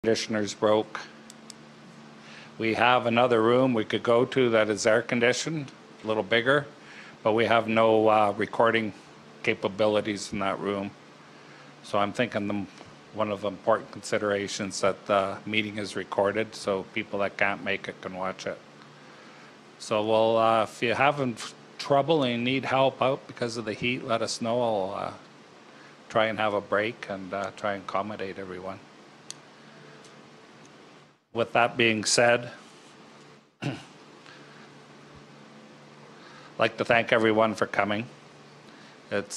conditioner's broke. We have another room we could go to that is air conditioned, a little bigger, but we have no recording capabilities in that room. So I'm thinking one of the important considerations that the meeting is recorded so people that can't make it can watch it. So we'll, if you're having trouble and need help out because of the heat, let us know. I'll try and have a break and try and accommodate everyone. With that being said, I'd like to thank everyone for coming. It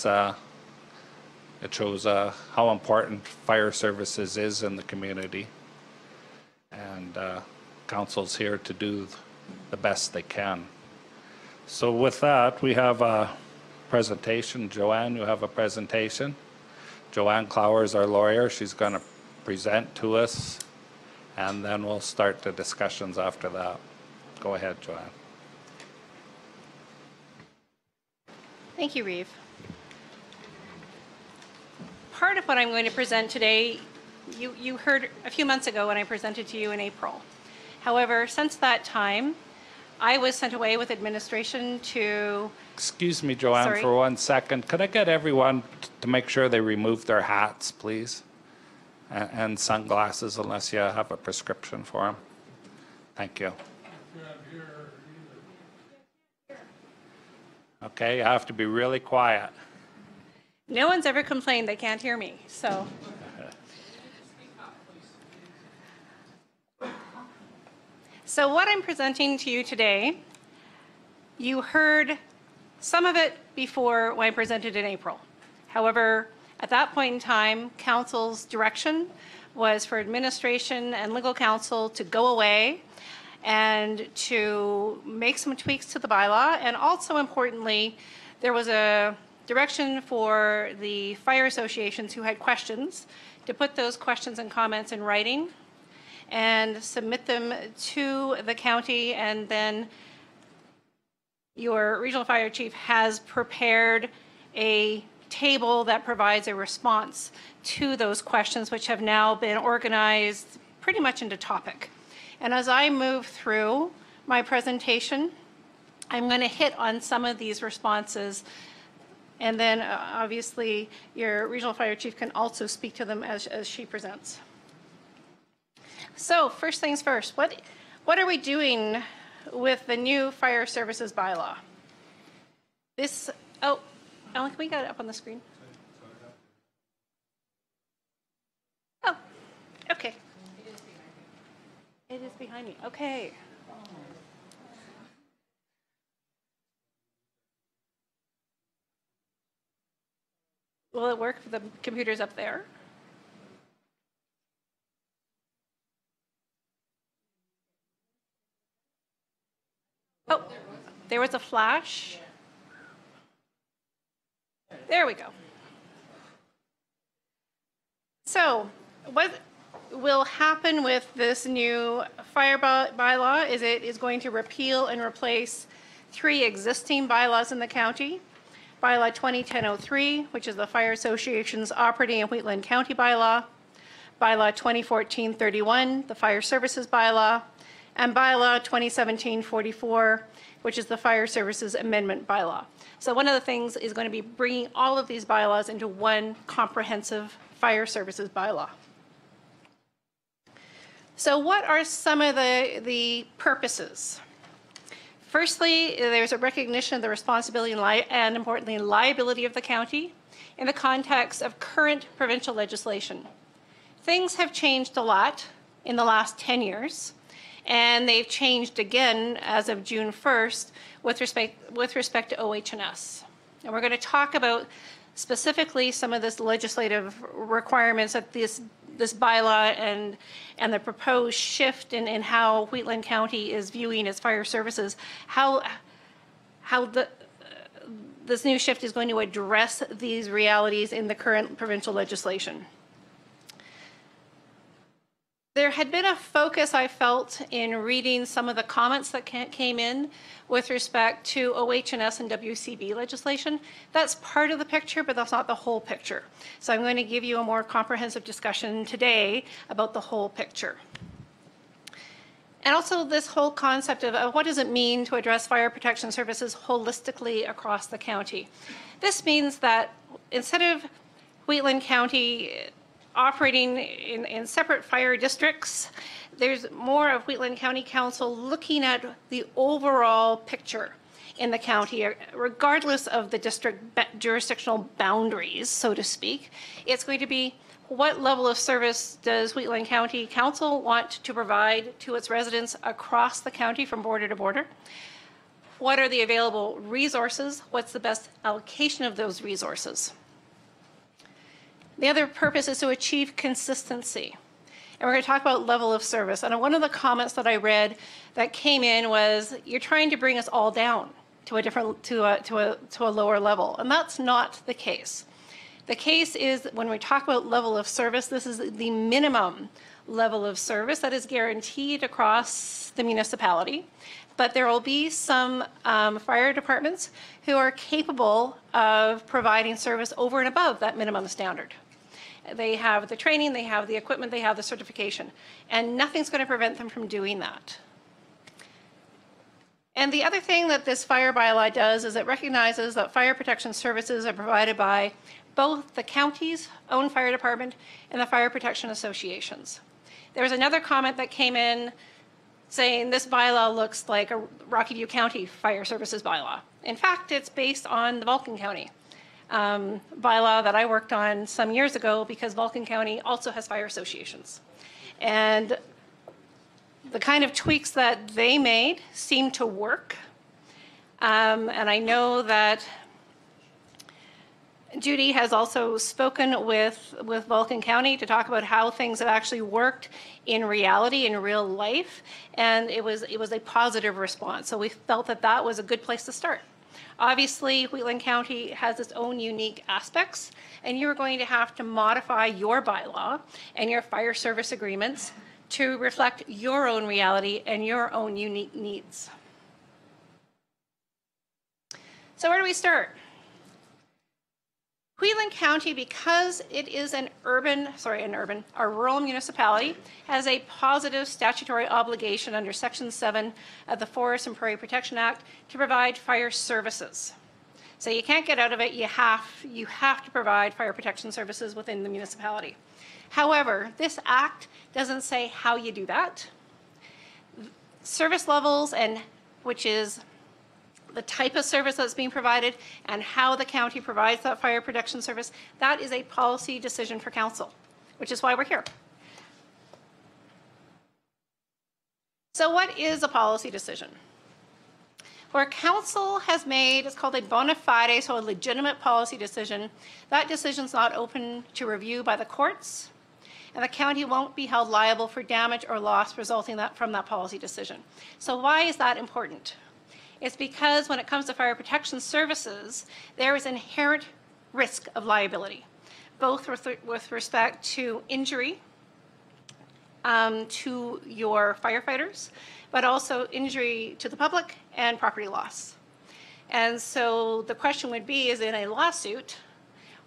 shows how important fire services is in the community, and council's here to do the best they can. So with that, we have a presentation. Joanne, you have a presentation. Joanne Clower is our lawyer. She's going to present to us, and then we'll start the discussions after that. Go ahead, Joanne. Thank you, Reeve. Part of what I'm going to present today, you heard a few months ago when I presented to you in April. However, since that time, I was sent away with administration to... Excuse me, Joanne, Sorry. for 1 second. Could I get everyone to make sure they remove their hats, please? And sunglasses, unless you have a prescription for them. Thank you. Okay, you have to be really quiet. No one's ever complained they can't hear me, so... So what I'm presenting to you today, you heard some of it before when I presented in April. However, at that point in time, council's direction was for administration and legal counsel to go away and to make some tweaks to the bylaw. And also importantly, there was a direction for the fire associations who had questions to put those questions and comments in writing and submit them to the county, and then your regional fire chief has prepared a table that provides a response to those questions, which have now been organized pretty much into topic. And as I move through my presentation, I'm going to hit on some of these responses, and then obviously your regional fire chief can also speak to them as she presents. So first things first, what are we doing with the new fire services bylaw? This, oh, Alan, can we get it up on the screen? Oh, okay. It is behind me. Okay. Will it work if the computer's up there? Oh, there was a flash. There we go. So what will happen with this new fire bylaw is it is going to repeal and replace 3 existing bylaws in the county. Bylaw 2010-03, which is the Fire Association's Operating and Wheatland County bylaw. Bylaw 2014-31, the Fire Services bylaw. And bylaw 2017-44, which is the Fire Services Amendment bylaw. So one of the things is going to be bringing all of these bylaws into one comprehensive fire services bylaw. So what are some of the purposes? Firstly, there's a recognition of the responsibility and importantly, liability of the county in the context of current provincial legislation. Things have changed a lot in the last 10 years. And they've changed again as of June 1st with respect to OH&S. And we're going to talk about specifically some of this legislative requirements that this bylaw and the proposed shift in how Wheatland County is viewing its fire services, how this new shift is going to address these realities in the current provincial legislation. There had been a focus, I felt, in reading some of the comments that came in with respect to OH&S and WCB legislation. That's part of the picture, but that's not the whole picture. So I'm going to give you a more comprehensive discussion today about the whole picture. And also this whole concept of what does it mean to address fire protection services holistically across the county. This means that instead of Wheatland County operating in separate fire districts, there's more of Wheatland County Council looking at the overall picture in the county, regardless of the district jurisdictional boundaries, so to speak. It's going to be what level of service does Wheatland County Council want to provide to its residents across the county from border to border? What are the available resources? What's the best allocation of those resources? The other purpose is to achieve consistency. And we're going to talk about level of service. And one of the comments that I read that came in was, you're trying to bring us all down to a lower level. And that's not the case. The case is, when we talk about level of service, this is the minimum level of service that is guaranteed across the municipality. But there will be some fire departments who are capable of providing service over and above that minimum standard. They have the training, they have the equipment, they have the certification, and nothing's going to prevent them from doing that. And the other thing that this fire bylaw does is it recognizes that fire protection services are provided by both the county's own fire department and the fire protection associations. There was another comment that came in saying this bylaw looks like a Rocky View County Fire Services bylaw. In fact, it's based on the Vulcan County bylaw that I worked on some years ago, because Vulcan County also has fire associations. And the kind of tweaks that they made seem to work. And I know that Judy has also spoken with Vulcan County to talk about how things have actually worked in reality, in real life, and it was a positive response. So we felt that that was a good place to start. Obviously, Wheatland County has its own unique aspects, and you're going to have to modify your bylaw and your fire service agreements to reflect your own reality and your own unique needs. So where do we start? Wheatland County, because it is a rural municipality, has a positive statutory obligation under Section 7 of the Forest and Prairie Protection Act to provide fire services. So you can't get out of it. You have to provide fire protection services within the municipality. However, this act doesn't say how you do that. Service levels, and which is the type of service that's being provided and how the county provides that fire protection service, that is a policy decision for council, which is why we're here. So what is a policy decision? Where council has made, it's called a bona fide, so a legitimate policy decision, that decision's not open to review by the courts, and the county won't be held liable for damage or loss resulting from that policy decision. So why is that important? It's because when it comes to fire protection services, there is inherent risk of liability, both with respect to injury to your firefighters, but also injury to the public and property loss. And so the question would be, is in a lawsuit,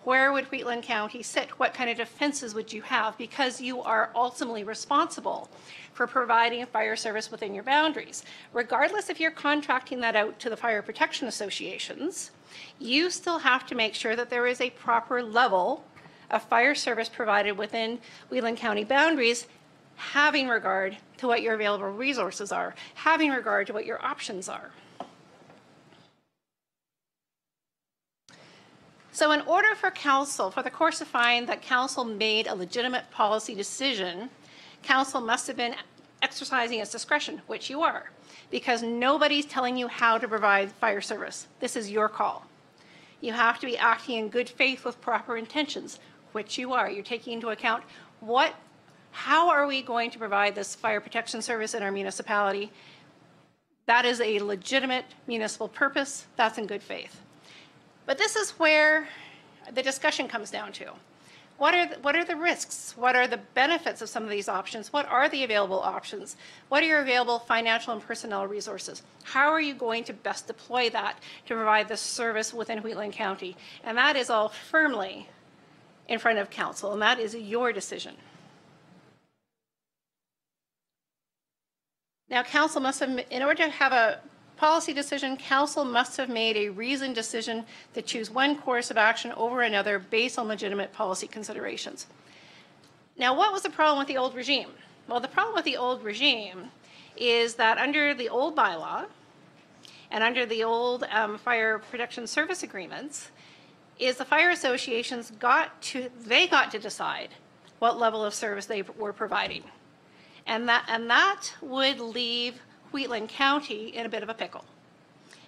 where would Wheatland County sit? What kind of defenses would you have? Because you are ultimately responsible for providing a fire service within your boundaries. Regardless if you're contracting that out to the fire protection associations, you still have to make sure that there is a proper level of fire service provided within Wheatland County boundaries, having regard to what your available resources are, having regard to what your options are. So in order for council, for the courts to find that council made a legitimate policy decision, council must have been exercising its discretion, which you are, because nobody's telling you how to provide fire service. This is your call. You have to be acting in good faith with proper intentions, which you are. You're taking into account how are we going to provide this fire protection service in our municipality? That is a legitimate municipal purpose. That's in good faith. But this is where the discussion comes down to. What are the risks? What are the benefits of some of these options? What are the available options? What are your available financial and personnel resources? How are you going to best deploy that to provide the service within Wheatland County? And that is all firmly in front of council, and that is your decision. Now, council must have, in order to have a policy decision, council must have made a reasoned decision to choose one course of action over another based on legitimate policy considerations. Now, what was the problem with the old regime? Well, the problem with the old regime is that under the old bylaw and under the old fire protection service agreements, is the fire associations got to decide what level of service they were providing. And that would leave Wheatland County in a bit of a pickle,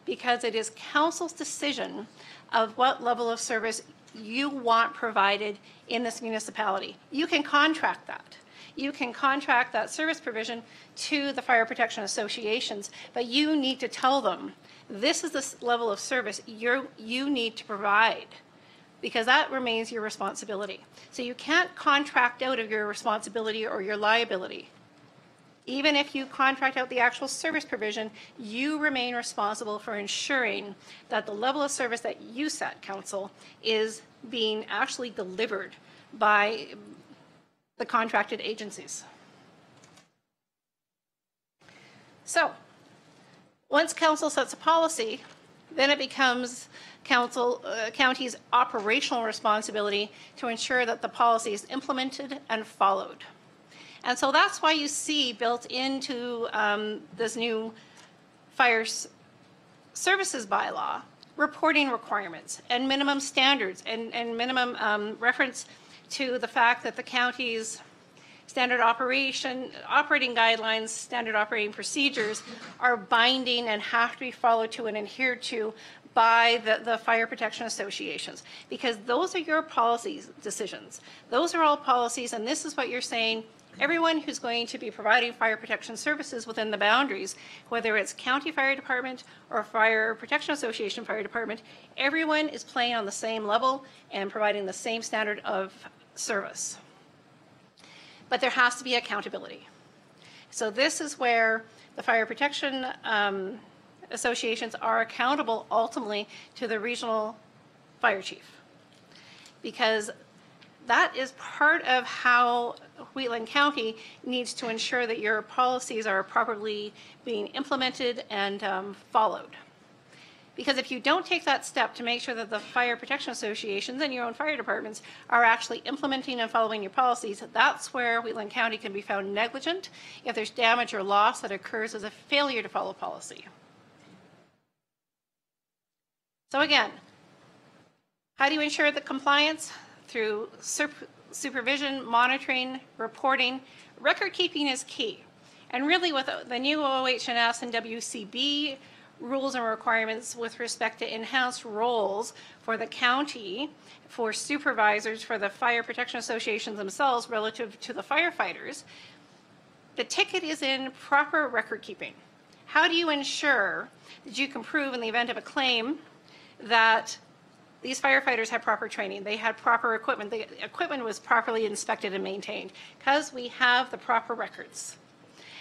because it is council's decision of what level of service you want provided in this municipality. You can contract that. You can contract that service provision to the fire protection associations, but you need to tell them this is the level of service you need to provide, because that remains your responsibility. So you can't contract out of your responsibility or your liability. Even if you contract out the actual service provision, you remain responsible for ensuring that the level of service that you set, council, is being actually delivered by the contracted agencies. So, once council sets a policy, then it becomes county's operational responsibility to ensure that the policy is implemented and followed. And so that's why you see built into this new fire services bylaw reporting requirements and minimum standards and minimum reference to the fact that the county's standard operating guidelines, standard operating procedures are binding and have to be followed to and adhered to by the fire protection associations, because those are your policy decisions. Those are all policies, and this is what you're saying. Everyone who's going to be providing fire protection services within the boundaries, whether it's county fire department or fire protection association fire department, everyone is playing on the same level and providing the same standard of service. But there has to be accountability. So this is where the fire protection associations are accountable ultimately to the regional fire chief, because that is part of how Wheatland County needs to ensure that your policies are properly being implemented and followed. Because if you don't take that step to make sure that the fire protection associations and your own fire departments are actually implementing and following your policies, that's where Wheatland County can be found negligent if there's damage or loss that occurs as a failure to follow policy. So again, how do you ensure the compliance? Through supervision, monitoring, reporting. Record keeping is key. And really with the new OHS and WCB rules and requirements with respect to enhanced roles for the county, for supervisors, for the fire protection associations themselves relative to the firefighters, the ticket is in proper record keeping. How do you ensure that you can prove in the event of a claim that these firefighters had proper training, they had proper equipment, the equipment was properly inspected and maintained? Because we have the proper records.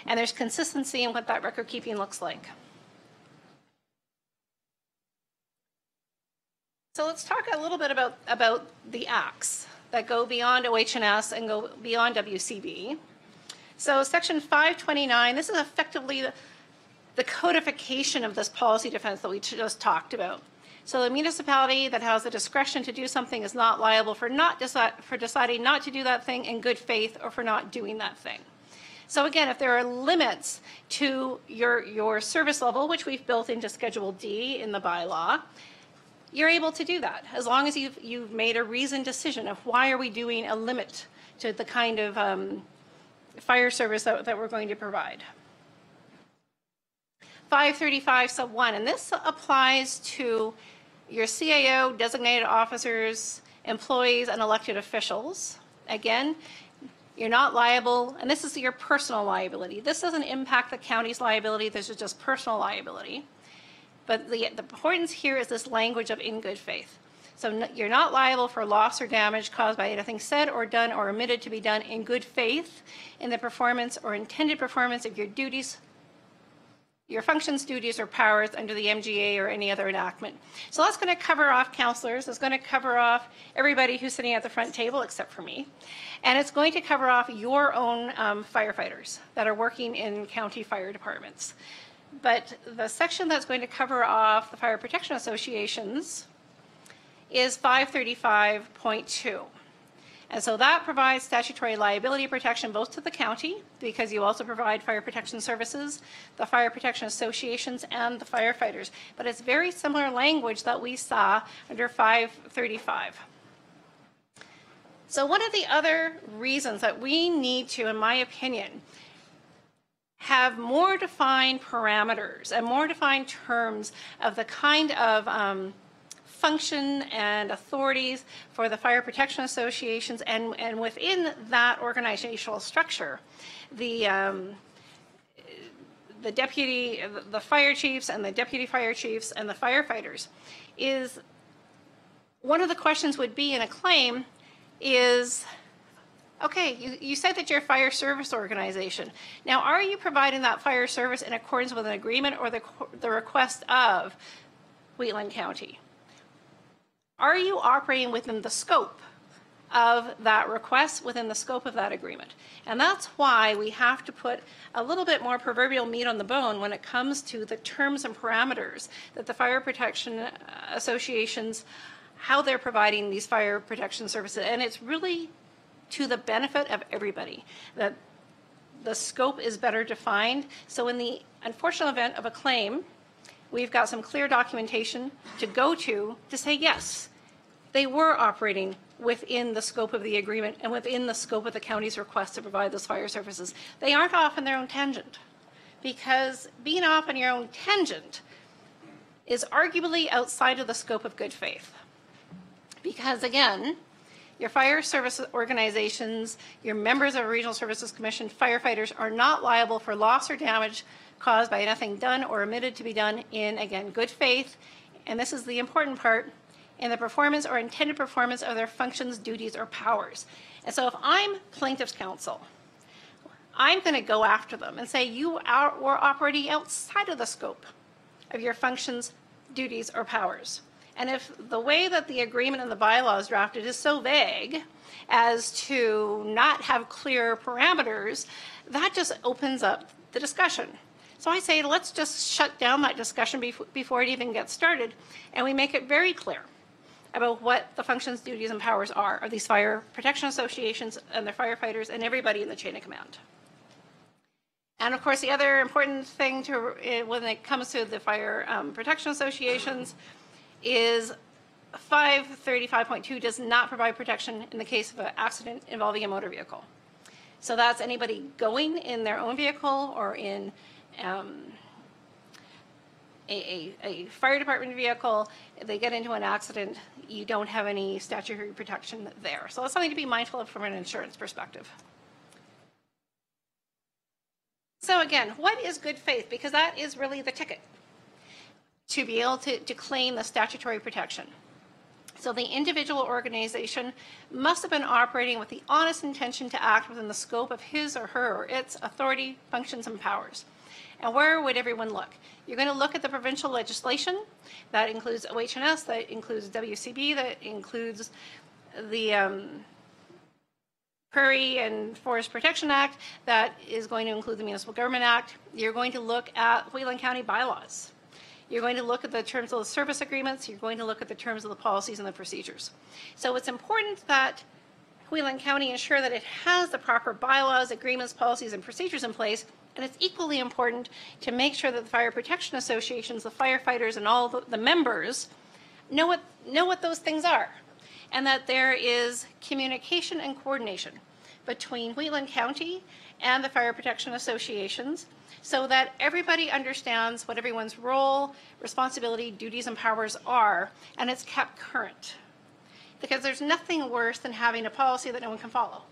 And there's consistency in what that record keeping looks like. So let's talk a little bit about the acts that go beyond OH&S and go beyond WCB. So section 529, this is effectively the codification of this policy defense that we just talked about. So the municipality that has the discretion to do something is not liable for deciding not to do that thing in good faith or for not doing that thing. So again, if there are limits to your service level, which we've built into Schedule D in the bylaw, you're able to do that as long as you've made a reasoned decision of why are we doing a limit to the kind of fire service that we're going to provide. 535 sub 1, and this applies to your CAO, designated officers, employees, and elected officials. Again, you're not liable, and this is your personal liability. This doesn't impact the county's liability, this is just personal liability. But the importance here is this language of in good faith. So you're not liable for loss or damage caused by anything said or done or omitted to be done in good faith in the performance or intended performance of your duties, your functions, duties, or powers under the MGA or any other enactment. So that's going to cover off councillors. It's going to cover off everybody who's sitting at the front table except for me. And it's going to cover off your own firefighters that are working in county fire departments. But the section that's going to cover off the fire protection associations is 535.2. And so that provides statutory liability protection both to the county, because you also provide fire protection services, the fire protection associations, and the firefighters. But it's very similar language that we saw under 535. So one of the other reasons that we need to, in my opinion, have more defined parameters and more defined terms of the kind of function and authorities for the fire protection associations, and within that organizational structure, the fire chiefs and the deputy fire chiefs and the firefighters, is one of the questions would be in a claim is, okay, you said that you're a fire service organization. Now, are you providing that fire service in accordance with an agreement or the request of Wheatland County? Are you operating within the scope of that request, within the scope of that agreement? And that's why we have to put a little bit more proverbial meat on the bone when it comes to the terms and parameters that the fire protection associations, how they're providing these fire protection services. And it's really to the benefit of everybody that the scope is better defined. So in the unfortunate event of a claim, we've got some clear documentation to go to say, yes, they were operating within the scope of the agreement and within the scope of the county's request to provide those fire services. They aren't off on their own tangent, because being off on your own tangent is arguably outside of the scope of good faith. Because again, your fire service organizations, your members of a Regional Services Commission, firefighters are not liable for loss or damage caused by anything done or omitted to be done in, again, good faith, and this is the important part, in the performance or intended performance of their functions, duties, or powers. And so if I'm plaintiff's counsel, I'm going to go after them and say, you were operating outside of the scope of your functions, duties, or powers. And if the way that the agreement and the bylaw is drafted is so vague as to not have clear parameters, that just opens up the discussion. So I say, let's just shut down that discussion before it even gets started, and we make it very clear about what the functions, duties, and powers are of these fire protection associations and their firefighters and everybody in the chain of command. And of course, the other important thing when it comes to the fire protection associations is 535.2 does not provide protection in the case of an accident involving a motor vehicle. So that's anybody going in their own vehicle or in a fire department vehicle. If they get into an accident, you don't have any statutory protection there. So that's something to be mindful of from an insurance perspective. So again, what is good faith? Because that is really the ticket to be able to claim the statutory protection. So the individual organization must have been operating with the honest intention to act within the scope of his or her or its authority, functions, and powers. And where would everyone look? You're going to look at the provincial legislation. That includes OH&S, that includes WCB, that includes the Prairie and Forest Protection Act, that is going to include the Municipal Government Act. You're going to look at Wheatland County bylaws. You're going to look at the terms of the service agreements. You're going to look at the terms of the policies and the procedures. So it's important that Wheatland County ensure that it has the proper bylaws, agreements, policies, and procedures in place. And it's equally important to make sure that the fire protection associations, the firefighters, and all the members know what those things are. And that there is communication and coordination between Wheatland County and the fire protection associations, so that everybody understands what everyone's role, responsibility, duties, and powers are, and it's kept current. Because there's nothing worse than having a policy that no one can follow.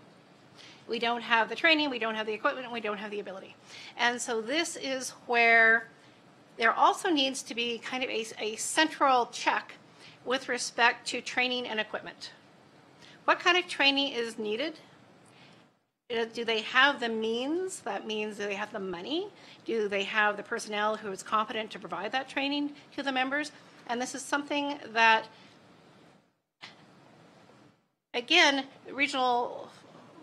We don't have the training, we don't have the equipment, and we don't have the ability. And so this is where there also needs to be kind of a central check with respect to training and equipment. What kind of training is needed? Do they have the means? That means, do they have the money? Do they have the personnel who is competent to provide that training to the members? And this is something that, again, the regional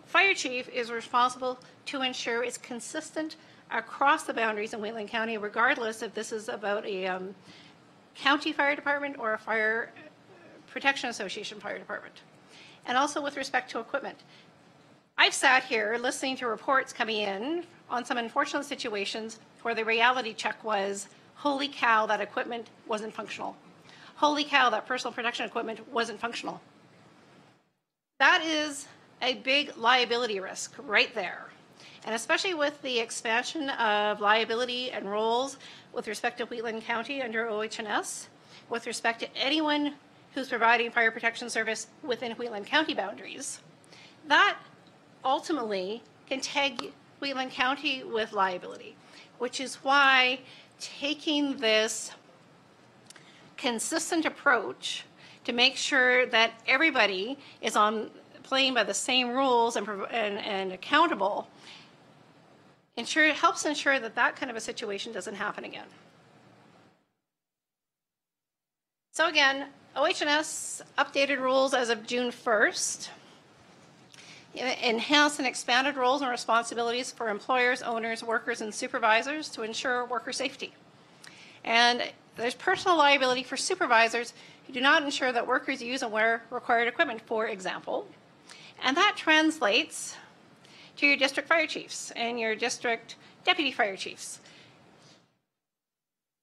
fire chief is responsible to ensure it's consistent across the boundaries in Wheatland County, regardless if this is about a county fire department or a fire protection association fire department. And also with respect to equipment. I've sat here listening to reports coming in on some unfortunate situations where the reality check was, holy cow, that equipment wasn't functional. Holy cow, that personal protection equipment wasn't functional. That is a big liability risk right there. And especially with the expansion of liability and roles with respect to Wheatland County under OH&S, with respect to anyone who's providing fire protection service within Wheatland County boundaries, that ultimately can tag Wheatland County with liability, which is why taking this consistent approach to make sure that everybody is playing by the same rules and accountable helps ensure that that kind of a situation doesn't happen again. So again, OH&S updated rules as of June 1st. Enhanced and expanded roles and responsibilities for employers, owners, workers, and supervisors to ensure worker safety. And there's personal liability for supervisors who do not ensure that workers use and wear required equipment, for example. And that translates to your district fire chiefs and your district deputy fire chiefs,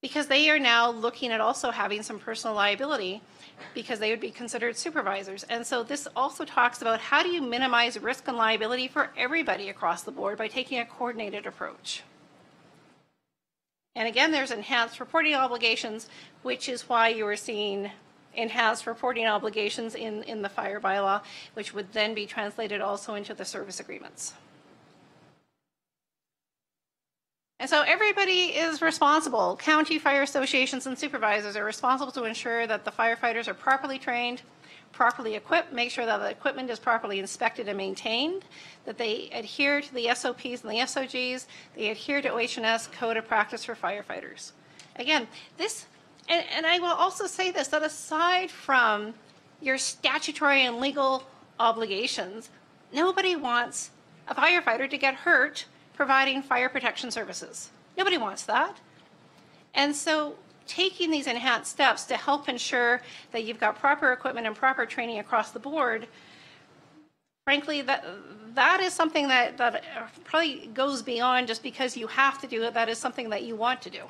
because they are now looking at also having some personal liability because they would be considered supervisors. And so this also talks about how do you minimize risk and liability for everybody across the board by taking a coordinated approach. And again, there's enhanced reporting obligations, which is why you are seeing enhanced reporting obligations in the fire bylaw, which would then be translated also into the service agreements. And so everybody is responsible. County fire associations and supervisors are responsible to ensure that the firefighters are properly trained, properly equipped, make sure that the equipment is properly inspected and maintained, that they adhere to the SOPs and the SOGs, they adhere to OH&S Code of Practice for Firefighters. Again, this, and I will also say this, that aside from your statutory and legal obligations, nobody wants a firefighter to get hurt providing fire protection services. Nobody wants that. And so taking these enhanced steps to help ensure that you've got proper equipment and proper training across the board, frankly, that is something that probably goes beyond just because you have to do it. That is something that you want to do.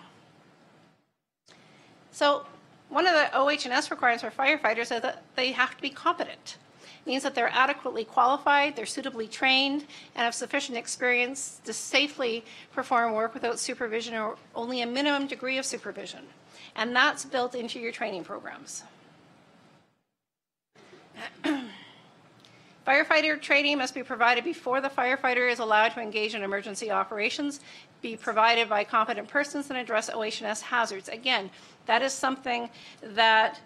So one of the OH&S requirements for firefighters is that they have to be competent. It means that they're adequately qualified, they're suitably trained, and have sufficient experience to safely perform work without supervision or only a minimum degree of supervision. And that's built into your training programs. Firefighter training must be provided before the firefighter is allowed to engage in emergency operations, be provided by competent persons, and address OH&S hazards. Again, that is something that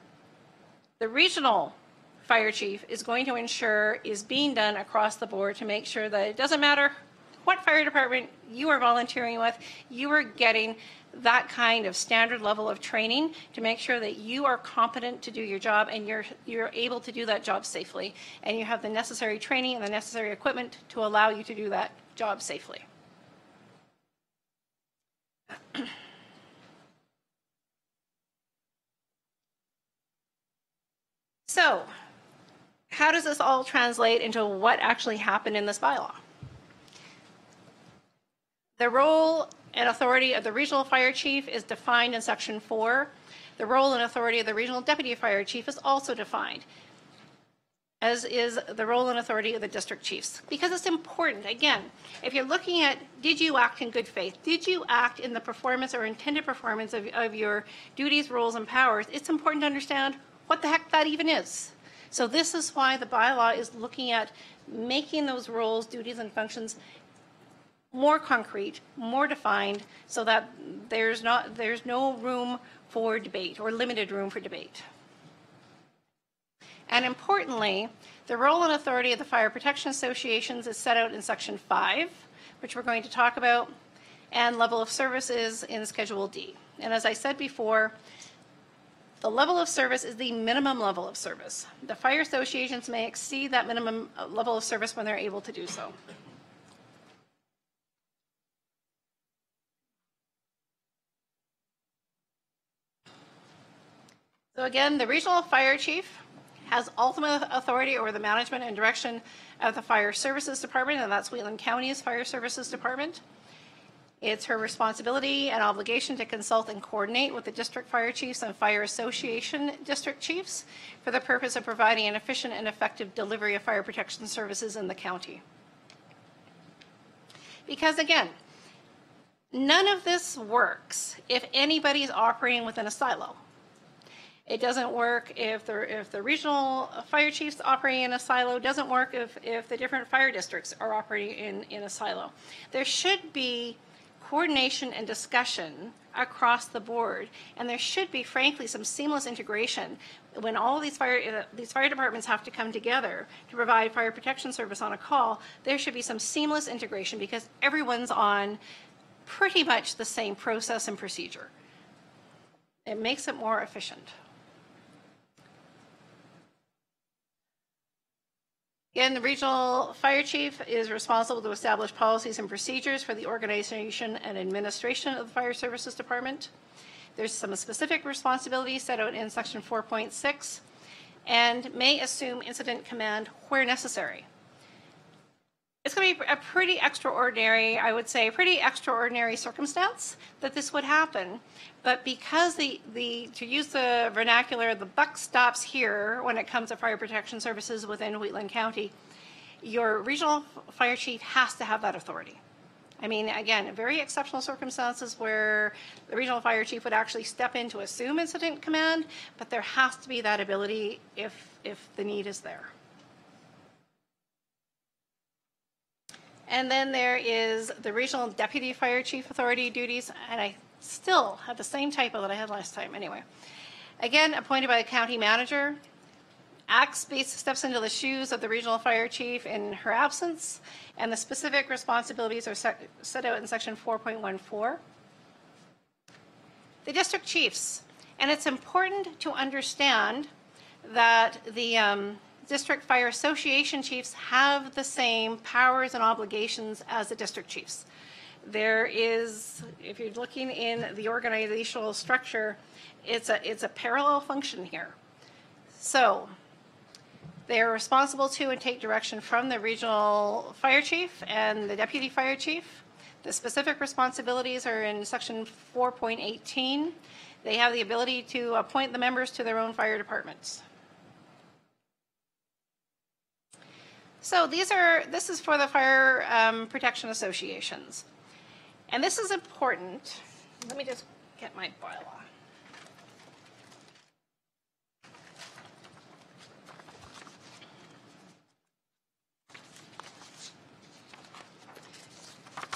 the regional fire chief is going to ensure is being done across the board to make sure that it doesn't matter what fire department you are volunteering with, you are getting that kind of standard level of training to make sure that you are competent to do your job and you're able to do that job safely, and you have the necessary training and the necessary equipment to allow you to do that job safely. So, how does this all translate into what actually happened in this bylaw? The role and authority of the regional fire chief is defined in section 4. The role and authority of the regional deputy fire chief is also defined, as is the role and authority of the district chiefs. Because it's important, again, if you're looking at did you act in good faith, did you act in the performance or intended performance of your duties, roles, and powers, it's important to understand what the heck that even is. So this is why the bylaw is looking at making those roles, duties, and functions more concrete, more defined, so that there's no room for debate or limited room for debate. And importantly, the role and authority of the fire protection associations is set out in Section 5, which we're going to talk about, and level of service is in Schedule D. And as I said before, the level of service is the minimum level of service. The fire associations may exceed that minimum level of service when they're able to do so. So again, the regional fire chief has ultimate authority over the management and direction of the fire services department, and that's Wheatland County's fire services department. It's her responsibility and obligation to consult and coordinate with the district fire chiefs and fire association district chiefs for the purpose of providing an efficient and effective delivery of fire protection services in the county. Because again, none of this works if anybody's operating within a silo. It doesn't work if the regional fire chiefs operating in a silo. It doesn't work if the different fire districts are operating in a silo. There should be coordination and discussion across the board, and there should be, frankly, some seamless integration when all these fire departments have to come together to provide fire protection service on a call. There should be some seamless integration because everyone's on pretty much the same process and procedure. It makes it more efficient. Again, the regional fire chief is responsible to establish policies and procedures for the organization and administration of the fire services department. There's some specific responsibilities set out in section 4.6 and may assume incident command where necessary. It's going to be a pretty extraordinary, I would say, pretty extraordinary circumstance that this would happen. But because to use the vernacular, the buck stops here when it comes to fire protection services within Wheatland County, your regional fire chief has to have that authority. I mean, again, very exceptional circumstances where the regional fire chief would actually step in to assume incident command, but there has to be that ability if the need is there. And then there is the regional deputy fire chief authority duties, and I still have the same typo that I had last time anyway. Again, appointed by the county manager, steps into the shoes of the regional fire chief in her absence, and the specific responsibilities are set out in section 4.14. The district chiefs, and it's important to understand that the district fire association chiefs have the same powers and obligations as the district chiefs. There is, if you're looking in the organizational structure, it's a parallel function here. So they are responsible to and take direction from the regional fire chief and the deputy fire chief. The specific responsibilities are in section 4.18. They have the ability to appoint the members to their own fire departments. So this is for the fire protection associations. And this is important. Let me just get my bylaw.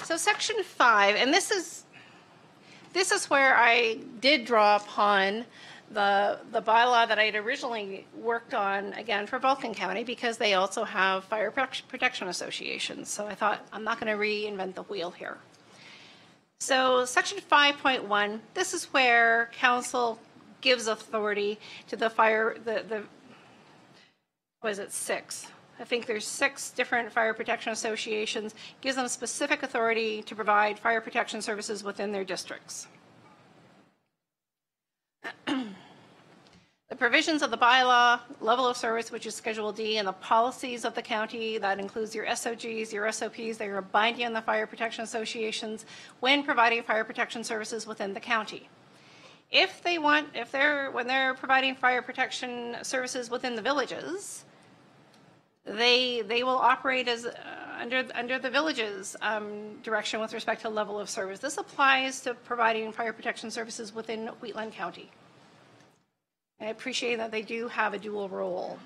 So section 5, and this is where I did draw upon the bylaw that I had originally worked on, again, for Vulcan County, because they also have fire protection associations. So I thought, I'm not going to reinvent the wheel here. So section 5.1, this is where council gives authority to the fire, what is it, 6? I think there's 6 different fire protection associations, gives them specific authority to provide fire protection services within their districts. The provisions of the bylaw, level of service, which is Schedule D, and the policies of the county, that includes your SOGs, your SOPs, they are binding on the fire protection associations when providing fire protection services within the county. When they're providing fire protection services within the villages, they will operate as under the village's direction with respect to level of service. This applies to providing fire protection services within Wheatland County. I appreciate that they do have a dual role.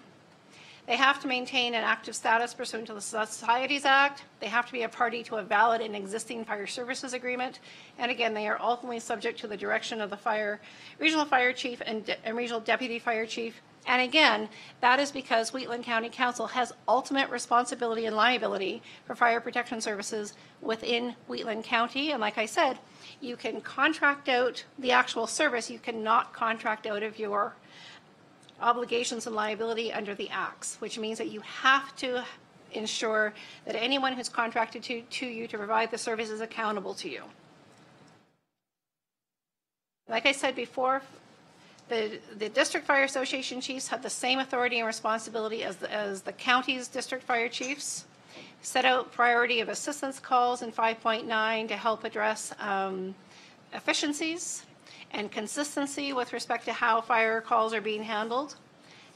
They have to maintain an active status pursuant to the Societies Act. They have to be a party to a valid and existing fire services agreement. And again, they are ultimately subject to the direction of the regional fire chief and regional deputy fire chief And again, that is because Wheatland County Council has ultimate responsibility and liability for fire protection services within Wheatland County. And like I said, you can contract out the actual service. You cannot contract out of your obligations and liability under the acts, which means that you have to ensure that anyone who's contracted to you to provide the service is accountable to you. Like I said before, the district fire association chiefs have the same authority and responsibility as the county's district fire chiefs. Set out priority of assistance calls in 5.9 to help address efficiencies and consistency with respect to how fire calls are being handled.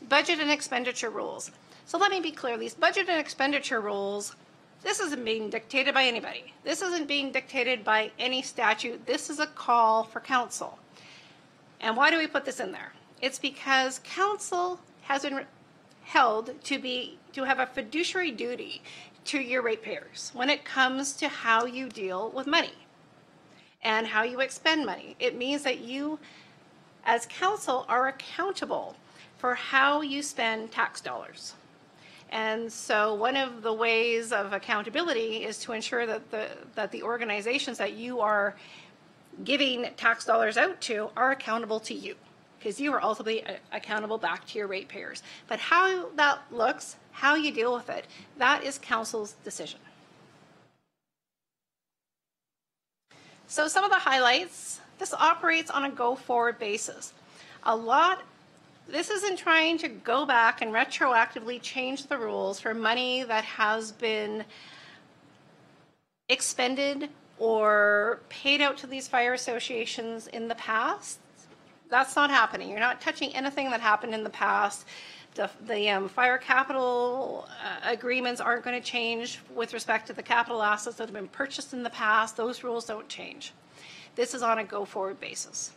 Budget and expenditure rules. So let me be clear, these budget and expenditure rules, this isn't being dictated by anybody. This isn't being dictated by any statute. This is a call for council. And why do we put this in there? It's because council has been held to have a fiduciary duty to your ratepayers when it comes to how you deal with money and how you expend money. It means that you, as council, are accountable for how you spend tax dollars. And so one of the ways of accountability is to ensure that the organizations that you are giving tax dollars out to are accountable to you, because you are ultimately accountable back to your ratepayers. But how that looks, how you deal with it, that is council's decision. So some of the highlights, this operates on a go-forward basis. This isn't trying to go back and retroactively change the rules for money that has been expended or paid out to these fire associations in the past. That's not happening. You're not touching anything that happened in the past. The fire capital agreements aren't going to change with respect to the capital assets that have been purchased in the past. Those rules don't change. This is on a go-forward basis.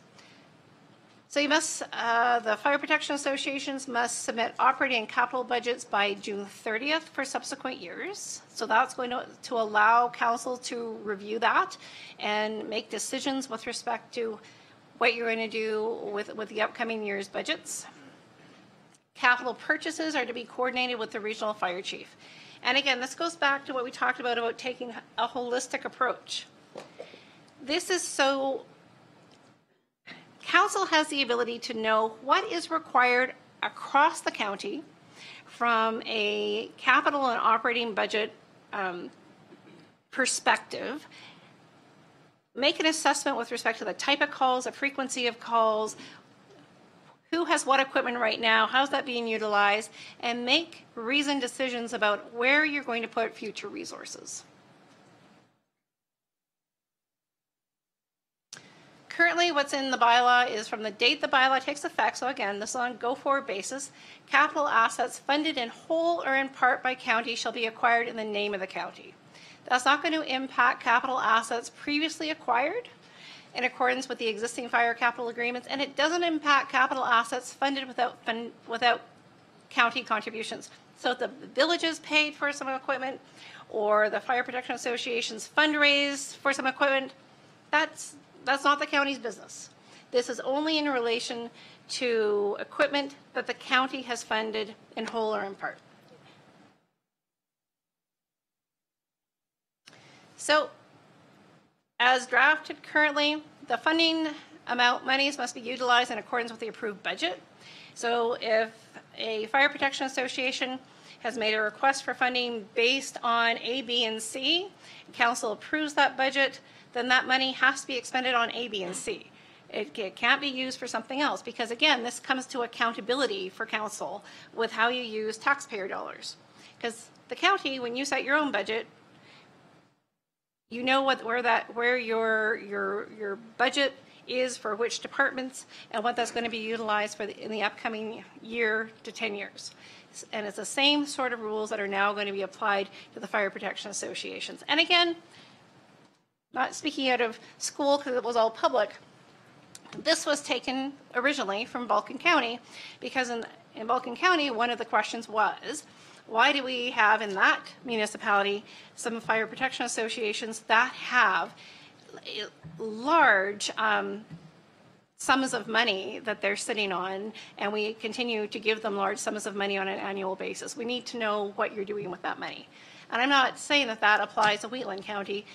So you must, the fire protection associations must submit operating and capital budgets by June 30th for subsequent years. So that's going to allow council to review that and make decisions with respect to what you're going to do with the upcoming year's budgets. Capital purchases are to be coordinated with the regional fire chief. And again, this goes back to what we talked about taking a holistic approach. This is so, council has the ability to know what is required across the county from a capital and operating budget perspective, make an assessment with respect to the type of calls, the frequency of calls, who has what equipment right now, how's that being utilized, and make reasoned decisions about where you're going to put future resources. Currently, what's in the bylaw is from the date the bylaw takes effect, so again, this is on a go-forward basis, capital assets funded in whole or in part by county shall be acquired in the name of the county. That's not going to impact capital assets previously acquired in accordance with the existing fire capital agreements, and it doesn't impact capital assets funded without county contributions. So if the villages paid for some equipment or the Fire Protection Association's fundraise for some equipment, that's not the county's business. This is only in relation to equipment that the county has funded in whole or in part. So, as drafted currently, the funding amount monies must be utilized in accordance with the approved budget. So if a Fire Protection Association has made a request for funding based on A, B, and C, council approves that budget, then that money has to be expended on A, B, and C. It can't be used for something else because, again, this comes to accountability for council with how you use taxpayer dollars. Because the county, when you set your own budget, you know where your budget is for which departments and what that's going to be utilized for in the upcoming year to 10 years. And it's the same sort of rules that are now going to be applied to the Fire Protection Associations. And again, not speaking out of school because it was all public, this was taken originally from Vulcan County because in Vulcan County, one of the questions was, why do we have in that municipality some fire protection associations that have large sums of money that they're sitting on, and we continue to give them large sums of money on an annual basis. We need to know what you're doing with that money. And I'm not saying that that applies to Wheatland County.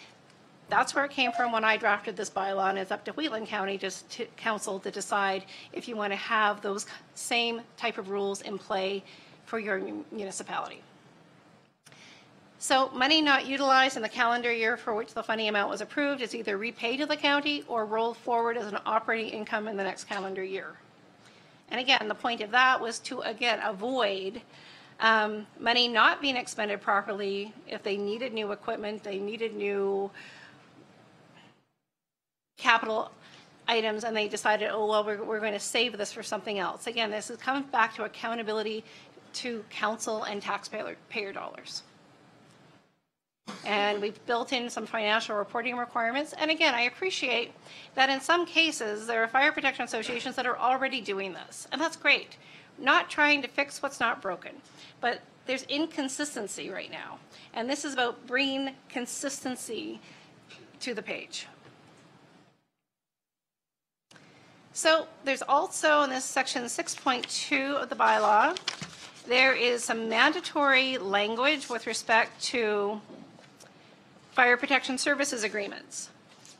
That's where it came from when I drafted this bylaw, and it's up to Wheatland County Council to decide if you want to have those same type of rules in play for your municipality. So money not utilized in the calendar year for which the funding amount was approved is either repaid to the county or rolled forward as an operating income in the next calendar year. And again, the point of that was to, again, avoid money not being expended properly if they needed new equipment, they needed new capital items, and they decided, oh, well, we're going to save this for something else. Again, this comes back to accountability to council and taxpayer dollars. And we've built in some financial reporting requirements. And again, I appreciate that in some cases, there are fire protection associations that are already doing this. And that's great. Not trying to fix what's not broken. But there's inconsistency right now. And this is about bringing consistency to the page. So there's also in this section 6.2 of the bylaw, there is some mandatory language with respect to fire protection services agreements.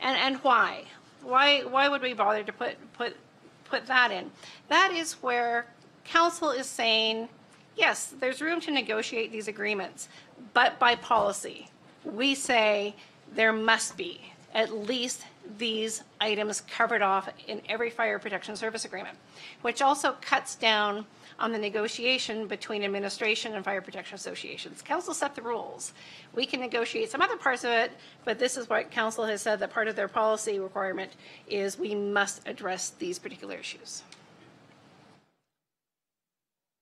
And why? Why would we bother to put that in? That is where council is saying, yes, there's room to negotiate these agreements, but by policy, we say there must be at least these items covered off in every fire protection service agreement, which also cuts down on the negotiation between administration and fire protection associations. Council set the rules. We can negotiate some other parts of it, but this is what council has said that part of their policy requirement is we must address these particular issues.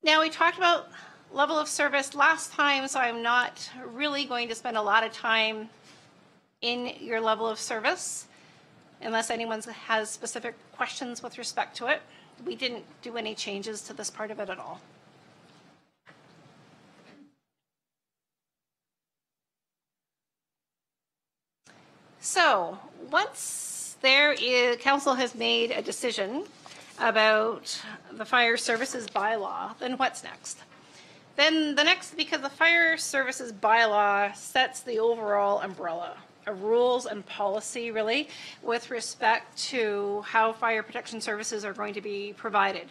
Now, we talked about level of service last time, so I'm not really going to spend a lot of time in your level of service unless anyone has specific questions with respect to it. We didn't do any changes to this part of it at all. So once council has made a decision about the fire services bylaw, then what's next? Then the next, because the fire services bylaw sets the overall umbrella of rules and policy, really, with respect to how fire protection services are going to be provided.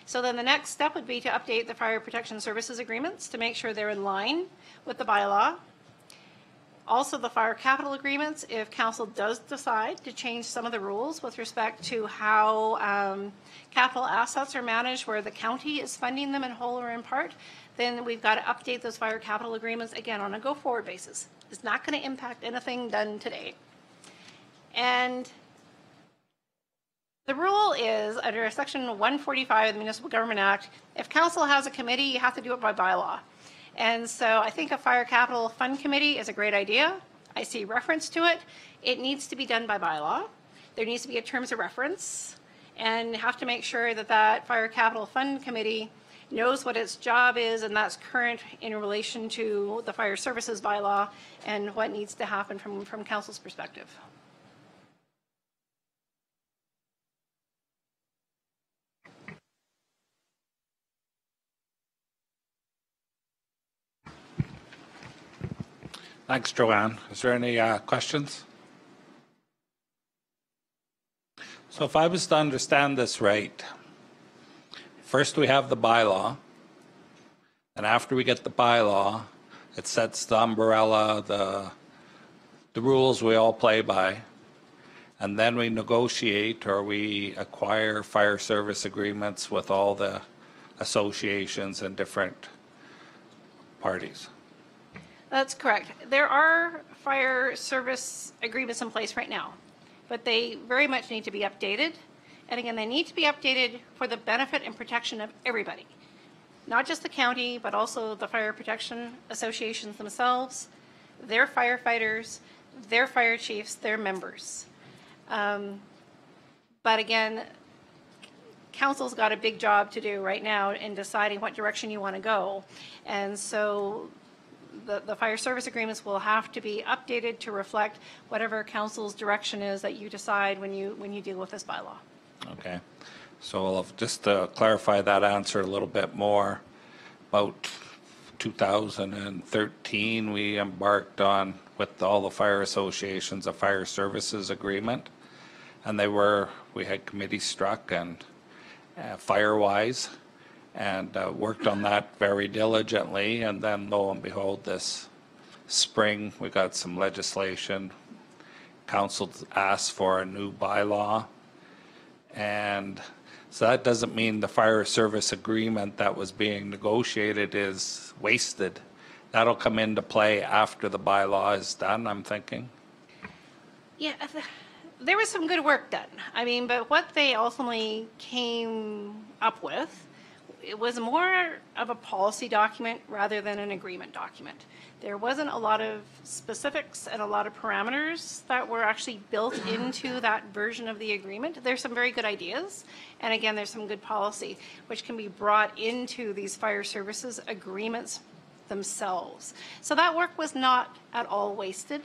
So then the next step would be to update the fire protection services agreements to make sure they're in line with the bylaw. Also the fire capital agreements, if council does decide to change some of the rules with respect to how capital assets are managed, where the county is funding them in whole or in part, then we've got to update those fire capital agreements again on a go-forward basis. It's not going to impact anything done today. And the rule is, under Section 145 of the Municipal Government Act, if council has a committee, you have to do it by bylaw. And so I think a fire capital fund committee is a great idea. I see reference to it. It needs to be done by bylaw. There needs to be a terms of reference, and have to make sure that that fire capital fund committee knows what its job is, and that's current in relation to the fire services bylaw and what needs to happen from council's perspective. Thanks, Joanne. Is there any questions? So if I was to understand this right, first we have the bylaw, and after we get the bylaw, it sets the umbrella, the rules we all play by, and then we negotiate or we acquire fire service agreements with all the associations and different parties. That's correct. There are fire service agreements in place right now, but they very much need to be updated. And again, they need to be updated for the benefit and protection of everybody, not just the county, but also the fire protection associations themselves, their firefighters, their fire chiefs, their members. But again, council's got a big job to do right now in deciding what direction you want to go. And so the fire service agreements will have to be updated to reflect whatever council's direction is that you decide when you deal with this bylaw. Okay. So just to clarify that answer a little bit more, about 2013, we embarked on, with all the fire associations, a fire services agreement. And we had committees struck and Firewise, and worked on that very diligently. And then lo and behold, this spring, we got some legislation. Council asked for a new bylaw. And so that doesn't mean the fire service agreement that was being negotiated is wasted. That'll come into play after the bylaw is done, I'm thinking. Yeah, there was some good work done. I mean, but what they ultimately came up with, it was more of a policy document rather than an agreement document. There wasn't a lot of specifics and a lot of parameters that were actually built into that version of the agreement. There's some very good ideas, and again, there's some good policy which can be brought into these fire services agreements themselves. So that work was not at all wasted,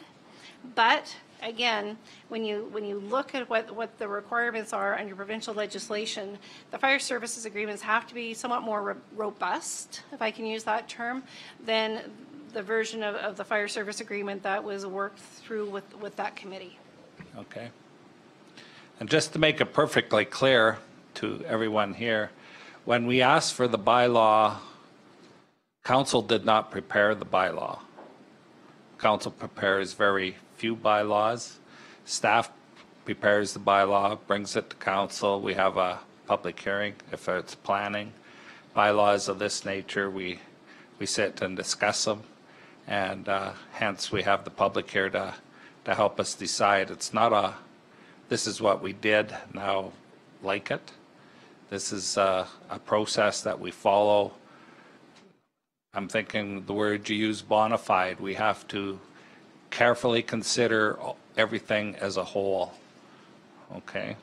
but again, when you look at what the requirements are under provincial legislation, the fire services agreements have to be somewhat more robust, if I can use that term, than the version of the fire service agreement that was worked through with that committee. Okay. And just to make it perfectly clear to everyone here, when we asked for the bylaw, Council did not prepare the bylaw. Council prepares very few bylaws. Staff prepares the bylaw, brings it to Council. We have a public hearing if it's planning. Bylaws of this nature, we sit and discuss them, and hence we have the public here to help us decide. It's not this is what we did, now like it. This is a process that we follow. I'm thinking the word you use, bona fide. We have to carefully consider everything as a whole. Okay.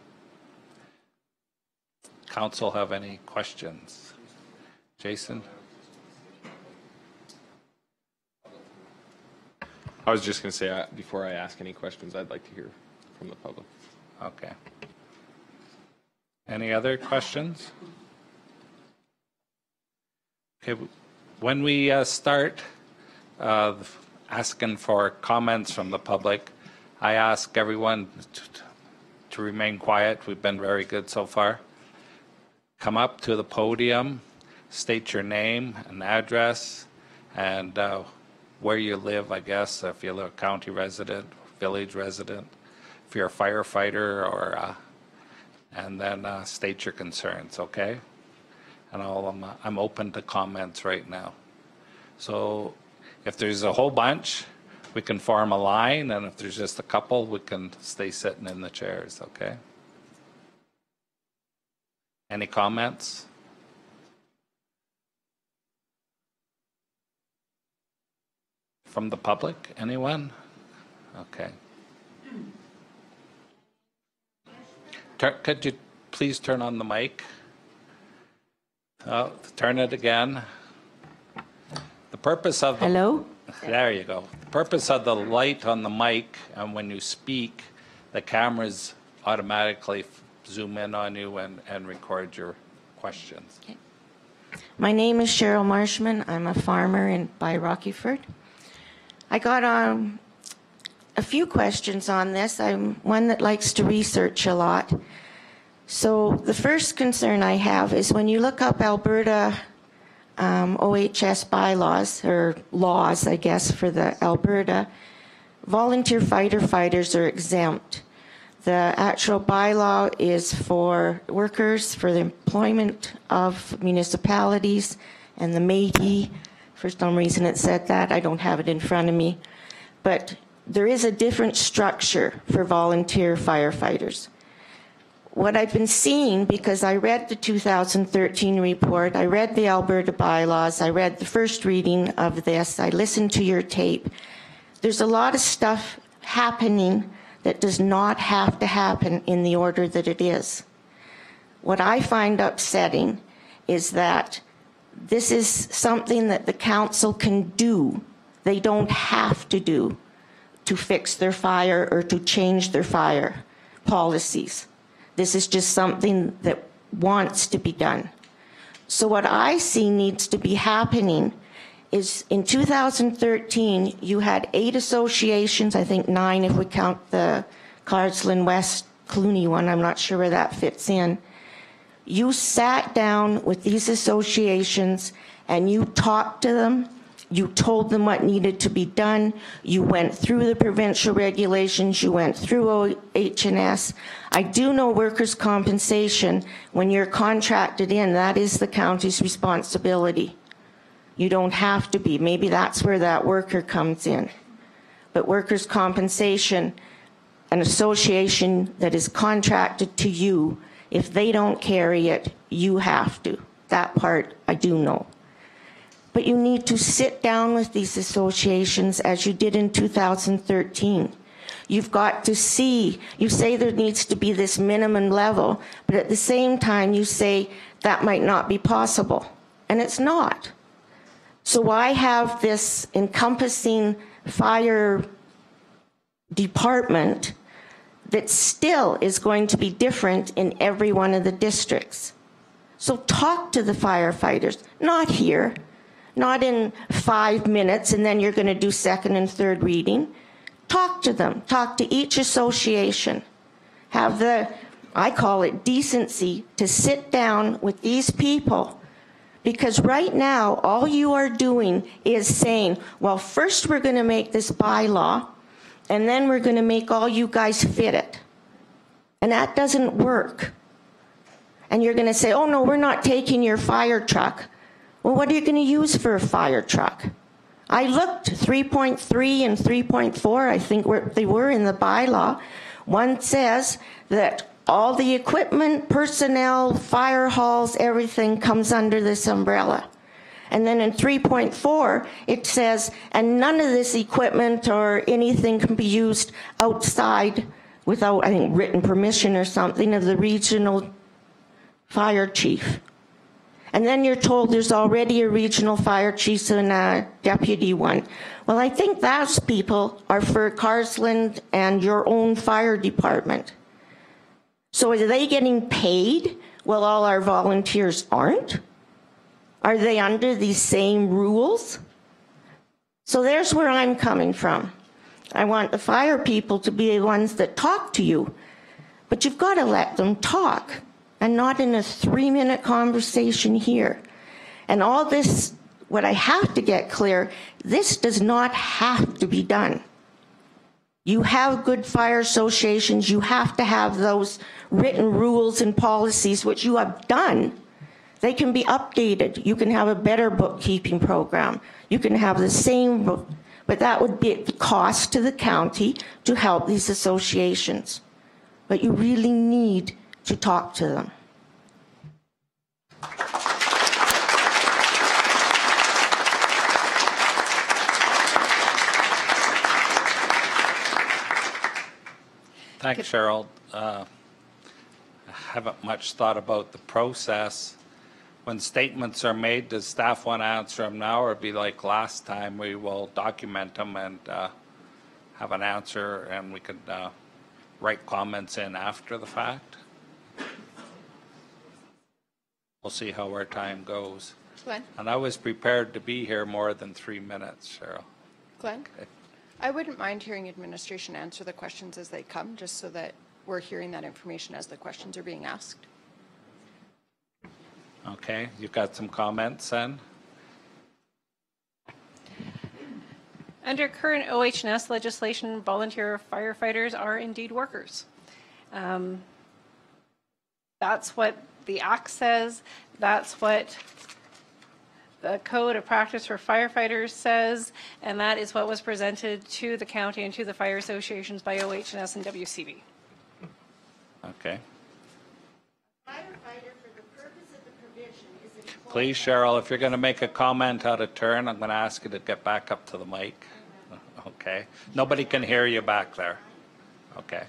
Council have any questions? Jason? I was just going to say, before I ask any questions, I'd like to hear from the public. Okay. Any other questions? Okay. When we start asking for comments from the public, I ask everyone to remain quiet. We've been very good so far. Come up to the podium, state your name and address, and where you live, I guess, if you're a county resident, village resident, if you're a firefighter, or and then state your concerns, okay? And I'm open to comments right now. So if there's a whole bunch, we can form a line, and if there's just a couple, we can stay sitting in the chairs, okay? Any comments? From the public, anyone? Okay. Could you please turn on the mic? Oh, turn it again. The purpose of the... Hello? There you go. The purpose of the light on the mic, and when you speak, the cameras automatically zoom in on you and record your questions. Okay. My name is Cheryl Marshman. I'm a farmer by Rockyford. I got a few questions on this. I'm one that likes to research a lot. So the first concern I have is when you look up Alberta OHS bylaws, or laws, I guess, for the Alberta, volunteer fighters are exempt. The actual bylaw is for workers, for the employment of municipalities, and the Métis. For some reason it said that. I don't have it in front of me. But there is a different structure for volunteer firefighters. What I've been seeing, because I read the 2013 report, I read the Alberta bylaws, I read the first reading of this, I listened to your tape, there's a lot of stuff happening that does not have to happen in the order that it is. What I find upsetting is that this is something that the council can do. They don't have to do to fix their fire or to change their fire policies. This is just something that wants to be done. So what I see needs to be happening is in 2013, you had 8 associations, I think 9 if we count the Carsland West Clooney one, I'm not sure where that fits in. You sat down with these associations and you talked to them, you told them what needed to be done, you went through the provincial regulations, you went through OH&S. I do know workers' compensation, when you're contracted in, that is the county's responsibility. You don't have to be. Maybe that's where that worker comes in. But workers' compensation, an association that is contracted to you, if they don't carry it, you have to. That part I do know. But you need to sit down with these associations as you did in 2013. You've got to see, you say there needs to be this minimum level, but at the same time you say that might not be possible, and it's not. So I have this encompassing fire department that still is going to be different in every one of the districts. So talk to the firefighters, not here, not in 5 minutes and then you're going to do second and third reading. Talk to them, talk to each association. Have the, I call it decency, to sit down with these people. Because right now, all you are doing is saying, well, first we're going to make this bylaw, and then we're going to make all you guys fit it. And that doesn't work. And you're going to say, oh no, we're not taking your fire truck. Well, what are you going to use for a fire truck? I looked, 3.3 and 3.4, I think they were in the bylaw. One says that all the equipment, personnel, fire halls, everything comes under this umbrella. And then in 3.4, it says, and none of this equipment or anything can be used outside without, I think, written permission or something of the regional fire chief. And then you're told there's already a regional fire chief and a deputy one. Well, I think those people are for Carsland and your own fire department. So are they getting paid while all our volunteers aren't? Are they under these same rules? So there's where I'm coming from. I want the fire people to be the ones that talk to you, but you've got to let them talk and not in a 3-minute conversation here. And all this, what I have to get clear, this does not have to be done. You have good fire associations, you have to have those written rules and policies, which you have done. They can be updated. You can have a better bookkeeping program. You can have the same book, but that would be at the cost to the county to help these associations. But you really need to talk to them. Thanks, Cheryl. I haven't much thought about the process. When statements are made, does staff want to answer them now, or be like last time, we will document them and have an answer, and we could write comments in after the fact? We'll see how our time goes. Glenn? And I was prepared to be here more than 3 minutes, Cheryl. Glenn? I wouldn't mind hearing administration answer the questions as they come, just so that we're hearing that information as the questions are being asked. Okay, you've got some comments then? Under current OH&S legislation, volunteer firefighters are indeed workers. That's what the Act says. That's what the Code of Practice for Firefighters says, and that is what was presented to the county and to the fire associations by OH&S and WCB. Okay. Firefighter, for the purpose of the provision, is employed. Please, Cheryl, if you're going to make a comment out of turn, I'm going to ask you to get back up to the mic. Okay. Nobody can hear you back there. Okay.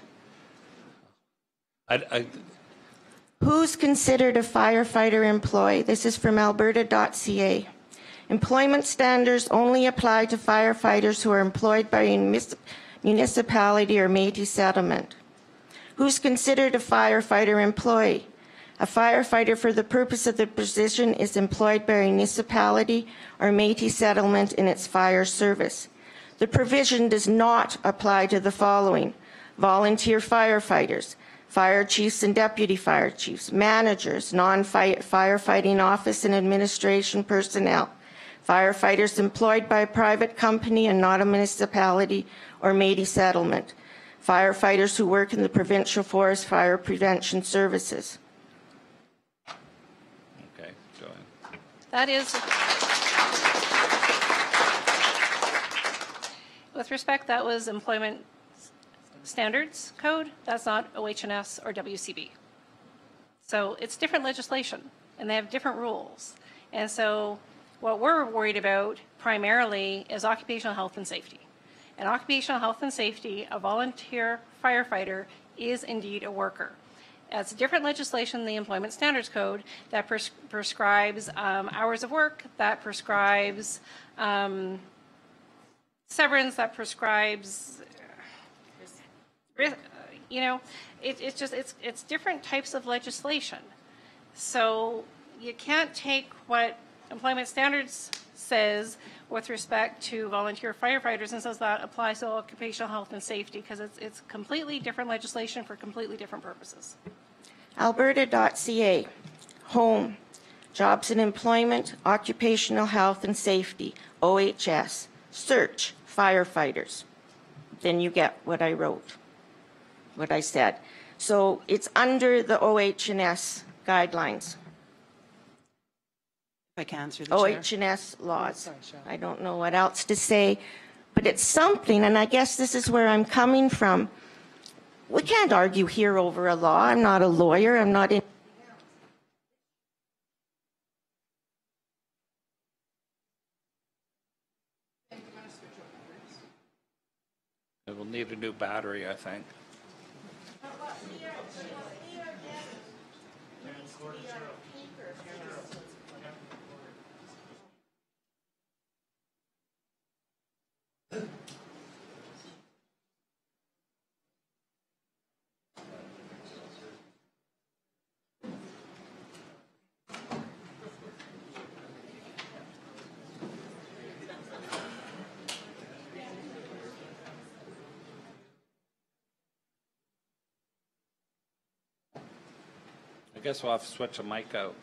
Who's considered a firefighter employee? This is from alberta.ca. Employment standards only apply to firefighters who are employed by a municipality or Métis settlement. Who's considered a firefighter employee? A firefighter for the purpose of the position is employed by a municipality or Métis settlement in its fire service. The provision does not apply to the following: volunteer firefighters, fire chiefs and deputy fire chiefs, managers, non-firefighting office and administration personnel, firefighters employed by a private company and not a municipality or Métis settlement, firefighters who work in the provincial forest fire prevention services. Okay, go ahead. That is, with respect, that was Employment Standards Code. That's not OH&S or WCB. So it's different legislation, and they have different rules. And so what we're worried about primarily is occupational health and safety. And occupational health and safety, a volunteer firefighter is indeed a worker. It's different legislation than the Employment Standards Code that prescribes hours of work, that prescribes severance, that prescribes, you know, it's different types of legislation. So you can't take what Employment Standards says with respect to volunteer firefighters and says that applies to occupational health and safety, because it's completely different legislation for completely different purposes. Alberta.ca, home, jobs and employment, occupational health and safety, OHS, search, firefighters. Then you get what I wrote, what I said. So it's under the OH&S guidelines. If I can, answer the chair. OH&S laws. Sorry, Cheryl. I don't know what else to say, but it's something, and I guess this is where I'm coming from. We can't argue here over a law. I'm not a lawyer. I'm not in. It will need a new battery, I think. I guess we'll have to switch the mic out.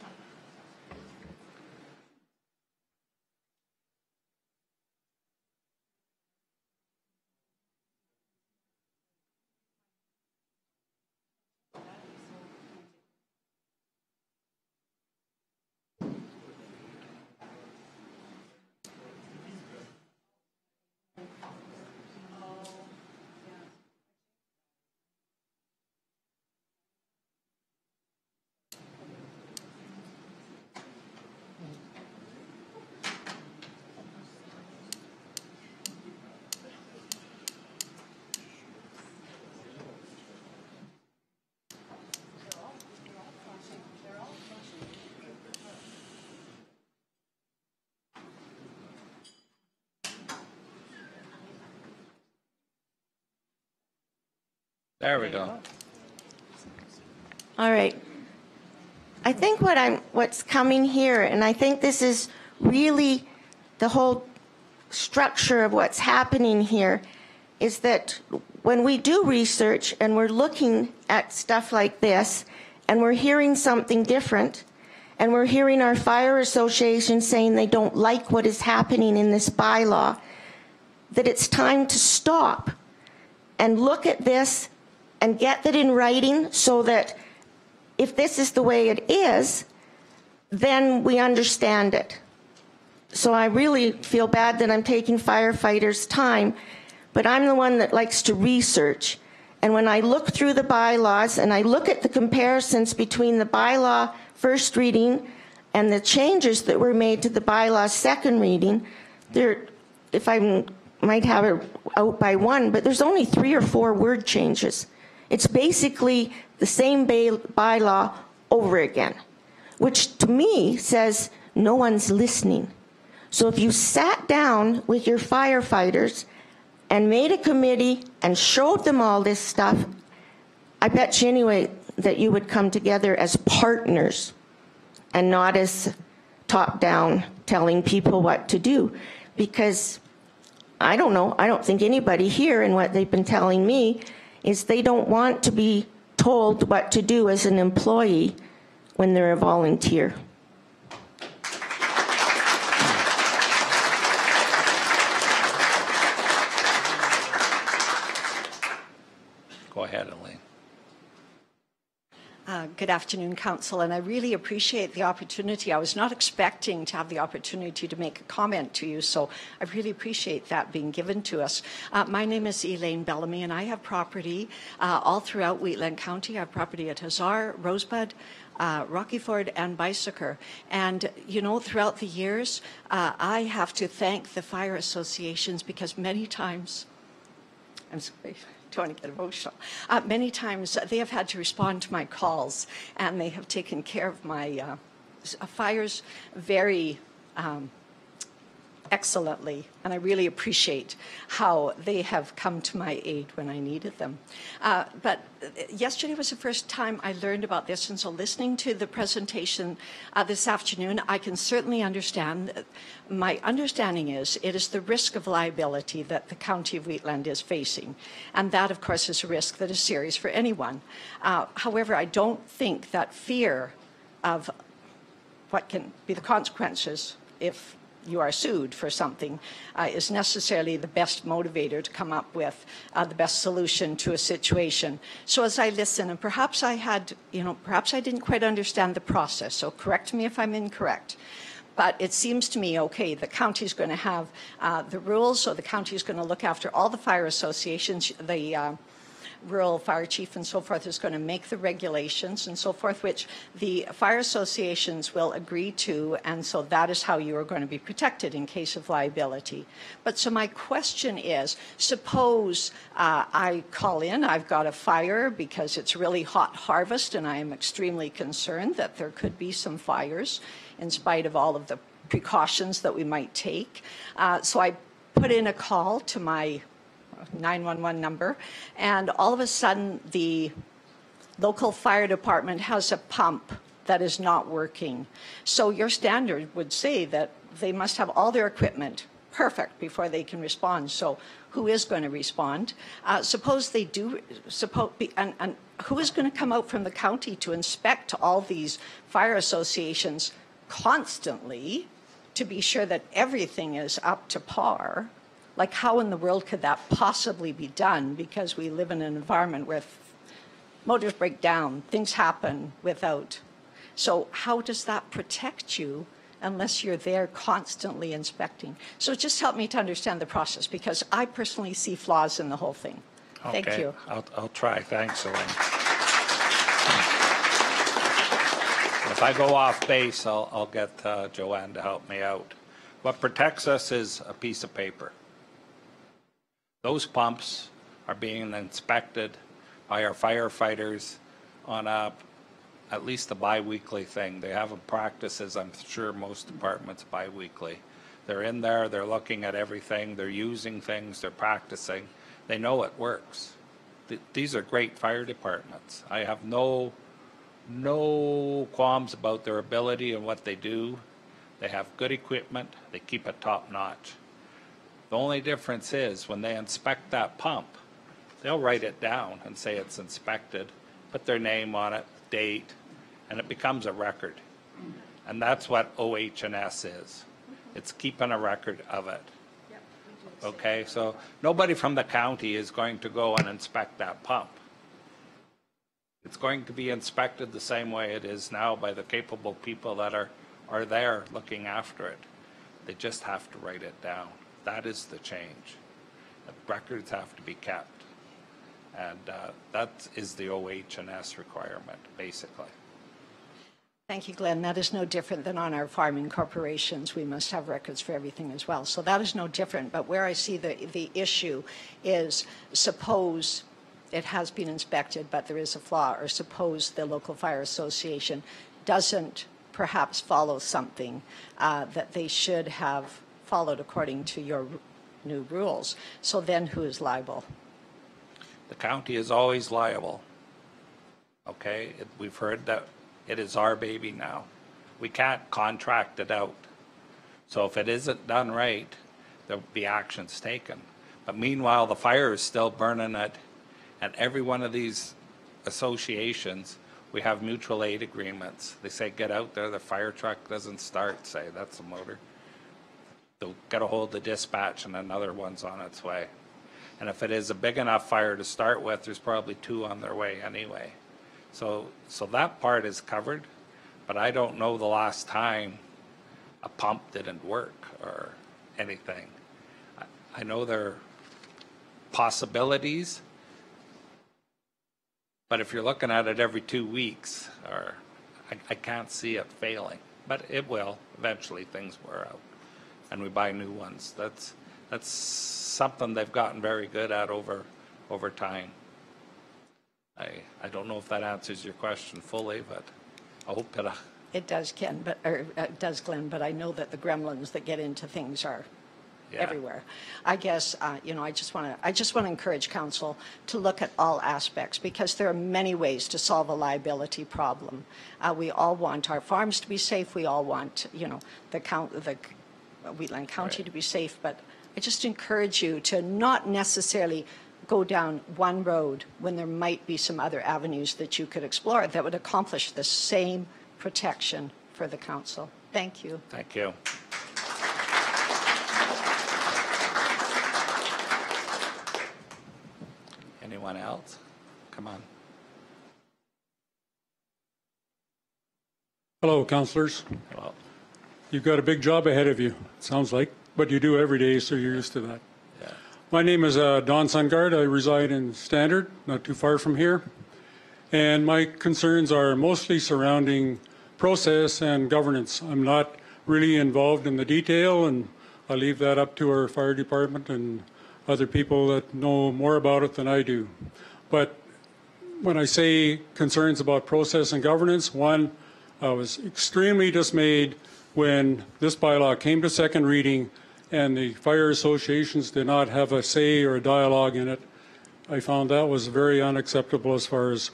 There we go. All right. I think what's coming here, and I think this is really the whole structure of what's happening here, is that when we do research and we're looking at stuff like this and we're hearing something different, and we're hearing our fire association saying they don't like what is happening in this bylaw, that it's time to stop and look at this and get that in writing, so that if this is the way it is, then we understand it. So I really feel bad that I'm taking firefighters' time, but I'm the one that likes to research. And when I look through the bylaws and I look at the comparisons between the bylaw first reading and the changes that were made to the bylaw second reading, there, if I might have it out by one, but there's only 3 or 4 word changes. It's basically the same bylaw over again, which to me says no one's listening. So if you sat down with your firefighters and made a committee and showed them all this stuff, I bet you anyway that you would come together as partners and not as top-down telling people what to do. Because I don't know, I don't think anybody here, and what they've been telling me, is they don't want to be told what to do as an employee when they're a volunteer. Go ahead, Elaine. Good afternoon, Council, and I really appreciate the opportunity. I was not expecting to have the opportunity to make a comment to you, so I really appreciate that being given to us. My name is Elaine Bellamy, and I have property all throughout Wheatland County. I have property at Hazar, Rosebud, Rockyford, and Bicycle. And, you know, throughout the years, I have to thank the fire associations because many times, I'm sorry, don't want to get emotional. Many times they have had to respond to my calls, and they have taken care of my fires very excellently, and I really appreciate how they have come to my aid when I needed them. But yesterday was the first time I learned about this, and so listening to the presentation this afternoon, I can certainly understand. My understanding is it is the risk of liability that the County of Wheatland is facing, and that, of course, is a risk that is serious for anyone. However, I don't think that fear of what can be the consequences if you are sued for something is necessarily the best motivator to come up with the best solution to a situation. So as I listen, and perhaps I had, you know, perhaps I didn't quite understand the process, so correct me if I'm incorrect. But it seems to me, okay, the county's going to have the rules, so the county's going to look after all the fire associations, the rural fire chief and so forth is going to make the regulations and so forth, which the fire associations will agree to, and so that is how you are going to be protected in case of liability. But so my question is, suppose I call in, I've got a fire because it's really hot harvest and I am extremely concerned that there could be some fires in spite of all of the precautions that we might take. So I put in a call to my 911 number, and all of a sudden the local fire department has a pump that is not working. So your standard would say that they must have all their equipment perfect before they can respond. So who is going to respond? Suppose they do, and who is going to come out from the county to inspect all these fire associations constantly to be sure that everything is up to par? Like, how in the world could that possibly be done? Because we live in an environment where motors break down, things happen without. So how does that protect you unless you're there constantly inspecting? So just help me to understand the process, because I personally see flaws in the whole thing. Okay. Thank you. I'll try. Thanks, Elaine. If I go off base, I'll get Joanne to help me out. What protects us is a piece of paper. Those pumps are being inspected by our firefighters on at least a bi-weekly thing. They have a practice, as I'm sure most departments, bi-weekly. They're in there, they're looking at everything, they're using things, they're practicing. They know it works. These are great fire departments. I have no qualms about their ability and what they do. They have good equipment, they keep it top notch. The only difference is when they inspect that pump, they'll write it down and say it's inspected, put their name on it, date, and it becomes a record. And that's what OH&S is. It's keeping a record of it. Okay, so nobody from the county is going to go and inspect that pump. It's going to be inspected the same way it is now by the capable people that are there looking after it. They just have to write it down. That is the change. The records have to be kept. And that is the OH&S requirement, basically. Thank you, Glenn. That is no different than on our farming corporations. We must have records for everything as well. So that is no different. But where I see the issue is, suppose it has been inspected, but there is a flaw, or suppose the local fire association doesn't perhaps follow something that they should have followed according to your new rules. So then who is liable? The county is always liable. okay? We've heard that it is our baby now. We can't contract it out. So if it isn't done right, there'll be actions taken. But meanwhile, the fire is still burning it, and every one of these associations, we have mutual aid agreements. They say, get out there, the fire truck doesn't start, say, that's the motor. They'll get a hold of the dispatch and another one's on its way. And if it is a big enough fire to start with, there's probably 2 on their way anyway. So that part is covered, but I don't know the last time a pump didn't work or anything. I know there are possibilities, but if you're looking at it every 2 weeks, or I can't see it failing, but it will. Eventually things wear out and we buy new ones. That's something they've gotten very good at over time. I don't know if that answers your question fully, but I hope that It does, Ken, it does, Glenn, but I know that the gremlins that get into things are everywhere. I guess, you know, I just want to encourage council to look at all aspects, because there are many ways to solve a liability problem. We all want our farms to be safe. We all want, you know, the Wheatland County to be safe. But I just encourage you to not necessarily go down one road when there might be some other avenues that you could explore that would accomplish the same protection for the council. Thank you. Thank you. Anyone else? Come on. Hello, councillors. Hello. You've got a big job ahead of you, it sounds like, but you do every day, so you're used to that. Yeah. My name is Don Sungard. I reside in Standard, not too far from here. And my concerns are mostly surrounding process and governance. I'm not really involved in the detail, and I leave that up to our fire department and other people that know more about it than I do. But when I say concerns about process and governance, one, I was extremely dismayed when this bylaw came to second reading and the fire associations did not have a say or a dialogue in it. I found that was very unacceptable as far as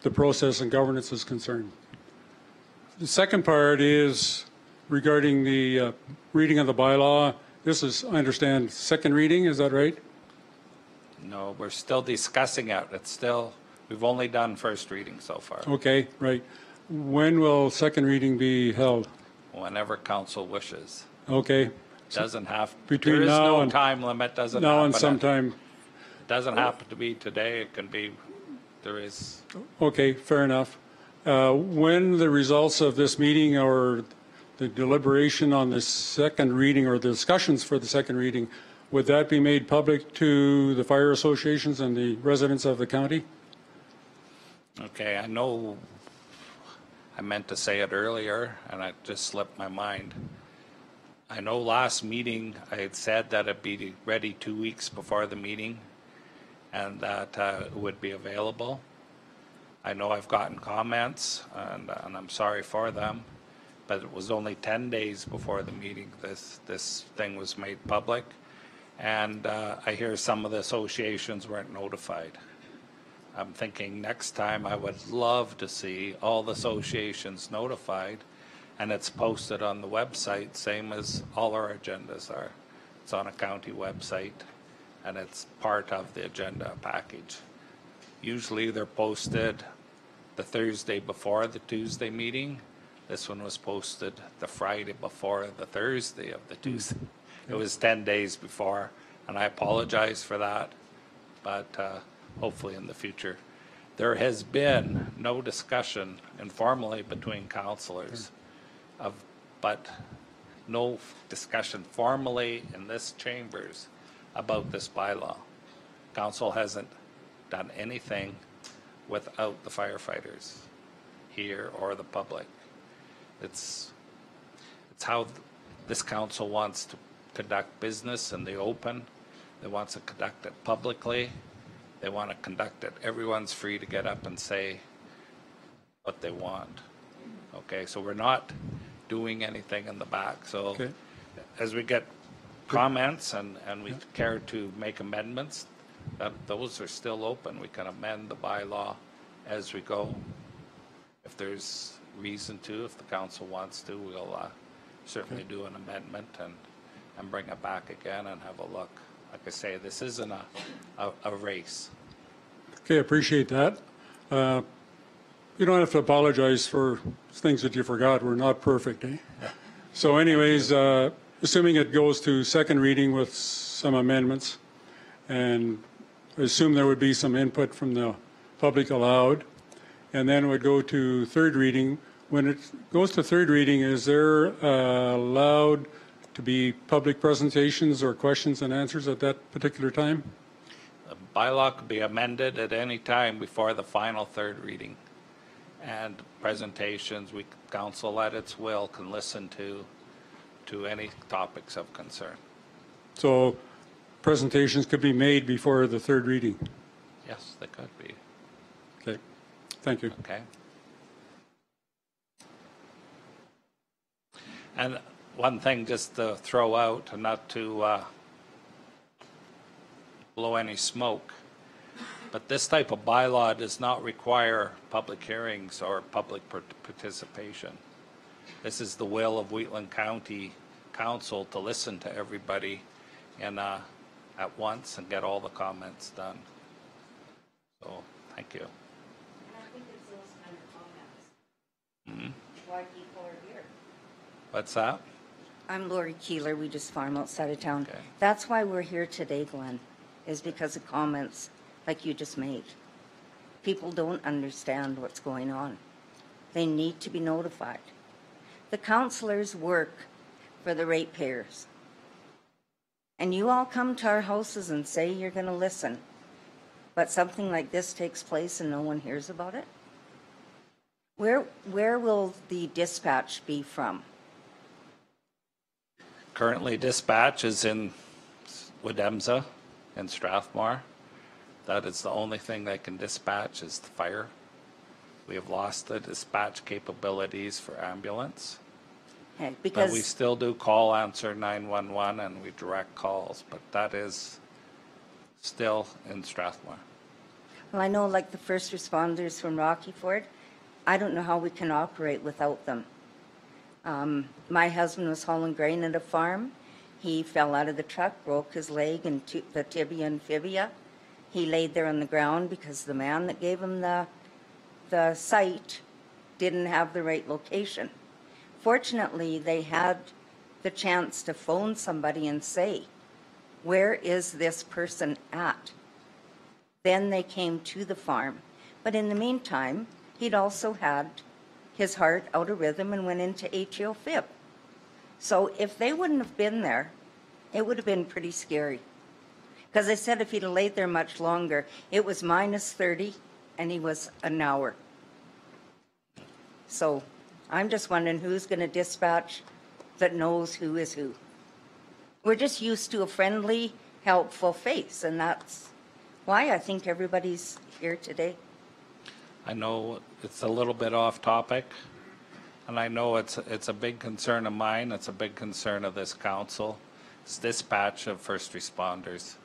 the process and governance is concerned. The second part is regarding the reading of the bylaw. This is, I understand, second reading, is that right? No, we're still discussing it. It's still, we've only done first reading so far. Okay, right. When will second reading be held? Whenever council wishes. Okay. Doesn't have, Between there is now no and- time limit, doesn't Now happen. and sometime. It doesn't happen to be today, it can be, there is. Okay, fair enough. When the results of this meeting or the deliberation on the second reading or the discussions for the second reading, would that be made public to the fire associations and the residents of the county? Okay, I know I meant to say it earlier and it just slipped my mind. I know last meeting I had said that it'd be ready 2 weeks before the meeting and that it would be available. I know I've gotten comments and I'm sorry for them, but it was only 10 days before the meeting this thing was made public. And I hear some of the associations weren't notified. I'm thinking next time I would love to see all the associations notified and it's posted on the website, same as all our agendas are. It's on a county website and it's part of the agenda package. Usually they're posted the Thursday before the Tuesday meeting. This one was posted the Friday before the Thursday of the Tuesday. It was 10 days before, and I apologize for that, but hopefully in the future. There has been no discussion informally between councillors but no discussion formally in this chambers about this bylaw. Council hasn't done anything without the firefighters here or the public. It's how this council wants to conduct business in the open. They want to conduct it publicly. They want to conduct it. Everyone's free to get up and say what they want. Okay, so we're not doing anything in the back. So Okay. as we get comments and we care to make amendments, those are still open. We can amend the bylaw as we go. if there's reason to, if the council wants to, we'll certainly do an amendment and bring it back again and have a look. Like I say, this isn't a race. Okay, appreciate that. You don't have to apologize for things that you forgot. We're not perfect, eh? So anyways, assuming it goes to second reading with some amendments, and I assume there would be some input from the public allowed, and then it would go to third reading. When it goes to third reading, is there allowed to be public presentations or questions and answers at that particular time? The bylaw could be amended at any time before the final third reading. And presentations, council at its will can listen to any topics of concern. So presentations could be made before the third reading? Yes, they could be. Okay, thank you. Okay. And one thing just to throw out, and not to blow any smoke, but this type of bylaw does not require public hearings or public participation. This is the will of Wheatland County Council to listen to everybody and at once and get all the comments done. So, thank you. And I think it's those kind of comments. Why people are here. What's that? I'm Lori Keeler. We just farm outside of town. Okay. That's why we're here today, Glenn, is because of comments like you just made. People don't understand what's going on. They need to be notified. The councillors work for the ratepayers. And you all come to our houses and say you're going to listen, but something like this takes place and no one hears about it? Where will the dispatch be from? Currently, dispatch is in Wedemza and Strathmore. That is the only thing they can dispatch is the fire. We have lost the dispatch capabilities for ambulance. Okay, But we because still do call answer 911 and we direct calls, but that is still in Strathmore. well, I know like the first responders from Rocky Ford, I don't know how we can operate without them. My husband was hauling grain at a farm. He fell out of the truck, broke his leg and the tibia and fibia. He laid there on the ground because the man that gave him the site didn't have the right location. Fortunately, they had the chance to phone somebody and say, where is this person at? Then they came to the farm. But in the meantime, he'd also had his heart out of rhythm and went into atrial fib. So if they wouldn't have been there, it would have been pretty scary. Because I said if he'd have laid there much longer, it was -30 and he was an hour. So I'm just wondering who's going to dispatch that knows who is who. We're just used to a friendly, helpful face, and that's why I think everybody's here today. I know it's a little bit off topic, and I know it's a big concern of mine. It's a big concern of this council. It's dispatch of first responders.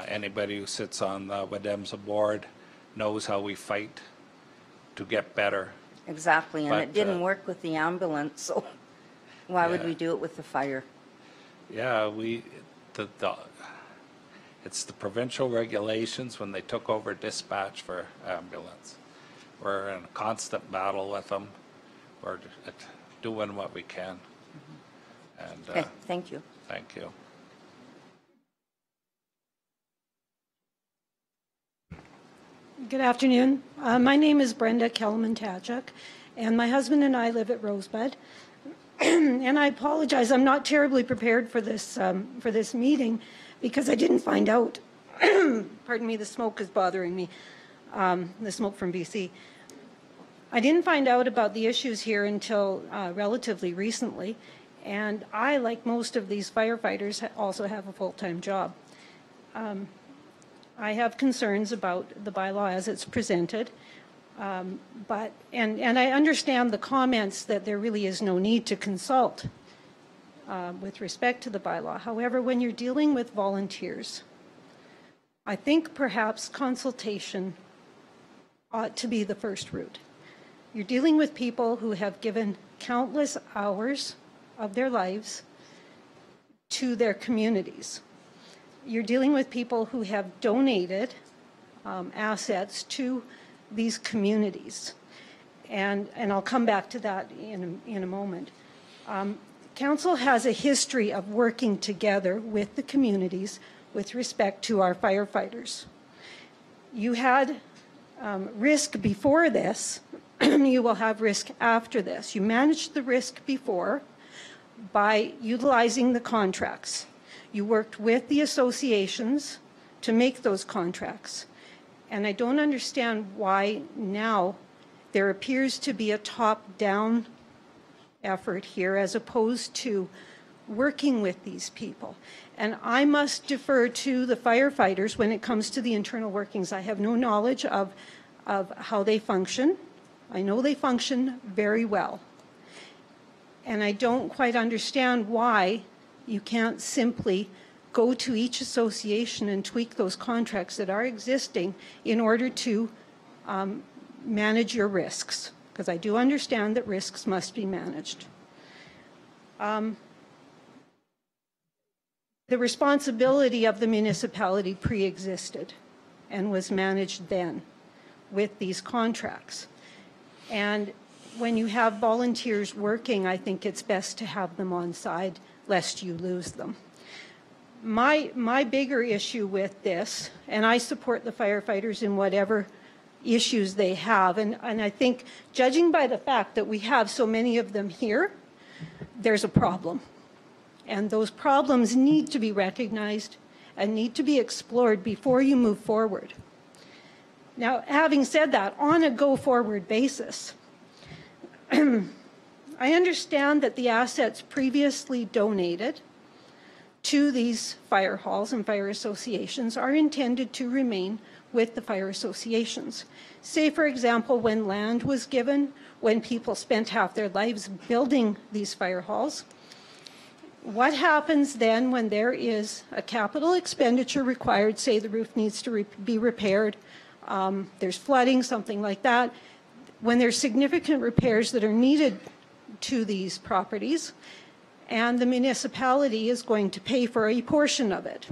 Anybody who sits on the Wedemza board knows how we fight to get better. Exactly, and But, it didn't work with the ambulance, so why would Yeah. we do it with the fire? Yeah, it's the provincial regulations when they took over dispatch for ambulance. We're in a constant battle with them. We're doing what we can. And Okay, thank you. thank you. Good afternoon. My name is Brenda Kelman-Tachuk, and my husband and I live at Rosebud. And I apologize, I'm not terribly prepared for this meeting because I didn't find out. Pardon me, the smoke is bothering me, the smoke from BC. I didn't find out about the issues here until relatively recently, and I, like most of these firefighters, also have a full-time job. I have concerns about the bylaw as it's presented, and I understand the comments that there really is no need to consult with respect to the bylaw. However, when you're dealing with volunteers, I think perhaps consultation ought to be the first route. You're dealing with people who have given countless hours of their lives to their communities. You're dealing with people who have donated assets to these communities. And I'll come back to that in a moment. Council has a history of working together with the communities with respect to our firefighters. You had risk before this, you will have risk after this. You managed the risk before by utilizing the contracts. You worked with the associations to make those contracts. And I don't understand why now there appears to be a top-down effort here as opposed to working with these people. And I must defer to the firefighters when it comes to the internal workings. I have no knowledge of how they function. I know they function very well. And I don't quite understand why you can't simply go to each association and tweak those contracts that are existing in order to manage your risks, because I do understand that risks must be managed. The responsibility of the municipality pre-existed and was managed then with these contracts. And when you have volunteers working, I think it's best to have them on side lest you lose them. My bigger issue with this, and I support the firefighters in whatever issues they have, and I think judging by the fact that we have so many of them here, there's a problem. And those problems need to be recognized and need to be explored before you move forward. Now, having said that, on a go-forward basis, I understand that the assets previously donated to these fire halls and fire associations are intended to remain with the fire associations. Say, for example, when land was given, when people spent half their lives building these fire halls, what happens then when there is a capital expenditure required, say the roof needs to be repaired, there's flooding, something like that, when there's significant repairs that are needed to these properties, and the municipality is going to pay for a portion of it.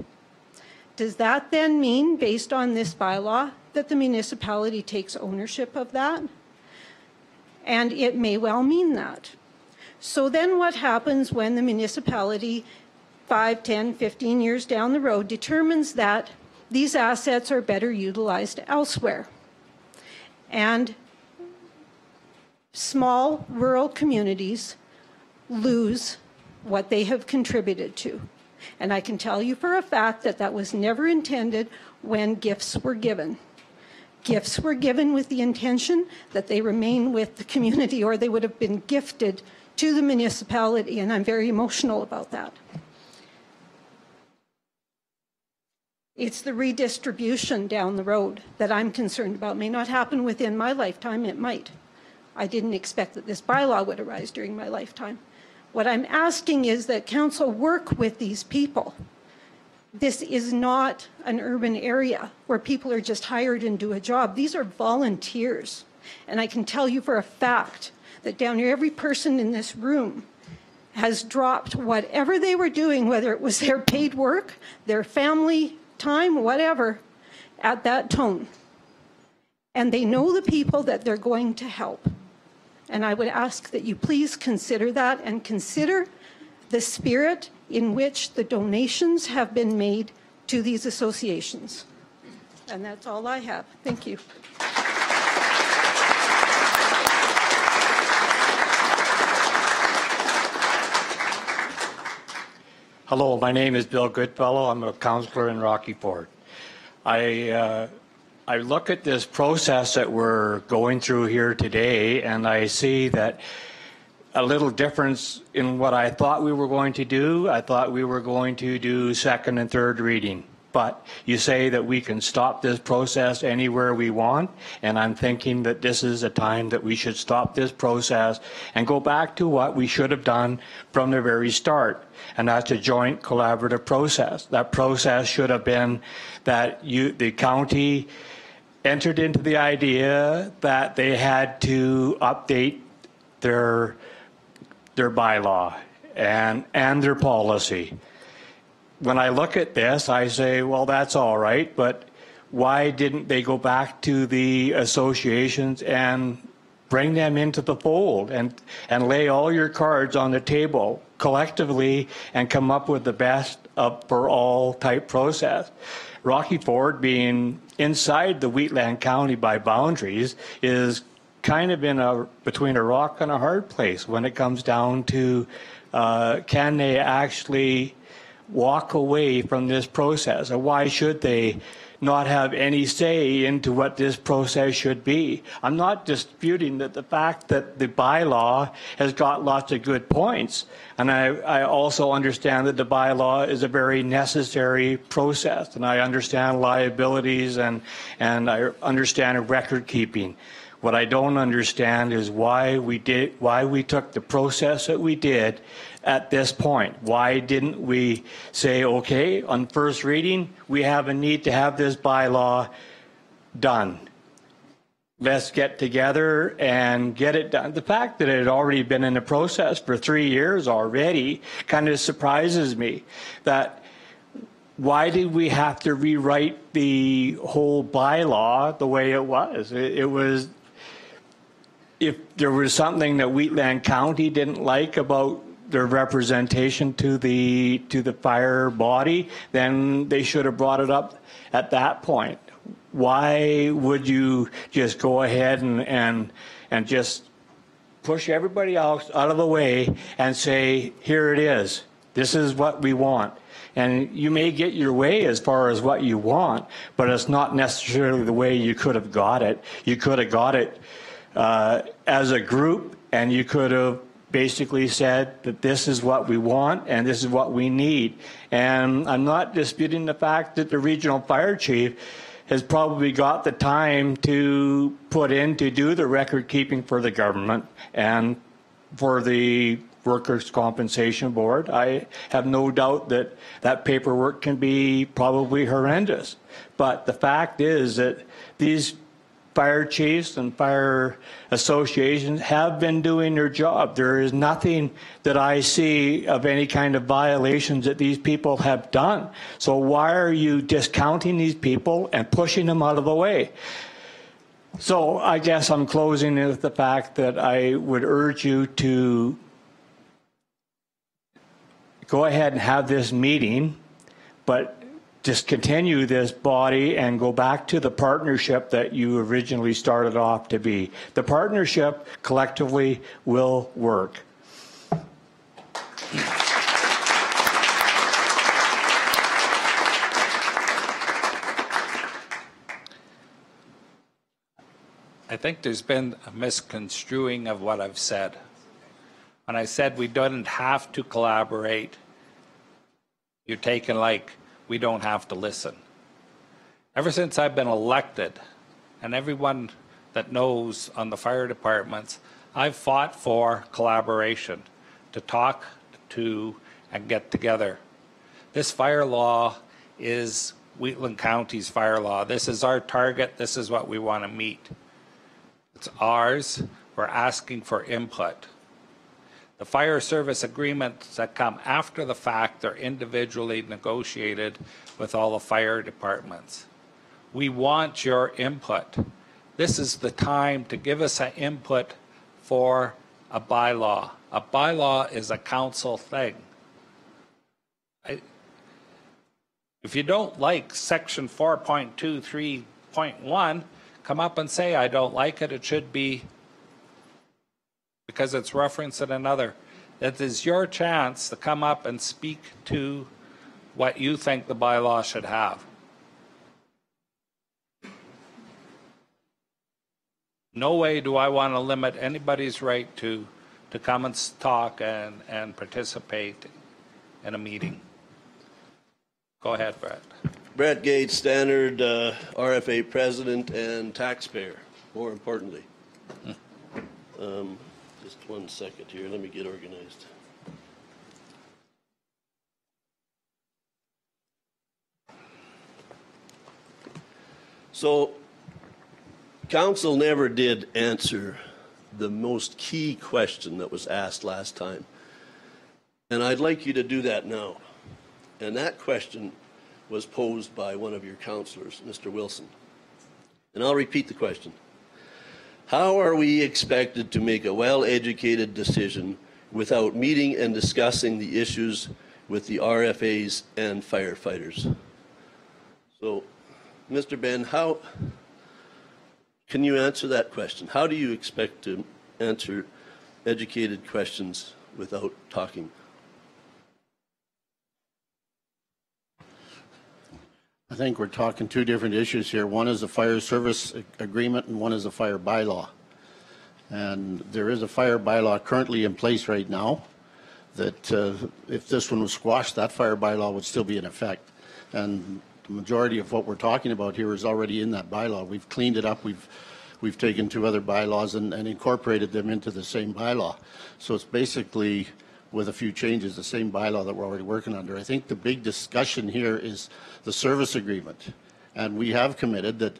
Does that then mean, based on this bylaw, that the municipality takes ownership of that? And it may well mean that. So then what happens when the municipality 5, 10, 15 years down the road determines that these assets are better utilized elsewhere? And small rural communities lose what they have contributed to. And I can tell you for a fact that that was never intended when gifts were given. Gifts were given with the intention that they remain with the community, or they would have been gifted to the municipality, and I'm very emotional about that. It's the redistribution down the road that I'm concerned about. It may not happen within my lifetime, it might. I didn't expect that this bylaw would arise during my lifetime. What I'm asking is that council work with these people. This is not an urban area where people are just hired and do a job. These are volunteers. And I can tell you for a fact that down here, every person in this room has dropped whatever they were doing, whether it was their paid work, their family time, whatever, at that tone. And they know the people that they're going to help. And I would ask that you please consider that and consider the spirit in which the donations have been made to these associations. And that's all I have. Thank you. Hello, my name is Bill Goodfellow. I'm a councillor in Rocky Ford. I look at this process that we're going through here today, and I see that a little difference in what I thought we were going to do. I thought we were going to do second and third reading. But you say that we can stop this process anywhere we want, and I'm thinking that this is a time that we should stop this process and go back to what we should have done from the very start, and that's a joint collaborative process. That process should have been that the county entered into the idea that they had to update their bylaw and their policy. When I look at this, I say, well, that's all right, but why didn't they go back to the associations and bring them into the fold and lay all your cards on the table collectively and come up with the best for all type process? Rocky Ford, being inside the Wheatland County by boundaries, is kind of between a rock and a hard place when it comes down to can they actually walk away from this process, or why should they not have any say into what this process should be? I'm not disputing that the fact that the bylaw has got lots of good points, and I also understand that the bylaw is a very necessary process, and I understand liabilities and I understand record keeping. What I don't understand is why we took the process that we did at this point. Why didn't we say, okay, on first reading, we have a need to have this bylaw done. Let's get together and get it done. The fact that it had already been in the process for 3 years already kind of surprises me. That why did we have to rewrite the whole bylaw the way it was? It was, if there was something that Wheatland County didn't like about their representation to the fire body, then they should have brought it up at that point. Why would you just go ahead and just push everybody else out of the way and say, here it is, this is what we want? And you may get your way as far as what you want, but it's not necessarily the way you could have got it. You could have got it as a group, and you could have basically said that this is what we want and this is what we need. And I'm not disputing the fact that the regional fire chief has probably got the time to put in to do the record keeping for the government and for the Workers' Compensation Board. I have no doubt that that paperwork can be probably horrendous. But the fact is that these fire chiefs and fire associations have been doing their job. There is nothing that I see of any kind of violations that these people have done. So why are you discounting these people and pushing them out of the way? So I guess I'm closing with the fact that I would urge you to go ahead and have this meeting, but just continue this body and go back to the partnership that you originally started off to be. The partnership collectively will work. I think there's been a misconstruing of what I've said. When I said we don't have to collaborate, you're taken like we don't have to listen. Ever since I've been elected, and everyone that knows on the fire departments, I've fought for collaboration, to talk to and get together. This fire law is Wheatland County's fire law. This is our target. This is what we want to meet. It's ours. We're asking for input. The fire service agreements that come after the fact are individually negotiated with all the fire departments. We want your input. This is the time to give us an input for a bylaw. A bylaw is a council thing. If you don't like section 4.23.1, come up and say, I don't like it. It should be, because it's referenced in another. It is your chance to come up and speak to what you think the bylaw should have. No way do I want to limit anybody's right to come and talk and participate in a meeting. Go ahead, Brett. Brett Gates, Standard, RFA President and taxpayer, more importantly. Just 1 second here, let me get organized. So council never did answer the most key question that was asked last time. And I'd like you to do that now. And that question was posed by one of your councillors, Mr. Wilson. And I'll repeat the question. How are we expected to make a well-educated decision without meeting and discussing the issues with the RFAs and firefighters? So, Mr. Ben, how can you answer that question? How do you expect to answer educated questions without talking? I think we're talking two different issues here. One is the fire service agreement and one is the fire bylaw. And there is a fire bylaw currently in place right now that if this one was squashed, that fire bylaw would still be in effect. And the majority of what we're talking about here is already in that bylaw. We've cleaned it up. We've taken two other bylaws and incorporated them into the same bylaw. So it's basically, with a few changes, the same bylaw that we're already working under. I think the big discussion here is the service agreement. And we have committed that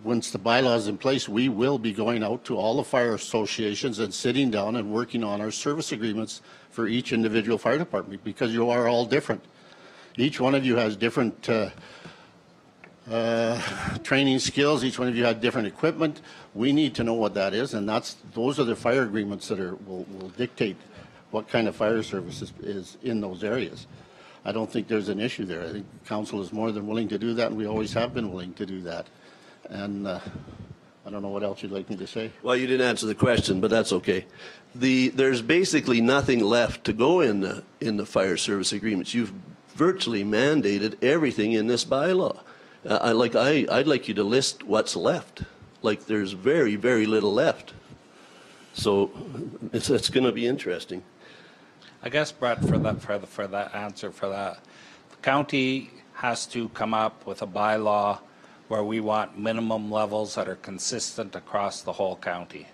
once the bylaw is in place, we will be going out to all the fire associations and sitting down and working on our service agreements for each individual fire department, because you are all different. Each one of you has different training skills. Each one of you has different equipment. We need to know what that is, and those are the fire agreements that will dictate what kind of fire service is in those areas. I don't think there's an issue there. I think council is more than willing to do that, and we always have been willing to do that. And I don't know what else you'd like me to say. Well, you didn't answer the question, but that's okay. There's basically nothing left to go in the fire service agreements. You've virtually mandated everything in this bylaw. I'd like you to list what's left. Like, there's very, very little left. So it's going to be interesting. I guess, Brett, for that answer, the county has to come up with a bylaw where we want minimum levels that are consistent across the whole county.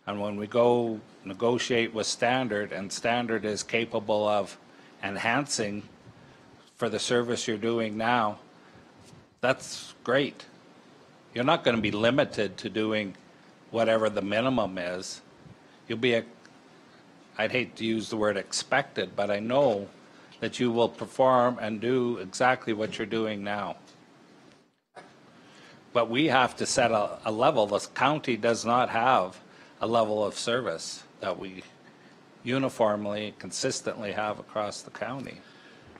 And when we go negotiate with Standard, and Standard is capable of enhancing for the service you're doing now, that's great. You're not going to be limited to doing whatever the minimum is. You'll be, I'd hate to use the word expected, but I know that you will perform and do exactly what you're doing now. But we have to set a level. The county does not have a level of service that we uniformly, consistently have across the county.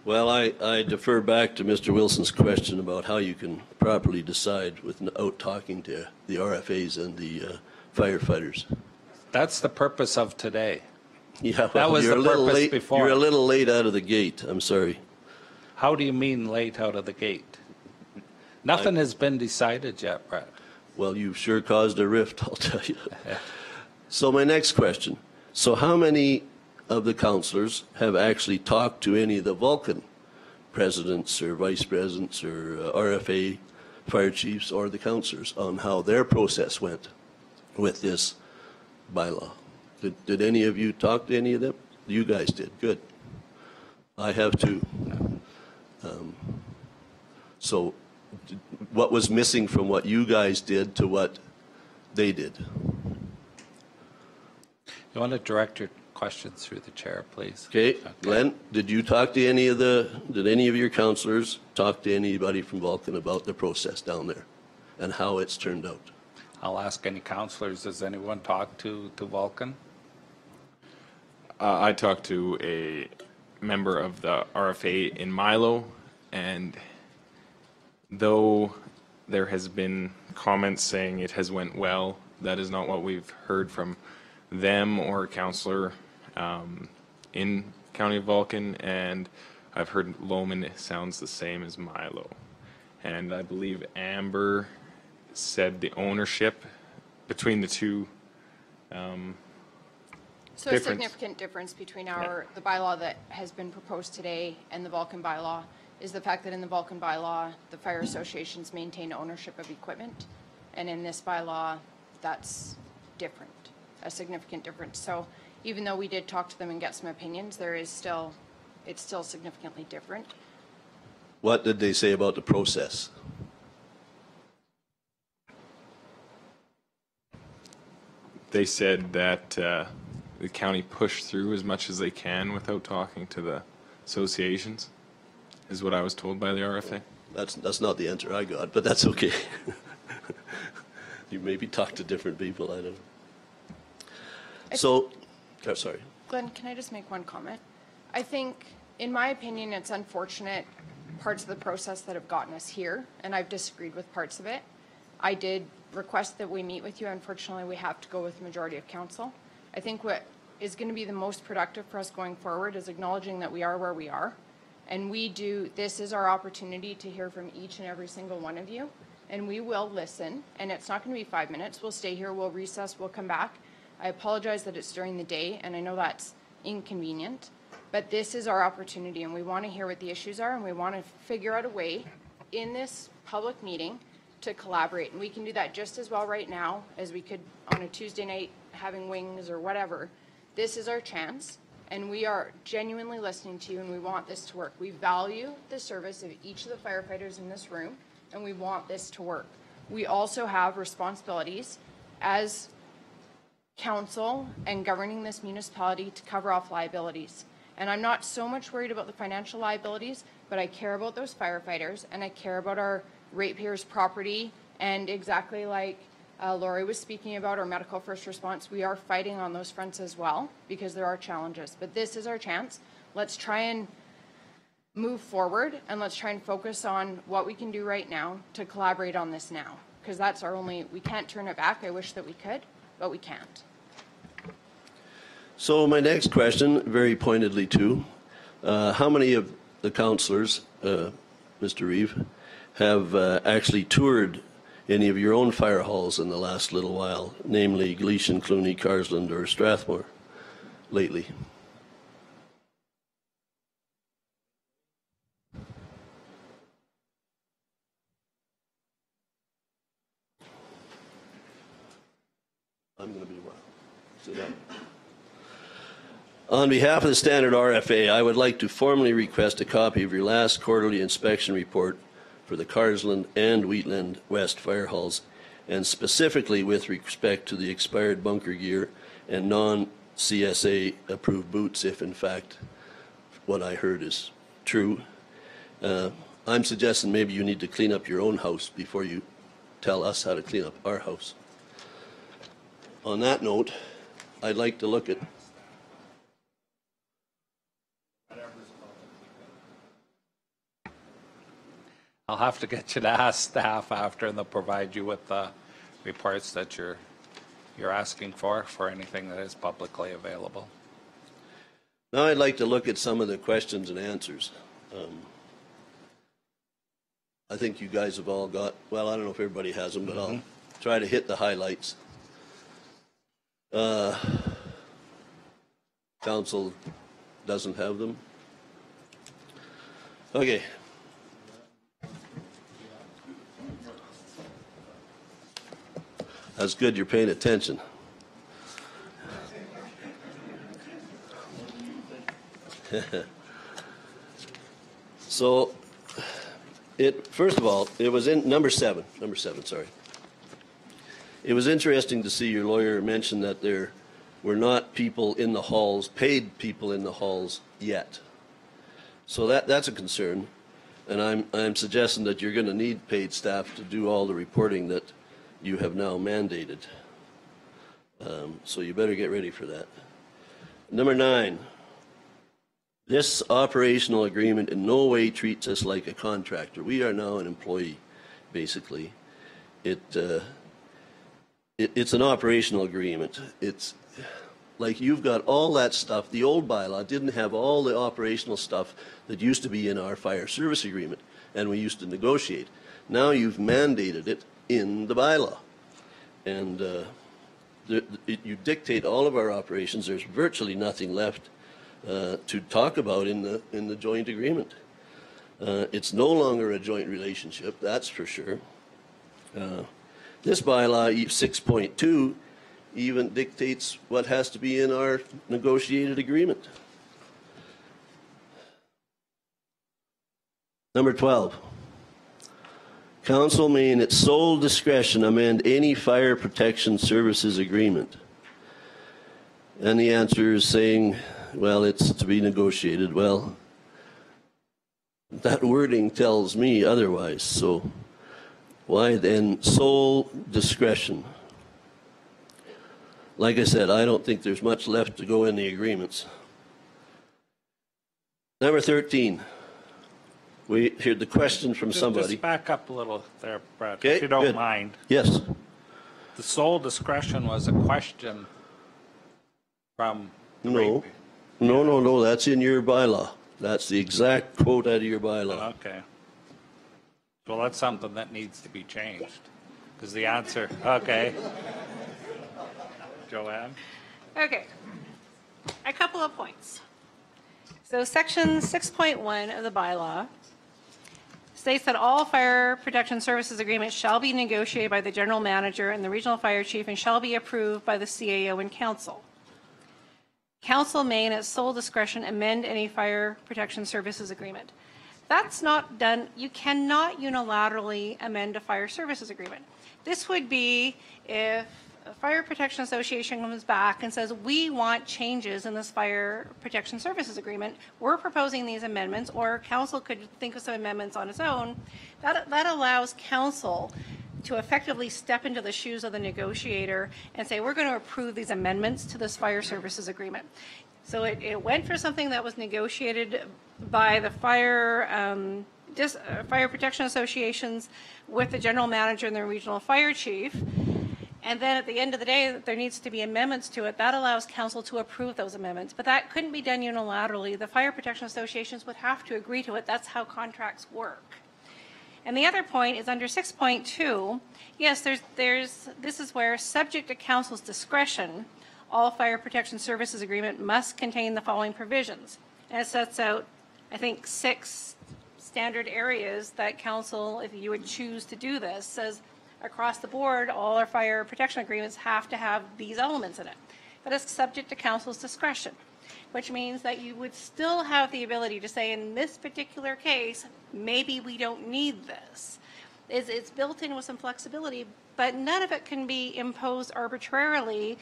Well, I defer back to Mr. Wilson's question about how you can properly decide without talking to the RFAs and the firefighters. That's the purpose of today. Yeah, well, that was the purpose before. You're a little late out of the gate. I'm sorry. How do you mean late out of the gate? Nothing has been decided yet, Brett. Well, you've sure caused a rift, I'll tell you. So my next question. So how many of the councillors have actually talked to any of the Vulcan presidents or vice presidents or RFA fire chiefs or the councillors on how their process went with this bylaw? Did any of you talk to any of them? You guys did. Good. I have too. So what was missing from what you guys did to what they did? You want to direct your questions through the chair, please? Okay. Glenn, did you talk to did any of your councillors talk to anybody from Vulcan about the process down there and how it's turned out? I'll ask any councillors, does anyone talk to Vulcan? I talked to a member of the RFA in Milo, and though there has been comments saying it has went well, that is not what we've heard from them or a councillor in County of Vulcan, and I've heard Lowman sounds the same as Milo. And I believe Amber said the ownership between the two So a significant difference between the bylaw that has been proposed today and the Vulcan bylaw is the fact that in the Vulcan bylaw, the fire associations maintain ownership of equipment, and in this bylaw, that's different, a significant difference. So even though we did talk to them and get some opinions, it's still significantly different. What did they say about the process? they said that the county pushed through as much as they can without talking to the associations, is what I was told by the RFA. That's not the answer I got, but that's okay. You maybe talk to different people, I don't know. So, sorry. Glenn, can I just make one comment? I think, in my opinion, it's unfortunate parts of the process that have gotten us here, and I've disagreed with parts of it. I did request that we meet with you. Unfortunately, we have to go with the majority of council. I think what is going to be the most productive for us going forward is acknowledging that we are where we are. And this is our opportunity to hear from each and every single one of you. And we will listen. And it's not going to be 5 minutes. We'll stay here, we'll recess, we'll come back. I apologize that it's during the day, and I know that's inconvenient. But this is our opportunity, and we want to hear what the issues are, and we want to figure out a way in this public meeting to collaborate. And we can do that just as well right now as we could on a Tuesday night having wings or whatever. This is our chance, and we are genuinely listening to you, and we want this to work. We value the service of each of the firefighters in this room, and we want this to work. We also have responsibilities as council and governing this municipality to cover off liabilities. And I'm not so much worried about the financial liabilities, but I care about those firefighters, and I care about our ratepayers' property, and exactly like Laurie was speaking about our medical first response, we are fighting on those fronts as well because there are challenges. But this is our chance. Let's try and move forward, and let's try and focus on what we can do right now to collaborate on this now, because that's our only, we can't turn it back. I wish that we could, but we can't. So my next question, very pointedly too, how many of the councillors, Mr. Reeve, have actually toured any of your own fire halls in the last little while, namely Gleason, Clooney, Carsland, or Strathmore lately? I'm going to be wild. Sit down. On behalf of the Standard RFA, I would like to formally request a copy of your last quarterly inspection report for the Carsland and Wheatland West fire halls, and specifically with respect to the expired bunker gear and non-CSA approved boots, if in fact what I heard is true. I'm suggesting maybe you need to clean up your own house before you tell us how to clean up our house. On that note, I'd like to look at I'll have to get you to ask staff after, and they'll provide you with the reports that you're asking for anything that is publicly available. Now I'd like to look at some of the questions and answers. I think you guys have all got, well, I don't know if everybody has them, but I'll try to hit the highlights. Council doesn't have them. Okay. That's good, you're paying attention. So, first of all, it was in number seven, sorry. It was interesting to see your lawyer mention that there were not people in the halls, paid people in the halls yet. So that's a concern, and I'm suggesting that you're going to need paid staff to do all the reporting that you have now mandated. So you better get ready for that. Number 9, this operational agreement in no way treats us like a contractor. We are now an employee, basically. It's an operational agreement. It's like you've got all that stuff. The old bylaw didn't have all the operational stuff that used to be in our fire service agreement, and we used to negotiate. Now you've mandated it in the bylaw, and you dictate all of our operations. There's virtually nothing left to talk about in the joint agreement. It's no longer a joint relationship, that's for sure. This bylaw 6.2 even dictates what has to be in our negotiated agreement. Number 12. Council may in its sole discretion amend any fire protection services agreement. And the answer is saying, well, it's to be negotiated. Well, that wording tells me otherwise. So why then sole discretion? Like I said, I don't think there's much left to go in the agreements. Number 13. We heard the question from somebody. Just back up a little there, Brad, Okay, if you don't good. mind. Yes. The sole discretion was a question from the No. rate- No, that's in your bylaw. That's the exact quote out of your bylaw. Okay. Well, that's something that needs to be changed, because the answer, okay. Joanne? Okay. A couple of points. So section 6.1 of the bylaw states that all fire protection services agreements shall be negotiated by the general manager and the regional fire chief and shall be approved by the CAO and council. Council may, in its sole discretion, amend any fire protection services agreement. That's not done. You cannot unilaterally amend a fire services agreement. This would be if a Fire Protection Association comes back and says, we want changes in this fire protection services agreement. We're proposing these amendments, or council could think of some amendments on its own. That allows council to effectively step into the shoes of the negotiator and say, we're going to approve these amendments to this fire services agreement. So it went for something that was negotiated by the fire protection associations with the general manager and the regional fire chief. And then at the end of the day, there needs to be amendments to it. That allows council to approve those amendments. But that couldn't be done unilaterally. The fire protection associations would have to agree to it. That's how contracts work. And the other point is under 6.2, yes, this is where, subject to council's discretion, all fire protection services agreement must contain the following provisions. And it sets out, I think, 6 standard areas that council, if you would choose to do this, says across the board, all our fire protection agreements have to have these elements in it. But it's subject to council's discretion, which means that you would still have the ability to say, in this particular case, maybe we don't need this. It's built in with some flexibility, but none of it can be imposed arbitrarily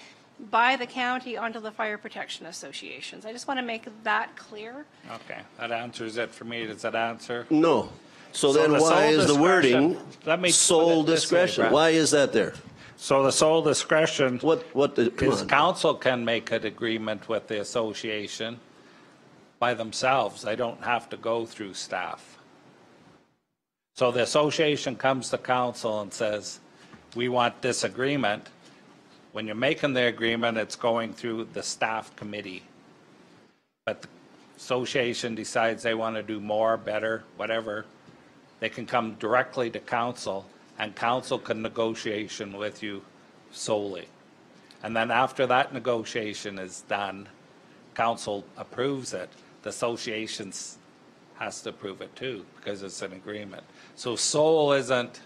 by the county onto the fire protection associations. I just want to make that clear. Okay, that answers it for me. Does that answer? No. So then the why sole is the wording discretion- sole put it this way, discretion? Brad. Why is that there? So the sole discretion Come is on. council can make an agreement with the association by themselves. They don't have to go through staff. So the association comes to council and says, we want this agreement. When you're making the agreement, it's going through the staff committee. But the association decides they want to do more, better, whatever. They can come directly to council, and council can negotiation with you solely. And then after that negotiation is done, council approves it. The association has to approve it too, because it's an agreement. So sole isn't,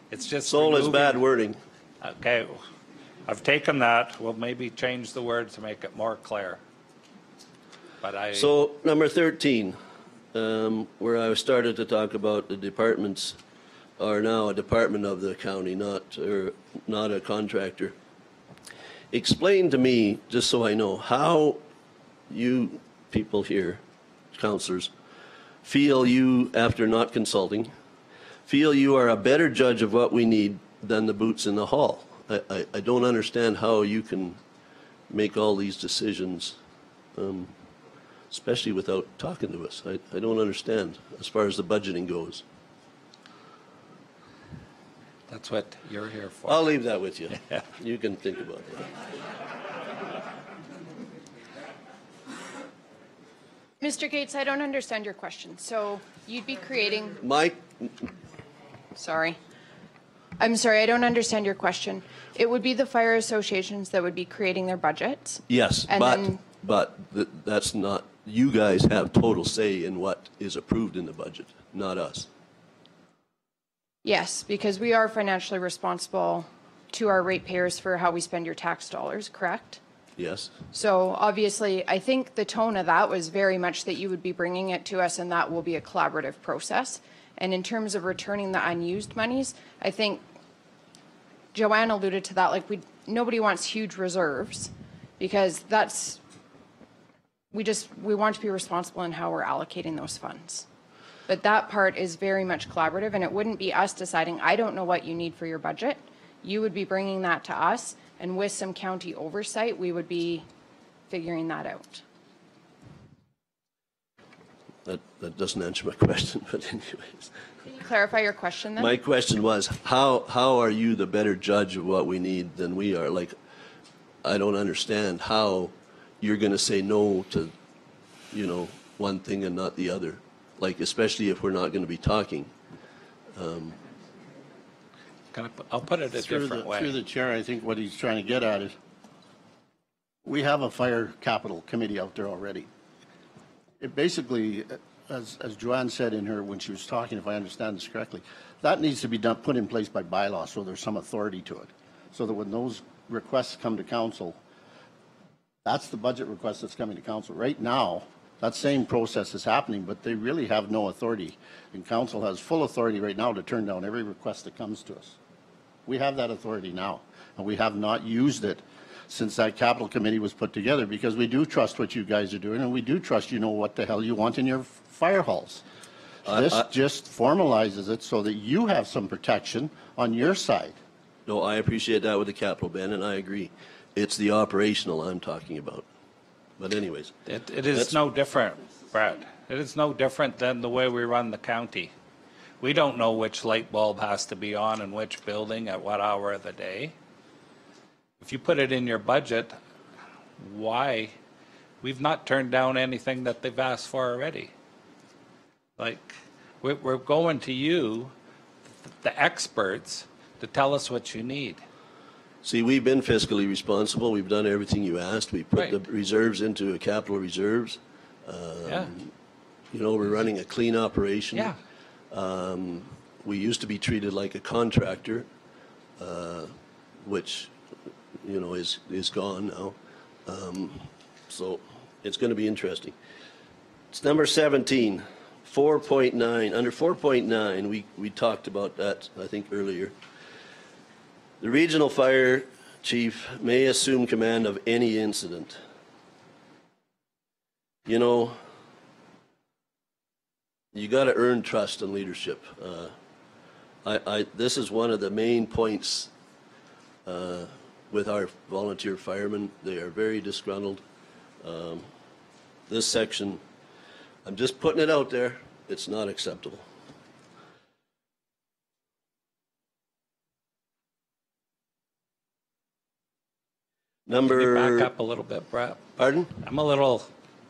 it's just Sole is removing- bad wording. Okay, I've taken that. We'll maybe change the word to make it more clear. But So number 13, where I started to talk about the departments are now a department of the county, not a contractor. Explain to me, just so I know, how you people here, councillors, feel you, after not consulting, feel you are a better judge of what we need than the boots in the hall. I don't understand how you can make all these decisions, especially without talking to us. I don't understand as far as the budgeting goes. that's what you're here for. I'll leave that with you. You can think about that. Mr. Gates, I don't understand your question. So you'd be creating... Mike? Sorry. I'm sorry, I don't understand your question. It would be the fire associations that would be creating their budgets. Yes, And but that's not, you guys have total say in what is approved in the budget, not us. Yes, because we are financially responsible to our ratepayers for how we spend your tax dollars, correct? Yes? So obviously, I think the tone of that was very much that you would be bringing it to us and that will be a collaborative process. And in terms of returning the unused monies, I think Joanne alluded to that, like nobody wants huge reserves because we want to be responsible in how we're allocating those funds. But that part is very much collaborative, and it wouldn't be us deciding, I don't know what you need for your budget. You would be bringing that to us, and with some county oversight, we would be figuring that out. That doesn't answer my question, but anyways. Can you clarify your question then? My question was, how are you the better judge of what we need than we are? Like, I don't understand how you're going to say no to, you know, one thing and not the other. Like, especially if we're not going to be talking. I'll put it a different way. Through the chair, I think what he's trying to get at is, we have a fire capital committee out there already. It basically, as Joanne said in her when she was talking, if I understand this correctly, that needs to be put in place by bylaw, so there's some authority to it, so that when those requests come to council, that's the budget request that's coming to council. Right now, that same process is happening, but they really have no authority, and council has full authority right now to turn down every request that comes to us. We have that authority now, and we have not used it since that capital committee was put together, because we do trust what you guys are doing, and we do trust you know what the hell you want in your fire halls. This just formalizes it so that you have some protection on your side. No, I appreciate that with the capital, Ben, and I agree. It's the operational I'm talking about. But anyways. It is no different, Brad. It is no different than the way we run the county. We don't know which light bulb has to be on in which building at what hour of the day. If you put it in your budget, why? We've not turned down anything that they've asked for already. Like, we're going to you, the experts, to tell us what you need. See, we've been fiscally responsible. We've done everything you asked. We put the reserves into a capital reserves. Yeah. You know, we're running a clean operation. Yeah. We used to be treated like a contractor, which, you know, is gone now. So it's going to be interesting. It's number 17, 4.9. Under 4.9, we talked about that, I think, earlier. The regional fire chief may assume command of any incident. You know, you got to earn trust and leadership. This is one of the main points with our volunteer firemen. They are very disgruntled. This section, I'm just putting it out there, it's not acceptable. Can you back up a little bit, Brett? Pardon? I'm a little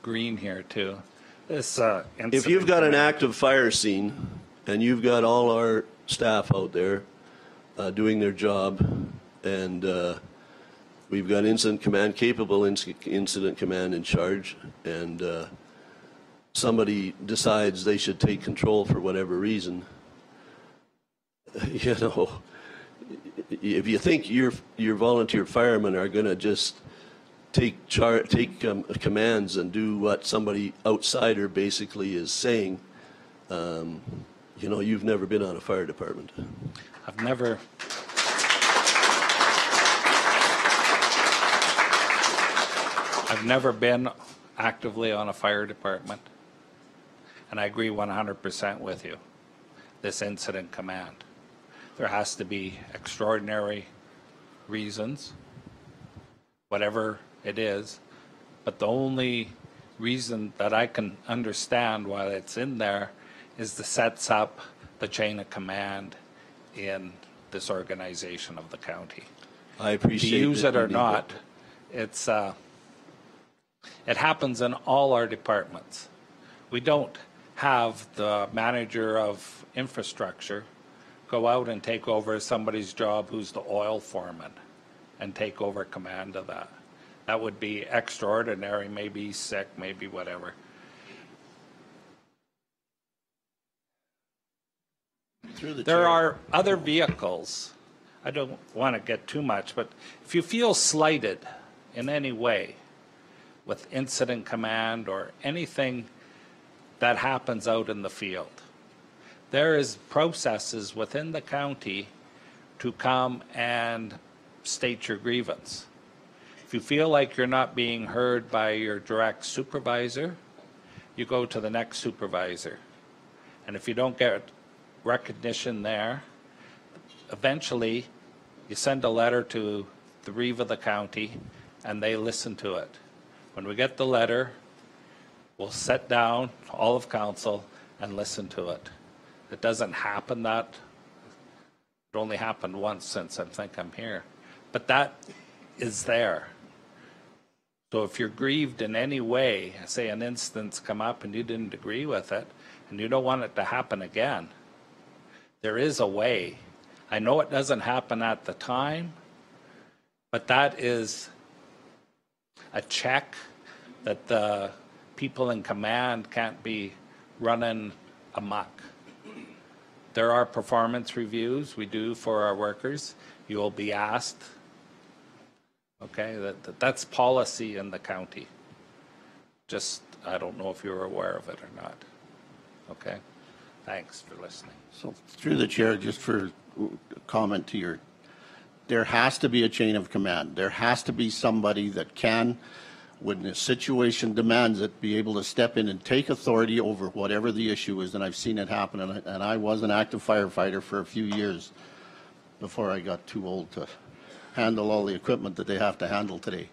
green here too. This if you've got an active fire scene and you've got all our staff out there doing their job, and we've got incident command, capable incident command in charge, and somebody decides they should take control for whatever reason, you know, if you think your volunteer firemen are going to just take commands and do what somebody outsider basically is saying, you know, you've never been on a fire department. I've never been actively on a fire department, and I agree 100% with you. This incident command. There has to be extraordinary reasons, whatever it is, but the only reason that I can understand why it's in there is to sets up the chain of command in this organization of the county. I appreciate to use it or not, it's it happens in all our departments. We don't have the manager of infrastructure go out and take over somebody's job who's the oil foreman and take over command of that. That would be extraordinary, maybe he's sick, maybe whatever. There are other vehicles. I don't want to get too much, but if you feel slighted in any way with incident command or anything that happens out in the field, there is processes within the county to come and state your grievance. If you feel like you're not being heard by your direct supervisor, you go to the next supervisor. And if you don't get recognition there, eventually you send a letter to the Reeve of the county and they listen to it. When we get the letter, we'll sit down, all of council, and listen to it. It doesn't happen that, it only happened once since I think I'm here. But that is there. So if you're grieved in any way, say an instance come up and you didn't agree with it, and you don't want it to happen again, there is a way. I know it doesn't happen at the time, but that is a check that the people in command can't be running amok. There are performance reviews we do for our workers. You will be asked. Okay, that's policy in the county. Just, I don't know if you're aware of it or not. Okay, thanks for listening. So through the chair, just for comment to your, there has to be a chain of command. There has to be somebody that can, when the situation demands it, be able to step in and take authority over whatever the issue is. And I've seen it happen. And I was an active firefighter for a few years before I got too old to handle all the equipment that they have to handle today.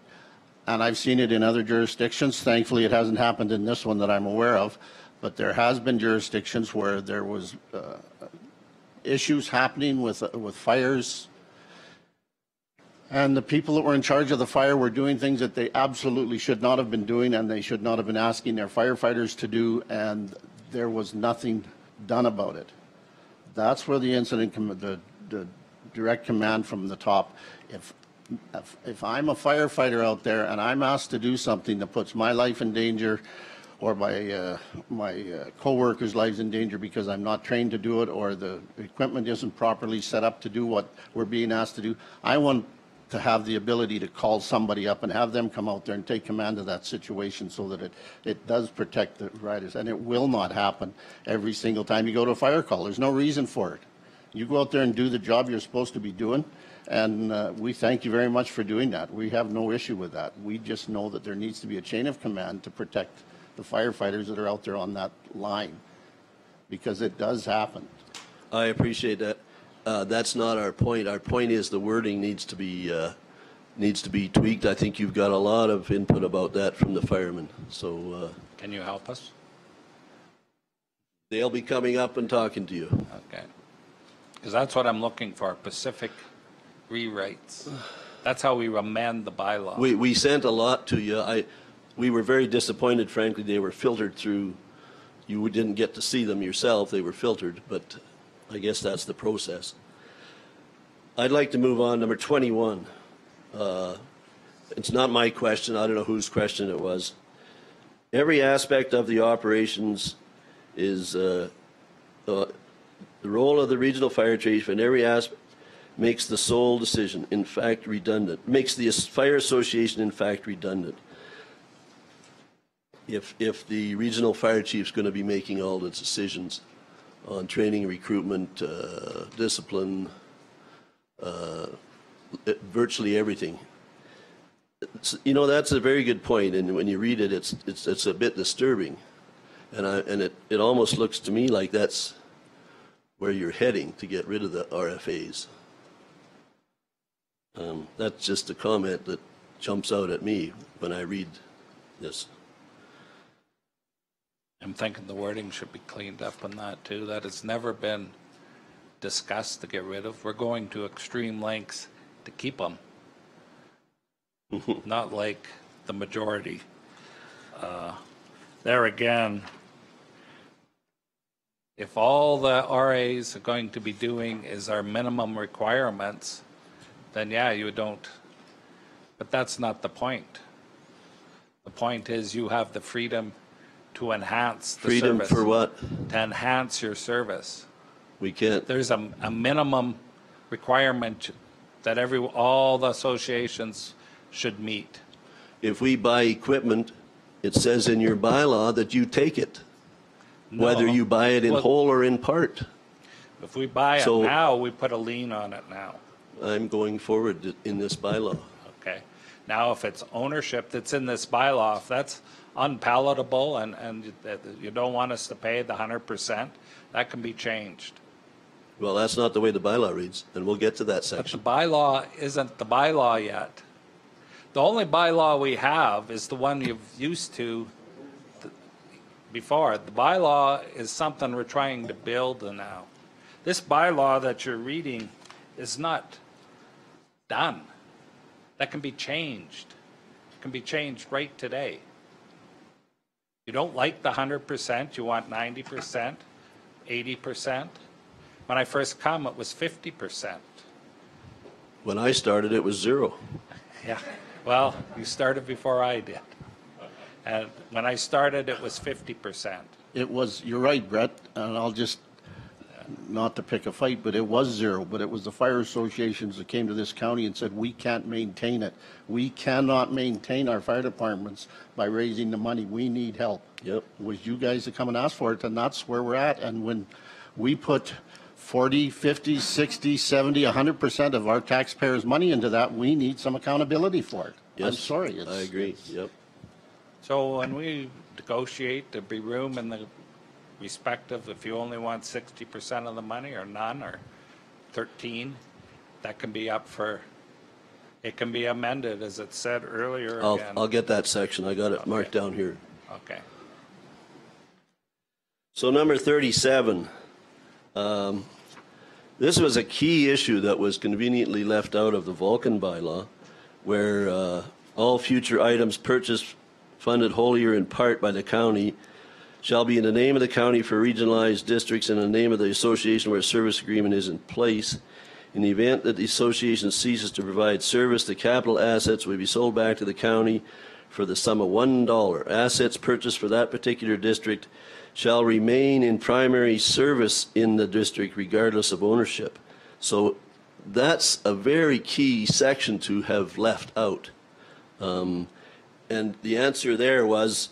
And I've seen it in other jurisdictions. Thankfully, it hasn't happened in this one that I'm aware of. But there has been jurisdictions where there was issues happening with fires, and the people that were in charge of the fire were doing things that they absolutely should not have been doing, and they should not have been asking their firefighters to do, and there was nothing done about it. That's where the incident, the direct command from the top. If I'm a firefighter out there and I'm asked to do something that puts my life in danger, or my co-workers' lives in danger because I'm not trained to do it, or the equipment isn't properly set up to do what we're being asked to do, I want to have the ability to call somebody up and have them come out there and take command of that situation so that it does protect the riders. And it will not happen every single time you go to a fire call. There's no reason for it. You go out there and do the job you're supposed to be doing, and we thank you very much for doing that. We have no issue with that. We just know that there needs to be a chain of command to protect the firefighters that are out there on that line, because it does happen. I appreciate that. That's not our point. Our point is the wording needs to be tweaked. I think you've got a lot of input about that from the firemen. So can you help us? They'll be coming up and talking to you. Okay, because that's what I'm looking for, specific rewrites. That's how we amend the bylaw. We sent a lot to you. We were very disappointed, frankly. They were filtered through. You didn't get to see them yourself. They were filtered, but I guess that's the process. I'd like to move on. Number 21. It's not my question. I don't know whose question it was. Every aspect of the operations is the role of the regional fire chief, and every aspect makes the sole decision, in fact, redundant. Makes the fire association, in fact, redundant. If the regional fire chief's going to be making all the decisions on training, recruitment, discipline, virtually everything. You know, that's a very good point, and when you read it, it's a bit disturbing, and it almost looks to me like that's where you're heading to get rid of the RFAs. That's just a comment that jumps out at me when I read this. I'm thinking the wording should be cleaned up on that too. That has never been discussed to get rid of. We're going to extreme lengths to keep them. Not like the majority. There again, if all the RAs are going to be doing is our minimum requirements, then yeah, you don't. But that's not the point. The point is you have the freedom to enhance the freedom service. For what? To enhance your service. We can't. There's a minimum requirement that all the associations should meet. If we buy equipment, it says in your bylaw that you take it, whether you buy it in whole or in part. If we buy it now, we put a lien on it now. I'm going forward in this bylaw. Okay. Now, if it's ownership that's in this bylaw, if that's unpalatable and you don't want us to pay the 100%, that can be changed. Well, that's not the way the bylaw reads, and we'll get to that But the section. bylaw isn't the bylaw yet. The only bylaw we have is the one you've used to before. The bylaw is something we're trying to build now. This bylaw that you're reading is not done. That can be changed. It can be changed right today. You don't like the 100%, you want 90%, 80%. When I first come, it was 50%. When I started, it was 0. Yeah, well, you started before I did. And when I started, it was 50%. It was, you're right, Brett, and I'll just, not to pick a fight, but it was 0, but it was the fire associations that came to this county and said, we can't maintain it. We cannot maintain our fire departments by raising the money. We need help. Yep. It was you guys that come and ask for it, and that's where we're at. And when we put 40, 50, 60, 70, 100% of our taxpayers' money into that, we need some accountability for it. Yes, I'm sorry. I agree, yep. So when we negotiate, there'd be room in the respective, if you only want 60% of the money or none or 13, that can be up for, it can be amended as it said earlier again. I'll get that section. I got it marked down here. Okay. So number 37, this was a key issue that was conveniently left out of the Vulcan bylaw, where all future items purchased, funded wholly or in part by the county shall be in the name of the county for regionalized districts and in the name of the association where a service agreement is in place. In the event that the association ceases to provide service, the capital assets will be sold back to the county for the sum of $1. Assets purchased for that particular district shall remain in primary service in the district regardless of ownership. So that's a very key section to have left out. And the answer there was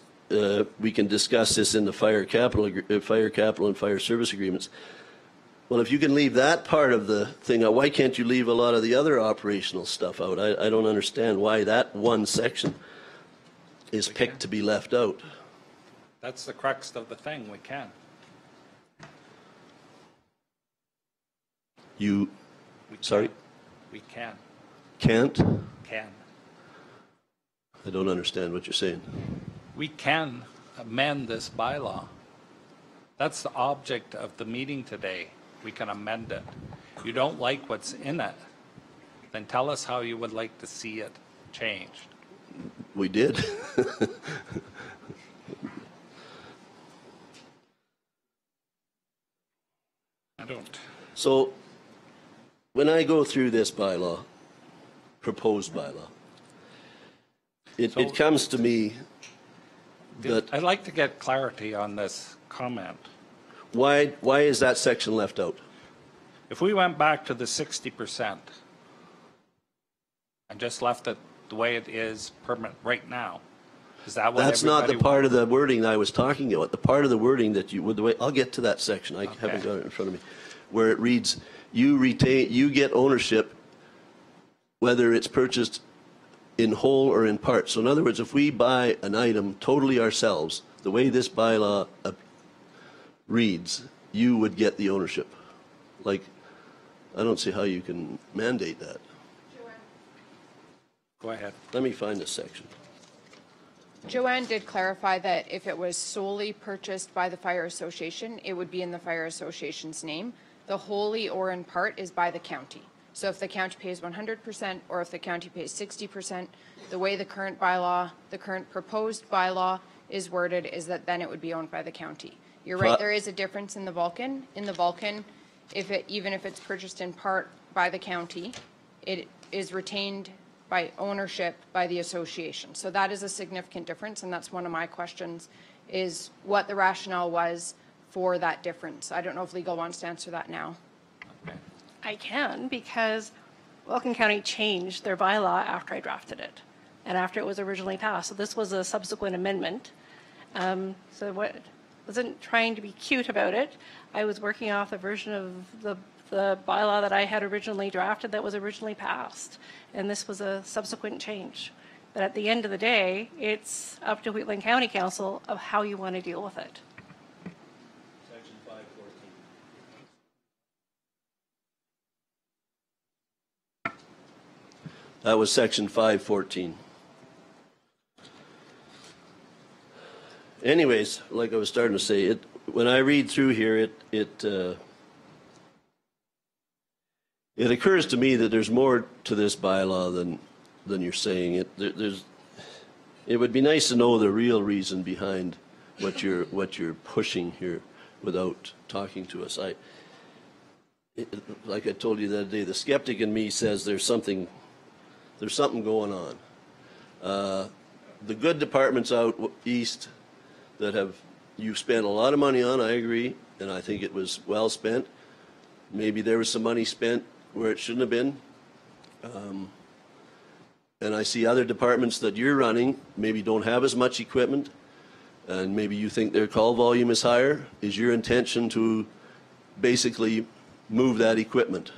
we can discuss this in the fire capital and fire service agreements. Well, if you can leave that part of the thing out, why can't you leave a lot of the other operational stuff out? I don't understand why that one section is picked to be left out. That's the crux of the thing, we can. Sorry? We can. Can't? Can. I don't understand what you're saying. We can amend this bylaw. That's the object of the meeting today. We can amend it. You don't like what's in it, then tell us how you would like to see it changed. We did. I don't. So when I go through this bylaw, proposed bylaw, it comes to me that I'd like to get clarity on this comment. why is that section left out? If we went back to the 60% and just left it the way it is permanent right now, is that what That's not the everybody part of the wording I was talking about. The part of the wording that you would, the way, I'll get to that section. I haven't got it in front of me, where it reads, you get ownership whether it's purchased in whole or in part. So in other words, if we buy an item totally ourselves, the way this bylaw reads, you would get the ownership. Like, I don't see how you can mandate that. Go ahead. Let me find this section. Joanne did clarify that if it was solely purchased by the fire association, it would be in the fire association's name. The wholly or in part is by the county. So if the county pays 100% or if the county pays 60%, the way the current bylaw, the current proposed bylaw is worded is that then it would be owned by the county. You're right, there is a difference in the Vulcan. In the Vulcan, even if it's purchased in part by the county, it is retained by ownership by the association. So that is a significant difference, and that's one of my questions, is what the rationale was for that difference. I don't know if legal wants to answer that now. I can, because Vulcan County changed their bylaw after I drafted it and after it was originally passed. So this was a subsequent amendment. So what wasn't trying to be cute about it. I was working off the version of the bylaw that I had originally drafted that was originally passed. And this was a subsequent change. But at the end of the day, it's up to Wheatland County Council of how you want to deal with it. Section 514. That was section 514. Anyways, like I was starting to say, when I read through here, it occurs to me that there's more to this bylaw than you're saying. It would be nice to know the real reason behind what you're pushing here without talking to us. Like I told you the other day, the skeptic in me says there's something going on. The good departments out east that you've spent a lot of money on, I agree, and I think it was well spent. Maybe there was some money spent where it shouldn't have been. And I see other departments that you're running maybe don't have as much equipment, and maybe you think their call volume is higher. Is your intention to basically move that equipment?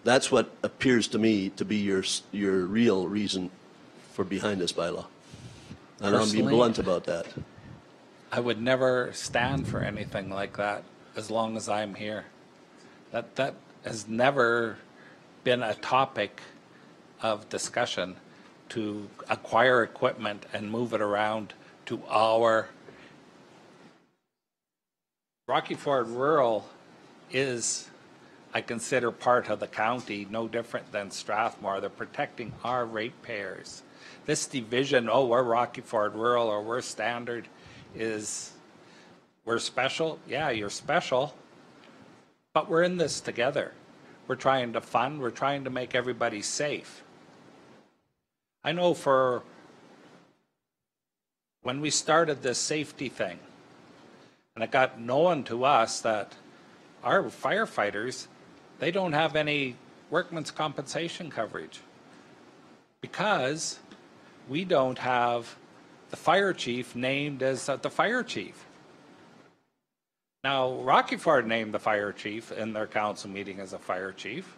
That's what appears to me to be your real reason for behind this bylaw. And I'm being blunt about that. I would never stand for anything like that as long as I'm here. That has never been a topic of discussion, to acquire equipment and move it around to our Rocky Ford Rural is, I consider, part of the county, no different than Strathmore. They're protecting our ratepayers. This division, oh, we're Rocky Ford Rural or we're Standard, we're special. Yeah, you're special, but we're in this together. We're trying to fund, we're trying to make everybody safe. I know for when we started this safety thing, and it got known to us that our firefighters, they don't have any workman's compensation coverage because we don't have the fire chief named as the fire chief. Now, Rocky Ford named the fire chief in their council meeting as a fire chief.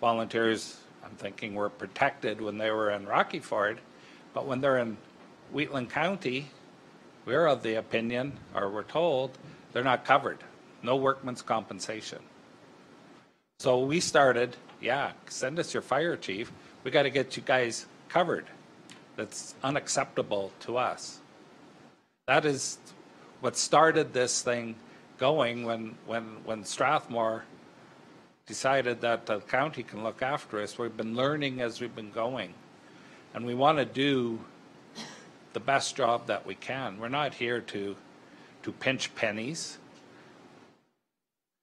Volunteers, I'm thinking, were protected when they were in Rocky Ford, but when they're in Wheatland County, we're of the opinion, or we're told, they're not covered. No workman's compensation. So we started, yeah, send us your fire chief. We got to get you guys covered. That's unacceptable to us. That is what started this thing going when Strathmore decided that the county can look after us. We've been learning as we've been going, and we want to do the best job that we can. We're not here to pinch pennies.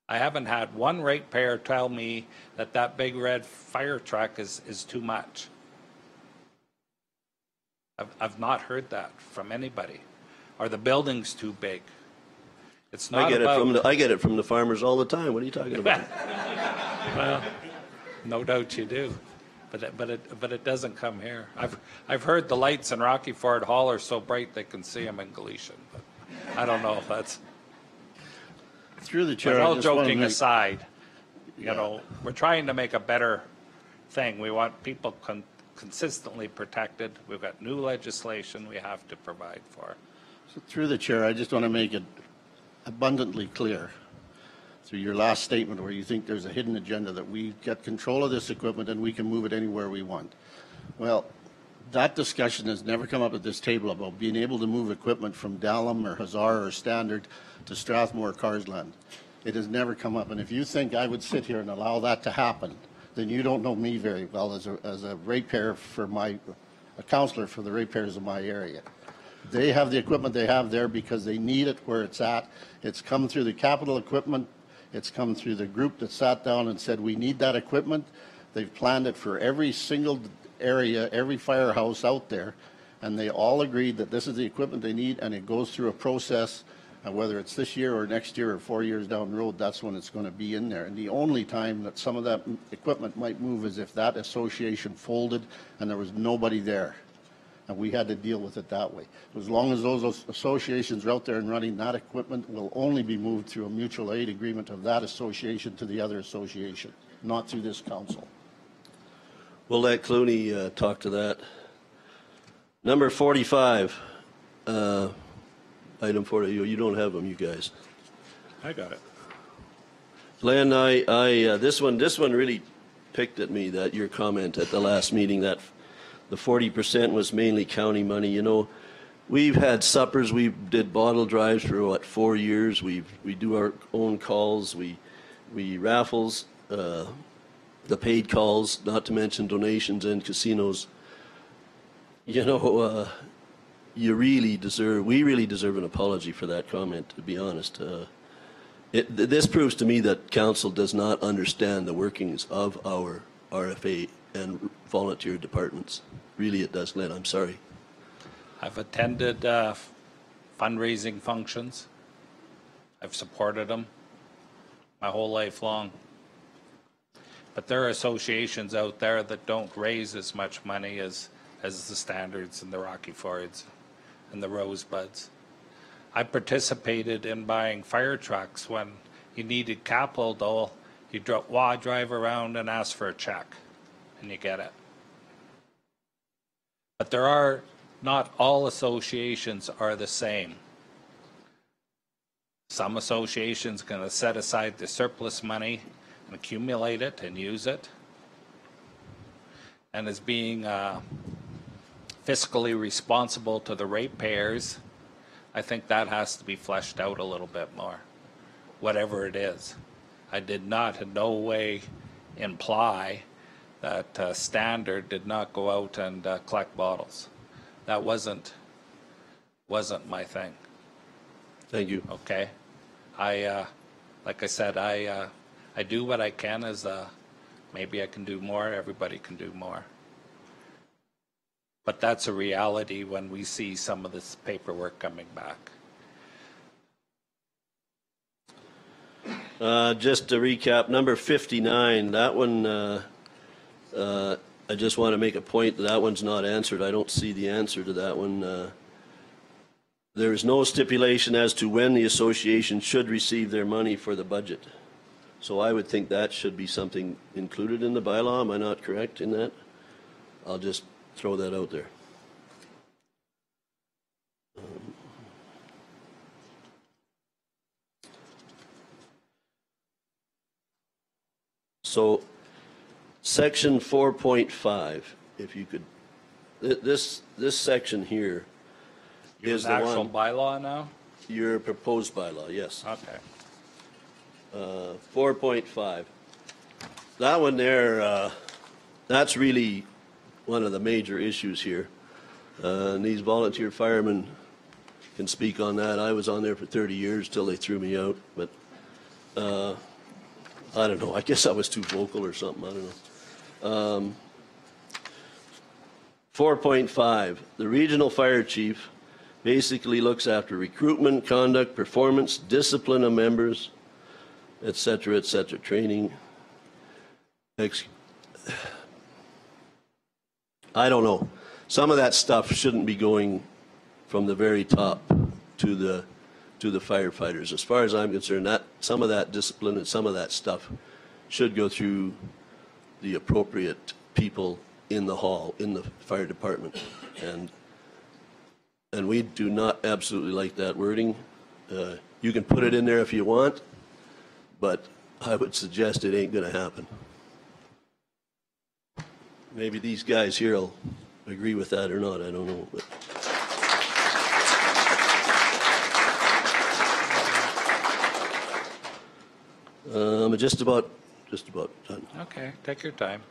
I haven't had one ratepayer tell me that that big red fire truck is too much. I've not heard that from anybody. Are the buildings too big? It's not I get it from the farmers all the time. What are you talking about? Well, no doubt you do, but it doesn't come here. I've heard the lights in Rocky Ford Hall are so bright they can see them in Galicia, but I don't know if that's. Through the chair, But all joking aside, you know, we're trying to make a better thing. We want people consistently protected. We've got new legislation we have to provide for. So through the chair, I just want to make it abundantly clear through your last statement where you think there's a hidden agenda that we get control of this equipment and we can move it anywhere we want. Well, that discussion has never come up at this table about being able to move equipment from Dallam or Hazard or Standard to Strathmore or Carsland. It has never come up. And if you think I would sit here and allow that to happen, then you don't know me very well as a ratepayer for a councillor for the ratepayers of my area. They have the equipment they have there because they need it where it's at. It's come through the capital equipment. It's come through the group that sat down and said, we need that equipment. They've planned it for every single area, every firehouse out there, and they all agreed that this is the equipment they need, and it goes through a process, whether it's this year or next year or 4 years down the road, that's when it's going to be in there. And the only time that some of that equipment might move is if that association folded and there was nobody there. And we had to deal with it that way. As long as those associations are out there and running, that equipment will only be moved through a mutual aid agreement of that association to the other association, not through this council. We'll let Clooney talk to that. Number 45, item 40. You don't have them, you guys. I got it. Len, this one really picked at me, that your comment at the last meeting that the 40% was mainly county money. You know, we've had suppers, we did bottle drives for what, 4 years. We do our own calls, we raffles, the paid calls, not to mention donations and casinos. You know, we really deserve an apology for that comment, to be honest. This proves to me that council does not understand the workings of our RFA and volunteer departments. Really, it does, Glenn. I'm sorry. I've attended fundraising functions. I've supported them my whole life long. But there are associations out there that don't raise as much money as the Standards and the Rocky Fords and the Rosebuds. I participated in buying fire trucks when you needed capital, though. You drive around and ask for a check, and you get it. But not all associations are the same. Some associations are going to set aside the surplus money and accumulate it and use it. And as being fiscally responsible to the ratepayers, I think that has to be fleshed out a little bit more, whatever it is. I did not in no way imply that Standard did not go out and collect bottles. That wasn't my thing. Thank you. Okay. Like I said, I do what I can. As maybe I can do more. Everybody can do more. But that's a reality when we see some of this paperwork coming back. Just to recap, number 59, that one, I just want to make a point that one's not answered. I don't see the answer to that one. There is no stipulation as to when the association should receive their money for the budget. So I would think that should be something included in the bylaw. Am I not correct in that? I'll just throw that out there. So section 4.5, if you could, this section here is the actual one. Bylaw now? Your proposed bylaw, yes. Okay. 4.5. That one there, that's really one of the major issues here. And these volunteer firemen can speak on that. I was on there for 30 years till they threw me out. But I don't know. I guess I was too vocal or something. I don't know. 4.5. The regional fire chief basically looks after recruitment, conduct, performance, discipline of members, et cetera, training. I don't know. Some of that stuff shouldn't be going from the very top to the firefighters. As far as I'm concerned, that some of that discipline and some of that stuff should go through the appropriate people in the hall, in the fire department. And we do not absolutely like that wording. You can put it in there if you want, but I would suggest it ain't going to happen. Maybe these guys here will agree with that or not, I don't know. But. I'm just about done. Okay, take your time.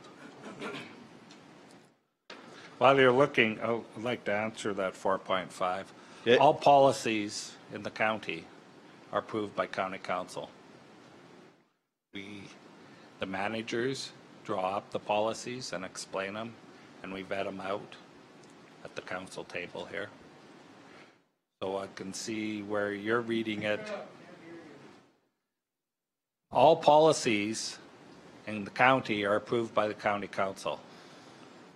While you're looking, I'd like to answer that 4.5. Okay. All policies in the county are approved by county council. The managers draw up the policies and explain them, and we vet them out at the council table here. So I can see where you're reading it. All policies in the county are approved by the county council.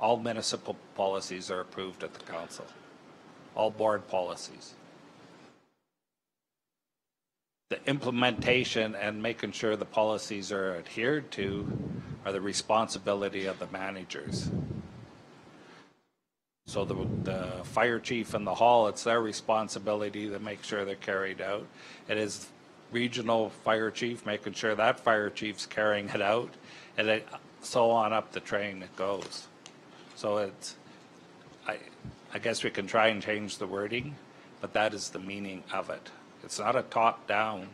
All municipal policies are approved at the council. All board policies. The implementation and making sure the policies are adhered to are the responsibility of the managers. So the fire chief and the hall, it's their responsibility to make sure they're carried out. It is regional fire chief making sure that fire chief's carrying it out, and so on up the train it goes. So it's, I guess we can try and change the wording, but that is the meaning of it. It's not a top down.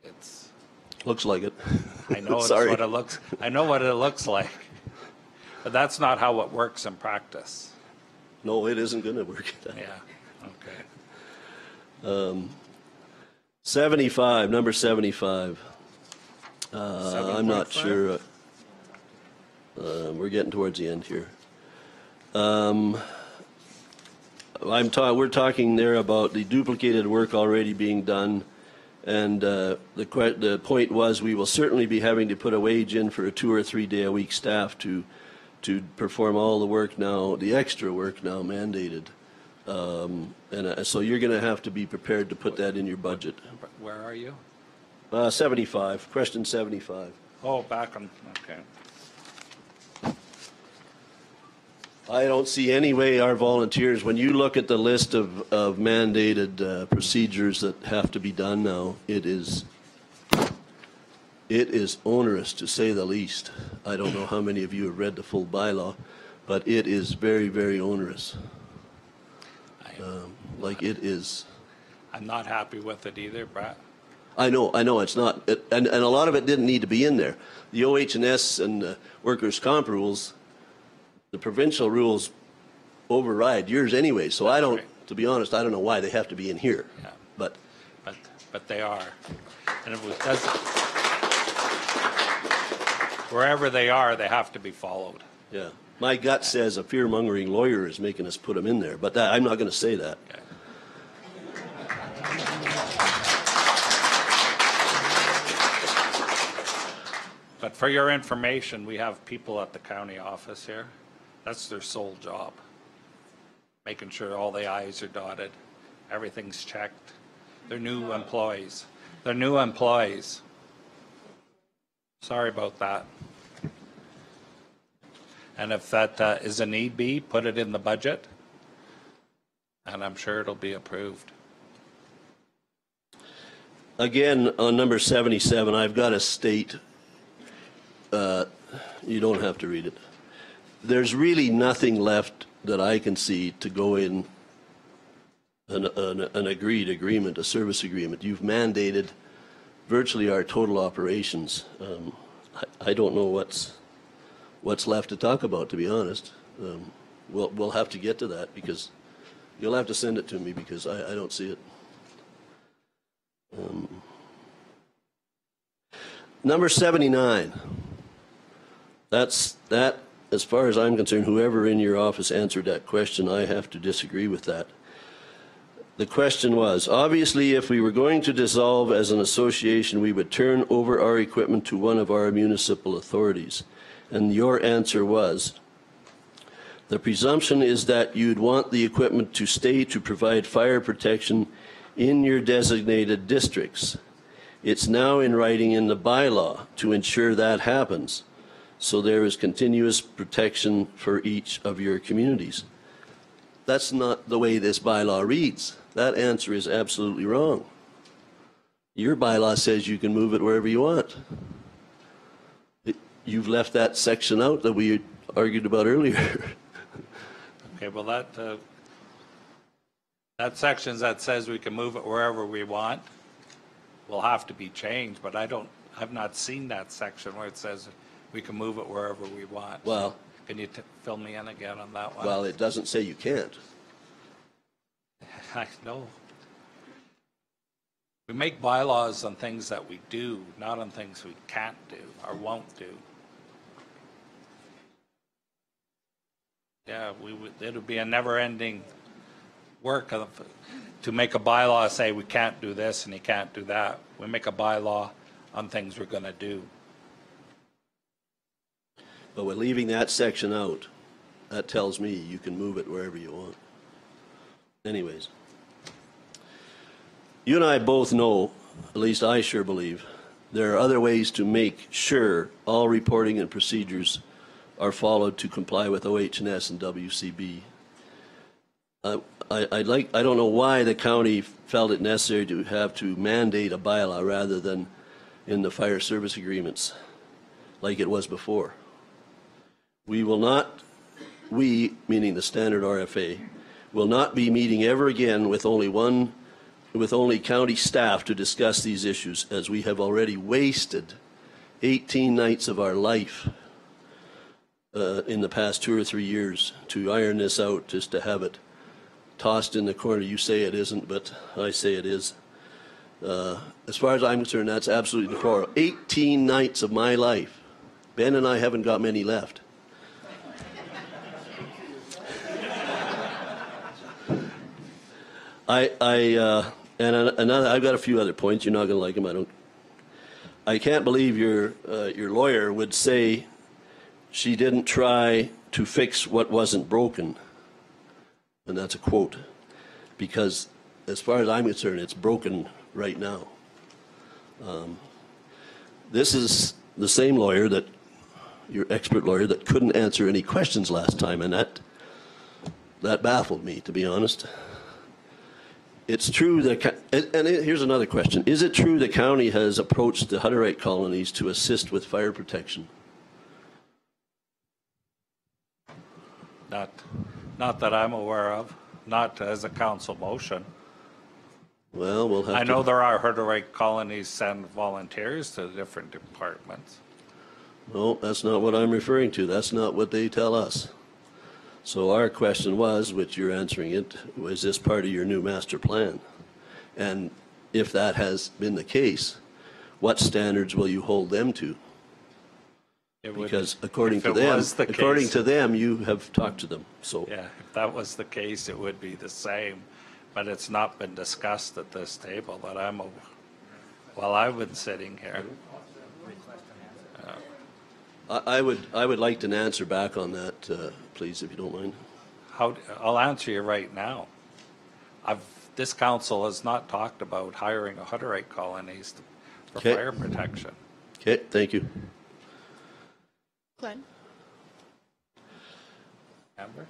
It's. Looks like it. I know it's Sorry. what it looks. I know what it looks like, but that's not how it works in practice. No, it isn't going to work. Yeah. Okay. 75, number 75. I'm not 7.5? sure. We're getting towards the end here. We're talking there about the duplicated work already being done, and the point was we will certainly be having to put a wage in for a 2 or 3 day a week staff to perform all the work now, the extra work now mandated. So you're going to have to be prepared to put that in your budget. Where are you? 75, question 75. Oh, back on. Okay. I don't see any way our volunteers, when you look at the list of mandated procedures that have to be done now, it is onerous to say the least. I don't know how many of you have read the full bylaw, but it is very, very onerous. It is. I'm not happy with it either, Brett. I know it's not, and a lot of it didn't need to be in there. The OH&S and workers' comp rules, the provincial rules override yours anyway. So I don't, to be honest, I don't know why they have to be in here. Yeah. But they are, and if it does, wherever they are, they have to be followed. yeah, my gut says a fear-mongering lawyer is making us put them in there, but I'm not going to say that. Okay. But for your information, we have people at the county office here. That's their sole job. Making sure all the I's are dotted, everything's checked. They're new employees. They're new employees. Sorry about that. And if that is a need be, put it in the budget, and I'm sure it'll be approved. Again, on number 77, I've got to state, you don't have to read it. There's really nothing left that I can see to go in an agreed agreement, a service agreement. You've mandated virtually our total operations. I don't know what's left to talk about, to be honest. We'll have to get to that, because you'll have to send it to me, because I don't see it. Number 79. That, as far as I'm concerned, whoever in your office answered that question, I have to disagree with that. The question was, obviously, if we were going to dissolve as an association, we would turn over our equipment to one of our municipal authorities. And your answer was, the presumption is that you'd want the equipment to stay to provide fire protection in your designated districts. It's now in writing in the bylaw to ensure that happens, so there is continuous protection for each of your communities. That's not the way this bylaw reads. That answer is absolutely wrong. Your bylaw says you can move it wherever you want. You've left that section out that we argued about earlier. Okay, well that section that says we can move it wherever we want will have to be changed, but I've not seen that section where it says we can move it wherever we want. Well, can you fill me in again on that one? well, it doesn't say you can't. I know. We make bylaws on things that we do, not on things we can't do or won't do. Yeah, it'll be a never-ending work to make a bylaw say we can't do this and you can't do that. We make a bylaw on things we're going to do. But we're leaving that section out. That tells me you can move it wherever you want. Anyways, you and I both know, at least I sure believe, there are other ways to make sure all reporting and procedures are followed to comply with OH&S and WCB. I don't know why the county felt it necessary to have to mandate a bylaw rather than in the fire service agreements like it was before. We will not, we, meaning the standard RFA, will not be meeting ever again with only county staff to discuss these issues, as we have already wasted 18 nights of our life in the past 2 or 3 years to iron this out, just to have it tossed in the corner. You say it isn't, but I say it is. As far as I'm concerned, that's absolutely deplorable. 18 nights of my life. Ben and I haven't got many left. And another, I've got a few other points. You're not going to like them. I can't believe your lawyer would say she didn't try to fix what wasn't broken. And that's a quote, because as far as I'm concerned, it's broken right now. This is the same lawyer that, your expert lawyer, that couldn't answer any questions last time, and that baffled me, to be honest. It's true that, and here's another question. Is it true the county has approached the Hutterite colonies to assist with fire protection? Not that I'm aware of, not as a council motion. Well, we'll have I know there are Hutterite colonies send volunteers to different departments. No, that's not what I'm referring to. That's not what they tell us. So our question was, which you're answering it, was this part of your new master plan? And if that has been the case, what standards will you hold them to? Because according to them, you have talked to them. So yeah, if that was the case, it would be the same. But it's not been discussed at this table that I'm over while I've been sitting here. I would like an answer back on that, please, if you don't mind. I'll answer you right now. This council has not talked about hiring a Hutterite colonies for fire protection. Okay, thank you. Glenn? Amber?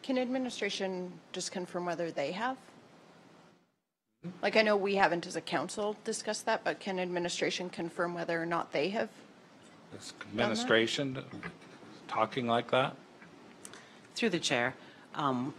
Can administration just confirm whether they have? Like, I know we haven't as a council discussed that, but can administration confirm whether or not they have? Is administration talking like that? Through the chair,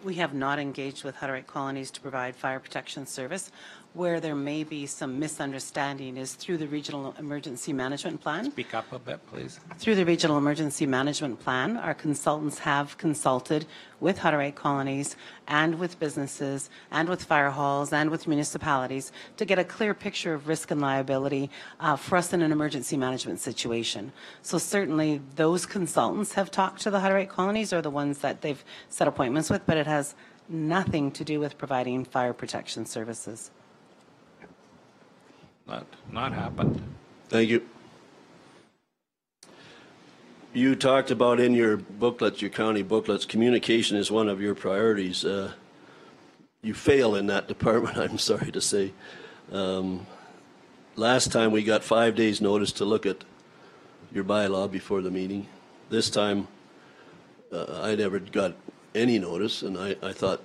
we have not engaged with Hutterite colonies to provide fire protection service. Where there may be some misunderstanding is through the Regional Emergency Management Plan. Speak up a bit, please. Through the Regional Emergency Management Plan, our consultants have consulted with Hutterite colonies and with businesses and with fire halls and with municipalities to get a clear picture of risk and liability for us in an emergency management situation. So certainly those consultants have talked to the Hutterite colonies, or the ones that they've set appointments with, but it has nothing to do with providing fire protection services. Not happened. Thank you. You talked about in your booklets, your county booklets, communication is one of your priorities. You fail in that department, I'm sorry to say. Last time we got 5 days notice to look at your bylaw before the meeting. This time I never got any notice, and I thought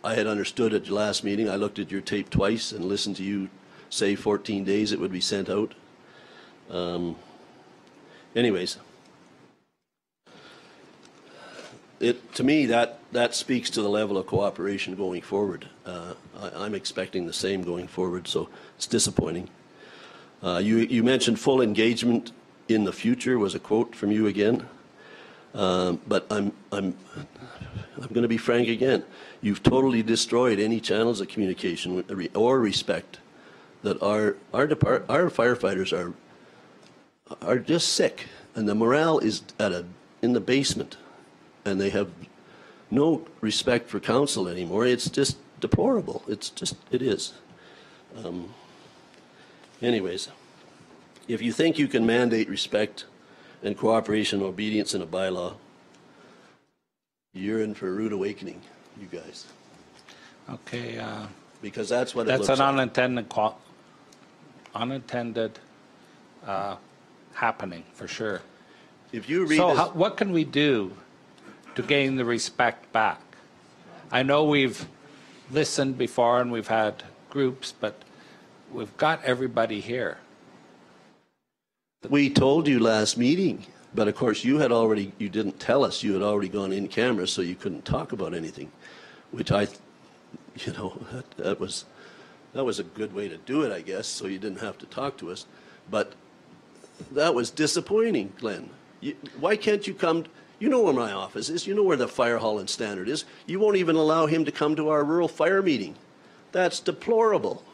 I had understood at your last meeting. I looked at your tape twice and listened to you say 14 days it would be sent out. Anyways, to me that speaks to the level of cooperation going forward. I'm expecting the same going forward, so it's disappointing. You mentioned full engagement in the future was a quote from you again, but I'm going to be frank again. You've totally destroyed any channels of communication or respect that our firefighters are just sick, and the morale is in the basement, and they have no respect for council anymore. It's just deplorable. It is. Anyways, if you think you can mandate respect and cooperation and obedience in a bylaw, you're in for a rude awakening, you guys. Okay. Because that's what it looks like. That's an unintended happening, for sure. If you read So this, what can we do to gain the respect back? I know we've listened before and we've had groups, but we've got everybody here. we told you last meeting, but of course you didn't tell us, you had already gone in camera, so you couldn't talk about anything, which that was a good way to do it, I guess, so you didn't have to talk to us. But that was disappointing, Glenn. Why can't you come? You know where my office is. You know where the fire hall and standard is. You won't even allow him to come to our rural fire meeting. That's deplorable.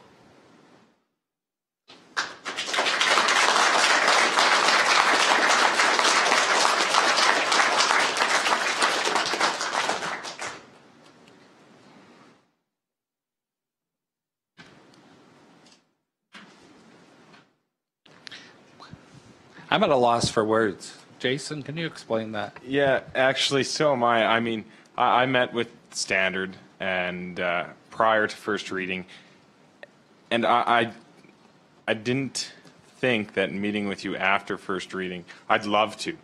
I'm at a loss for words. Jason, can you explain that? Yeah, actually, so am I. I mean, I met with Standard and prior to first reading, and I didn't think that meeting with you after first reading, I'd love to,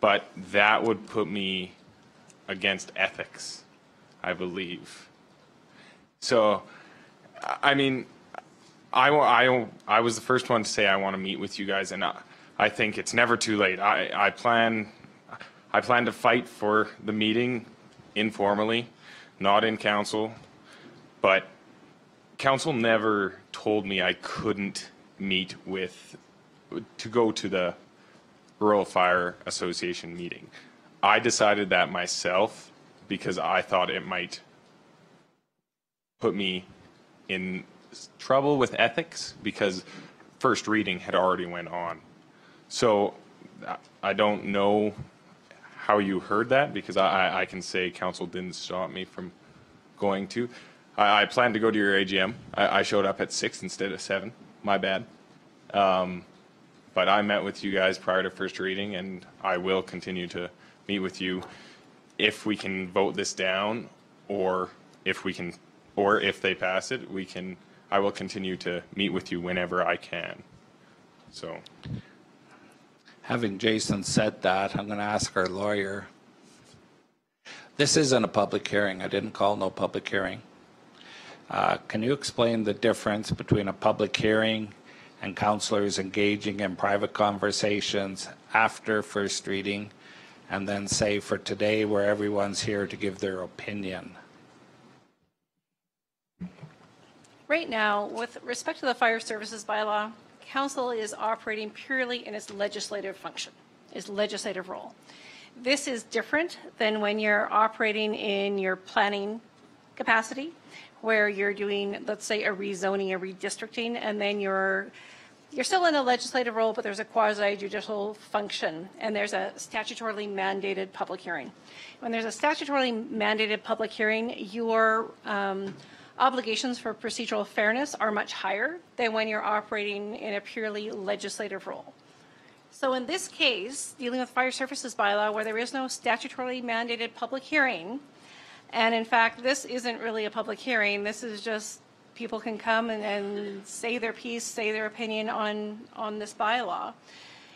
but that would put me against ethics, I believe. So, I mean, I was the first one to say I want to meet with you guys, and I think it's never too late. I plan to fight for the meeting informally, not in council, but council never told me I couldn't meet to go to the Rural Fire Association meeting. I decided that myself because I thought it might put me in trouble with ethics because first reading had already went on. So I don't know how you heard that because I can say council didn't stop me from going to. I planned to go to your AGM. I showed up at 6 instead of 7. My bad. But I met with you guys prior to first reading, and I will continue to meet with you if we can vote this down, or if they pass it, I will continue to meet with you whenever I can. So. Having Jason said that, I'm going to ask our lawyer. This isn't a public hearing. I didn't call no public hearing. Can you explain the difference between a public hearing and councillors engaging in private conversations after first reading, and then say for today where everyone's here to give their opinion? Right now, with respect to the fire services bylaw, council is operating purely in its legislative function, its legislative role. This is different than when you're operating in your planning capacity, where you're doing, let's say, a rezoning, a redistricting, and then you're still in a legislative role, but there's a quasi-judicial function, and there's a statutorily mandated public hearing. When there's a statutorily mandated public hearing, your obligations for procedural fairness are much higher than when you're operating in a purely legislative role. So in this case, dealing with fire services bylaw, where there is no statutorily mandated public hearing, and in fact, this isn't really a public hearing, this is just people can come and say their piece, say their opinion on this bylaw.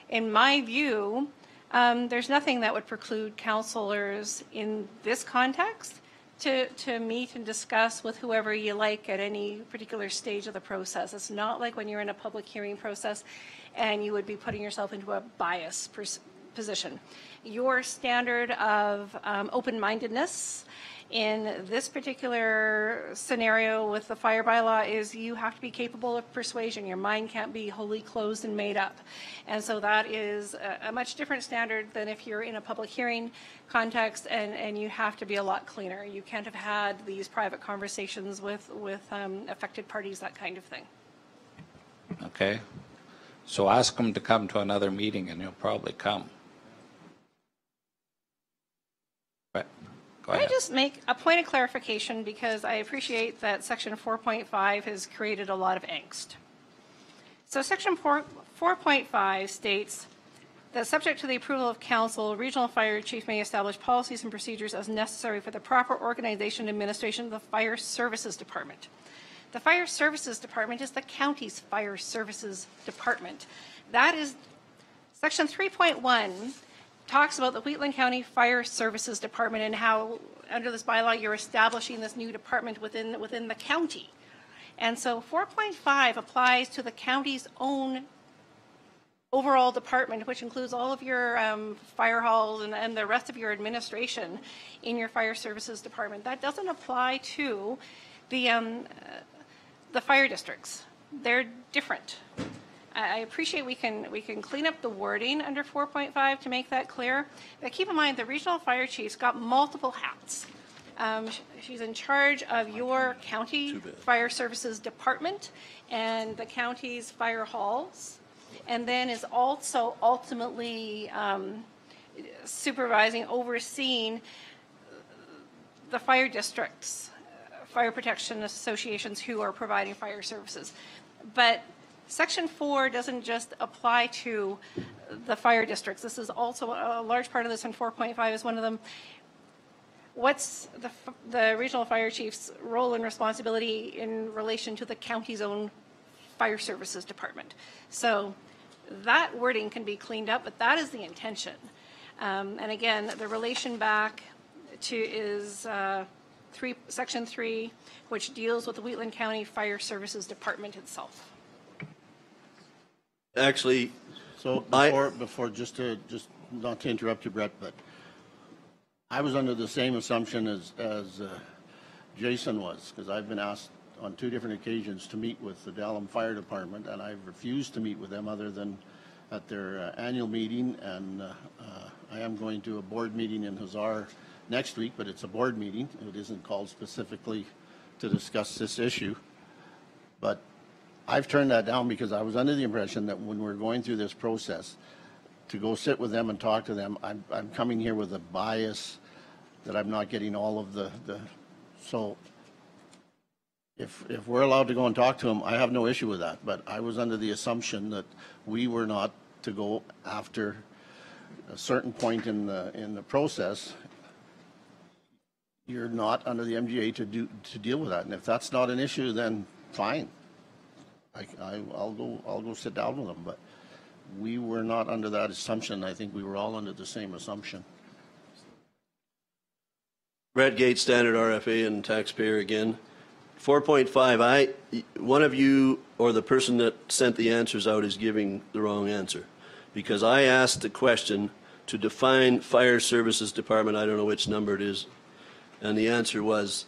In my view, there's nothing that would preclude councillors in this context to meet and discuss with whoever you like at any particular stage of the process. It's not like when you're in a public hearing process and you would be putting yourself into a bias position. Your standard of open-mindedness in this particular scenario with the fire bylaw is you have to be capable of persuasion. Your mind can't be wholly closed and made up. And so that is a much different standard than if you're in a public hearing context, and you have to be a lot cleaner. You can't have had these private conversations with affected parties, that kind of thing. Okay. So ask him to come to another meeting and he'll probably come. But go ahead. Can I just make a point of clarification, because I appreciate that section 4.5 has created a lot of angst. So section 4.5 states that subject to the approval of council, regional fire chief may establish policies and procedures as necessary for the proper organization and administration of the fire services department. The fire services department is the county's fire services department. That is, section 3.1 talks about the Wheatland County Fire Services Department and how, under this bylaw, you're establishing this new department within the county. And so 4.5 applies to the county's own overall department, which includes all of your fire halls and the rest of your administration in your fire services department. That doesn't apply to the fire districts. They're different. I appreciate we can clean up the wording under 4.5 to make that clear. But keep in mind, the regional fire chief's got multiple hats. She's in charge of your county fire services department and the county's fire halls, and then is also ultimately supervising, overseeing the fire districts, fire protection associations who are providing fire services. But Section 4 doesn't just apply to the fire districts. This is also a large part of this, and 4.5 is one of them. What's the regional fire chief's role and responsibility in relation to the county's own fire services department? So that wording can be cleaned up, but that is the intention. And again, the relation back to is Section 3, which deals with the Wheatland County Fire Services Department itself. Actually, So before just not to interrupt you, Brett, but I was under the same assumption as Jason was, because I've been asked on 2 different occasions to meet with the Dallam Fire Department, and I've refused to meet with them other than at their annual meeting, and I am going to a board meeting in Hazar next week, but it's a board meeting. It isn't called specifically to discuss this issue. But I've turned that down because I was under the impression that when we're going through this process, to go sit with them and talk to them, I'm coming here with a bias that I'm not getting all of the so if we're allowed to go and talk to them, I have no issue with that. But I was under the assumption that we were not to go after a certain point in the process. You're not under the MGA to deal with that, and if that's not an issue, then fine. I'll go sit down with them, but we were not under that assumption. I think we were all under the same assumption. Brett Gates, Standard RFA and taxpayer again. 4.5, one of you or the person that sent the answers out is giving the wrong answer, because I asked the question to define fire services department, I don't know which number it is, and the answer was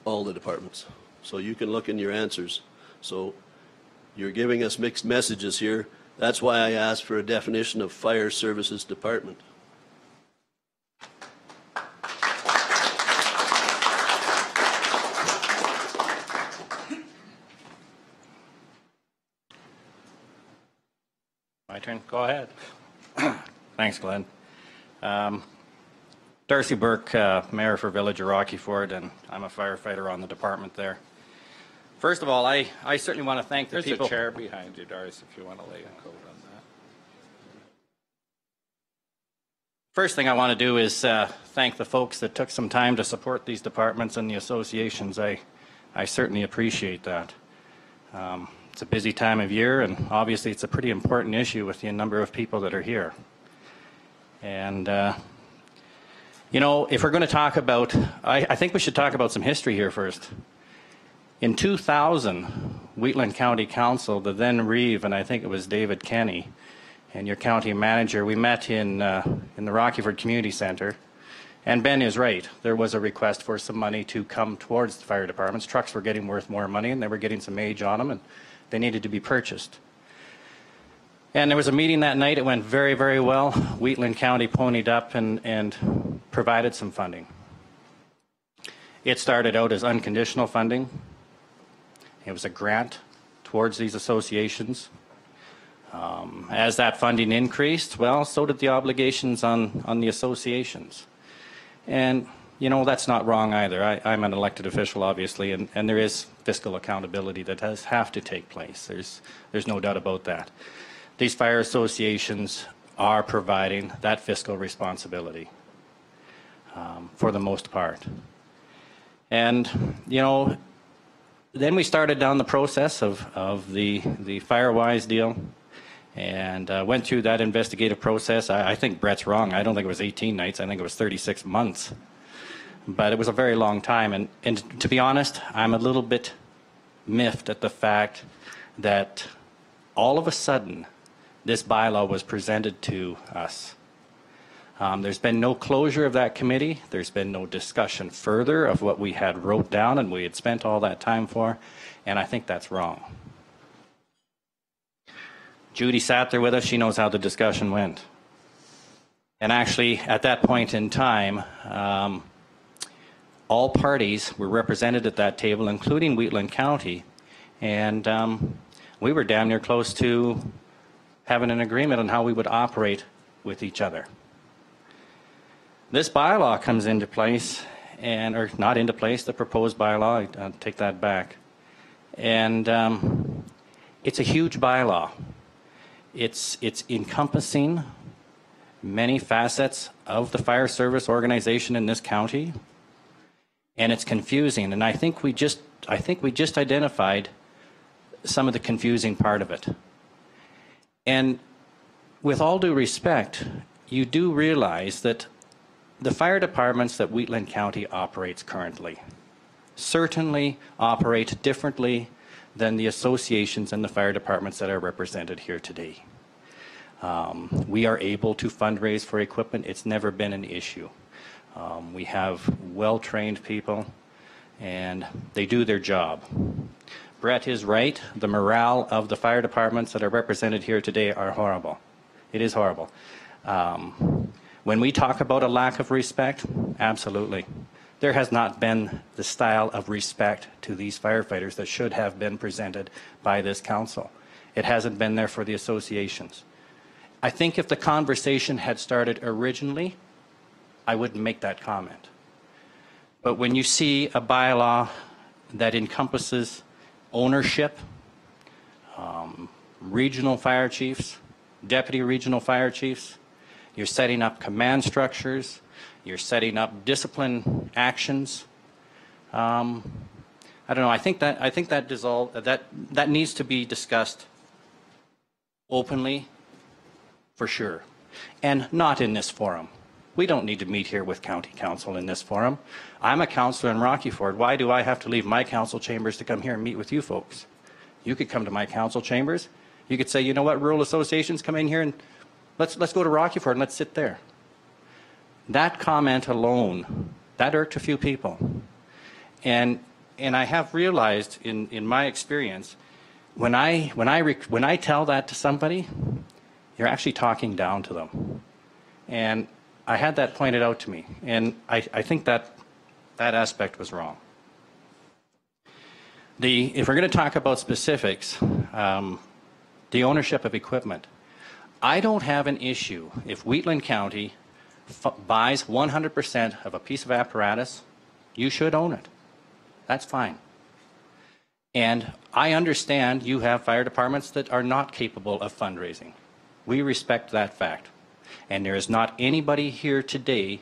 all the departments. So you can look in your answers. So you're giving us mixed messages here. That's why I asked for a definition of fire services department. My turn. Go ahead. Thanks, Glenn. Darcy Burke, Mayor for Village of Rocky Ford, and I'm a firefighter on the department there. First of all, I certainly want to thank the people. There's a chair behind you, Darcy, if you want to lay a coat on that. First thing I want to do is thank the folks that took some time to support these departments and the associations. I certainly appreciate that. It's a busy time of year, and obviously it's a pretty important issue with the number of people that are here. And, you know, if we're going to talk about, I think we should talk about some history here first. In 2000, Wheatland County Council, the then Reeve, and I think it was David Kenny, and your county manager, we met in the Rockyford Community Center. And Ben is right. There was a request for some money to come towards the fire departments. Trucks were getting worth more money, and they were getting some age on them, and they needed to be purchased. And there was a meeting that night. It went very, very well. Wheatland County ponied up and provided some funding. It started out as unconditional funding. It was a grant towards these associations. As that funding increased, well, so did the obligations on the associations. And, you know, that's not wrong either. I'm an elected official, obviously, and there is fiscal accountability that have to take place. There's no doubt about that. These fire associations are providing that fiscal responsibility for the most part. And, you know, then we started down the process of the FireWise deal. and went through that investigative process. I think Brett's wrong. I don't think it was 18 nights. I think it was 36 months. But it was a very long time. And to be honest, I'm a little bit miffed at the fact that all of a sudden this bylaw was presented to us. There's been no closure of that committee. There's been no discussion further of what we had wrote down and we had spent all that time for, and I think that's wrong. Judy sat there with us. She knows how the discussion went. And actually, at that point in time, all parties were represented at that table, including Wheatland County, and we were damn near close to having an agreement on how we would operate with each other. This bylaw comes into place, or not into place, the proposed bylaw, I'll take that back. And it's a huge bylaw. It's encompassing many facets of the fire service organization in this county, and it's confusing. And I think we just identified some of the confusing part of it. And with all due respect, you do realize that the fire departments that Wheatland County operates currently certainly operate differently than the associations and the fire departments that are represented here today. We are able to fundraise for equipment. It's never been an issue. We have well-trained people, and they do their job. Brett is right. The morale of the fire departments that are represented here today are horrible. It is horrible. When we talk about a lack of respect, absolutely. There has not been the style of respect to these firefighters that should have been presented by this council. It hasn't been there for the associations. I think if the conversation had started originally, I wouldn't make that comment. But when you see a bylaw that encompasses ownership, regional fire chiefs, deputy regional fire chiefs, you're setting up command structures, you're setting up discipline actions. I don't know. I think that needs to be discussed openly, for sure, and not in this forum. We don't need to meet here with county council in this forum. I'm a councillor in Rocky Ford. Why do I have to leave my council chambers to come here and meet with you folks? You could come to my council chambers. You could say, you know what, rural associations, come in here and let's go to Rocky Ford and let's sit there. That comment alone, that irked a few people. And I have realized in my experience, when I tell that to somebody, you're actually talking down to them. And I had that pointed out to me, and I think that aspect was wrong. If we're going to talk about specifics, the ownership of equipment, I don't have an issue if Wheatland County buys 100% of a piece of apparatus. You should own it. That's fine. And I understand you have fire departments that are not capable of fundraising. We respect that fact. And there is not anybody here today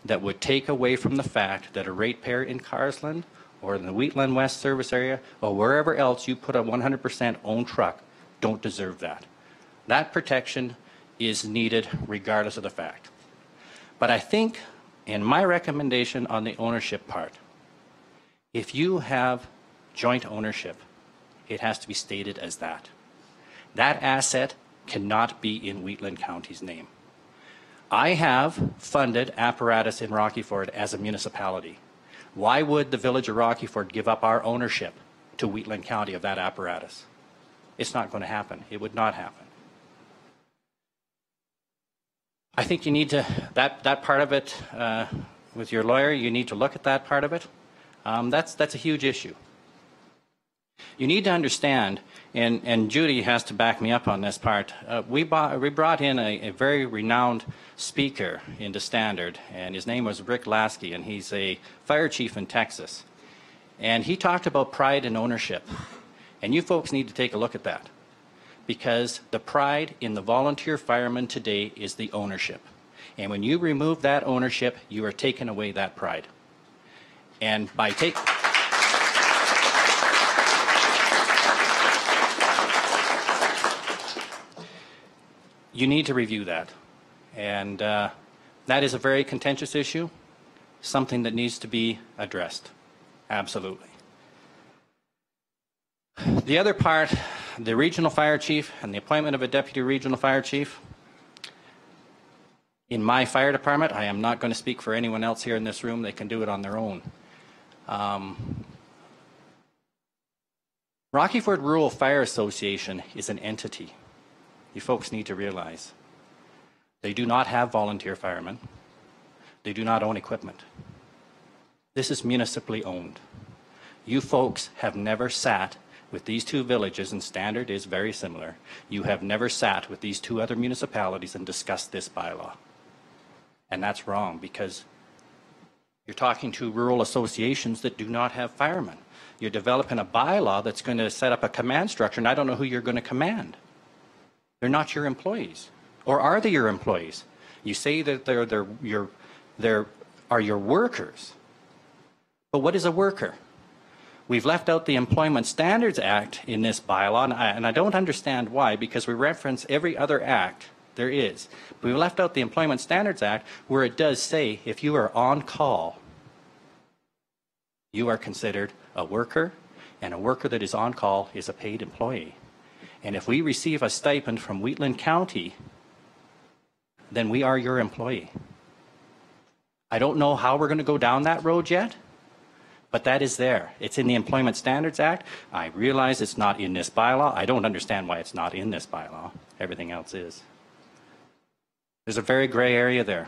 that would take away from the fact that a ratepayer in Carsland or in the Wheatland West service area or wherever else you put a 100% owned truck don't deserve that. That protection is needed regardless of the fact. But I think in my recommendation on the ownership part, if you have joint ownership, it has to be stated as that. That asset cannot be in Wheatland County's name. I have funded apparatus in Rocky Ford as a municipality. Why would the village of Rocky Ford give up our ownership to Wheatland County of that apparatus? It's not going to happen. It would not happen. I think you need to, that part of it, with your lawyer, you need to look at that part of it. That's a huge issue. You need to understand, and Judy has to back me up on this part, we brought in a very renowned speaker into Standard, and his name was Rick Lasky, and he's a fire chief in Texas. And he talked about pride and ownership. And you folks need to take a look at that, because the pride in the volunteer firemen today is the ownership. And when you remove that ownership, you are taking away that pride. And by taking... you need to review that. And that is a very contentious issue, something that needs to be addressed. Absolutely. The other part, the regional fire chief and the appointment of a deputy regional fire chief. In my fire department, I am not going to speak for anyone else here in this room. They can do it on their own. Rocky Ford Rural Fire Association is an entity. You folks need to realize. They do not have volunteer firemen. They do not own equipment. This is municipally owned. You folks have never sat with these two villages, and Standard is very similar. You have never sat with these two other municipalities and discussed this bylaw. And that's wrong, because you're talking to rural associations that do not have firemen. You're developing a bylaw that's going to set up a command structure, and I don't know who you're going to command. They're not your employees. Or are they your employees? You say that they're your workers. But what is a worker? We've left out the Employment Standards Act in this bylaw, and I don't understand why, because we reference every other act there is. But we left out the Employment Standards Act, where it does say if you are on call, you are considered a worker, and a worker that is on call is a paid employee. And if we receive a stipend from Wheatland County, then we are your employee. I don't know how we're going to go down that road yet, but that is there. It's in the Employment Standards Act. I realize it's not in this bylaw. I don't understand why it's not in this bylaw. Everything else is. There's a very gray area there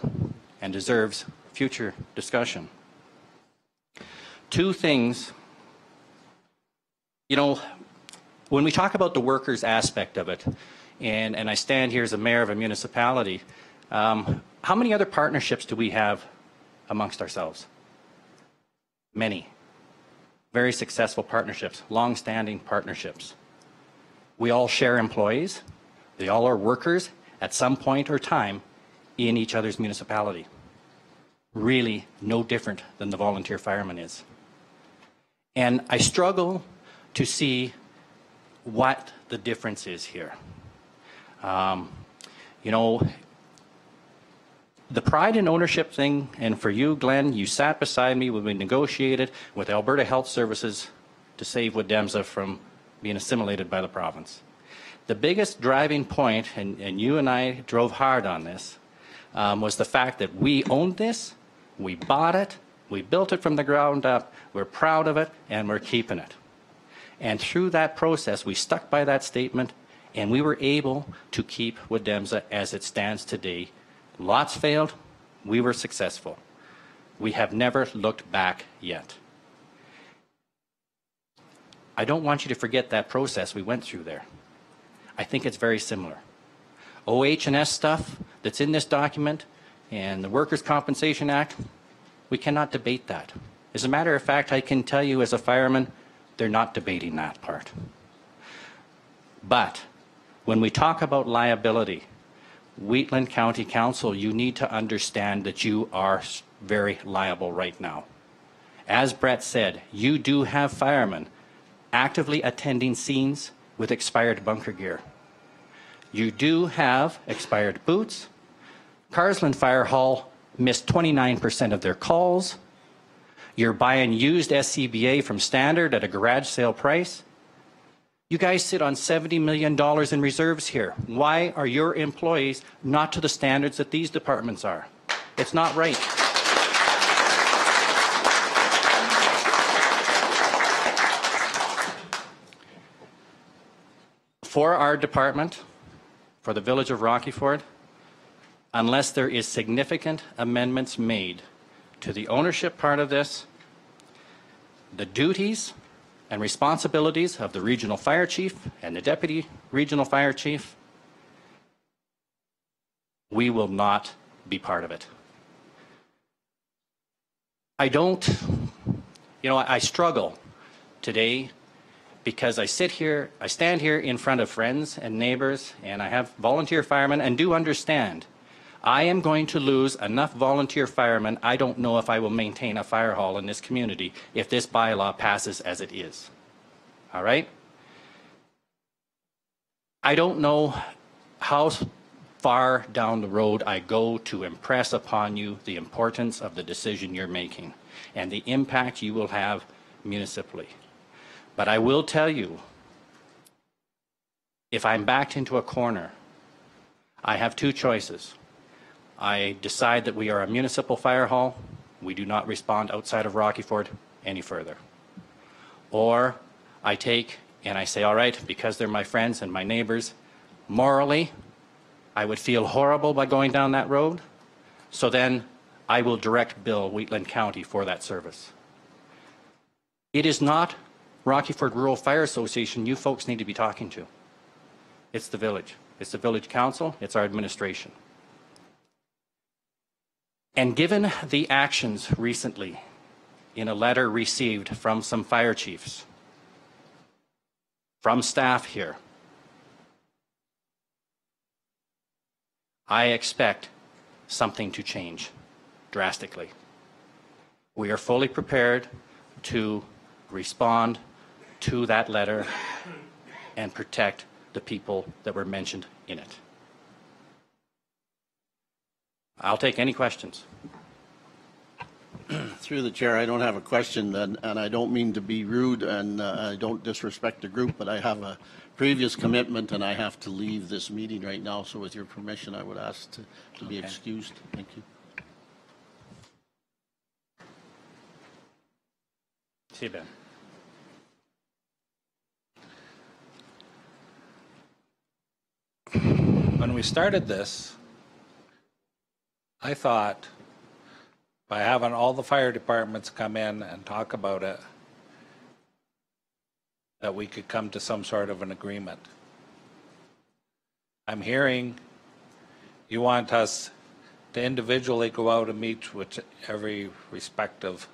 and deserves future discussion. Two things. You know, when we talk about the workers aspect of it, and I stand here as a mayor of a municipality, how many other partnerships do we have amongst ourselves? Many. Very successful partnerships, long-standing partnerships. We all share employees. They all are workers at some point or time in each other's municipality. Really no different than the volunteer fireman is. And I struggle to see what the difference is here. You know, the pride and ownership thing, and for you, Glenn, you sat beside me when we negotiated with Alberta Health Services to save Woodemsa from being assimilated by the province. The biggest driving point, and you and I drove hard on this, was the fact that we owned this, we bought it, we built it from the ground up, we're proud of it, and we're keeping it. And through that process, we stuck by that statement, and we were able to keep Woodemsa as it stands today. Lots failed, we were successful. We have never looked back yet. I don't want you to forget that process we went through there. I think it's very similar. OH&S stuff that's in this document and the Workers' Compensation Act, we cannot debate that. As a matter of fact, I can tell you as a fireman, they're not debating that part. But when we talk about liability, Wheatland County Council, you need to understand that you are very liable right now. As Brett said, you do have firemen actively attending scenes with expired bunker gear. You do have expired boots. Carsland Fire Hall missed 29% of their calls. You're buying used SCBA from Standard at a garage sale price. You guys sit on $70 million in reserves here. Why are your employees not to the standards that these departments are? It's not right. For our department, for the village of Rocky Ford, unless there is significant amendments made to the ownership part of this, the duties and responsibilities of the regional fire chief and the deputy regional fire chief, we will not be part of it. I struggle today because I stand here in front of friends and neighbors, and I have volunteer firemen, and do understand I am going to lose enough volunteer firemen. I don't know if I will maintain a fire hall in this community if this bylaw passes as it is. All right? I don't know how far down the road I go to impress upon you the importance of the decision you're making and the impact you will have municipally. But I will tell you, if I'm backed into a corner, I have two choices. I decide that we are a municipal fire hall. We do not respond outside of Rocky Ford any further. Or I take and I say, all right, because they're my friends and my neighbors, morally, I would feel horrible by going down that road. So then I will direct bill Wheatland County for that service. It is not Rocky Ford Rural Fire Association you folks need to be talking to. It's the village. It's the village council. It's our administration. And given the actions recently in a letter received from some fire chiefs, from staff here, I expect something to change drastically. We are fully prepared to respond to that letter and protect the people that were mentioned in it. I'll take any questions. Through the chair, I don't have a question, and I don't mean to be rude, and I don't disrespect the group, but I have a previous commitment, and I have to leave this meeting right now. So with your permission, I would ask to be excused. Thank you. See you, Ben. When we started this, I thought by having all the fire departments come in and talk about it, that we could come to some sort of an agreement. I'm hearing you want us to individually go out and meet with every respective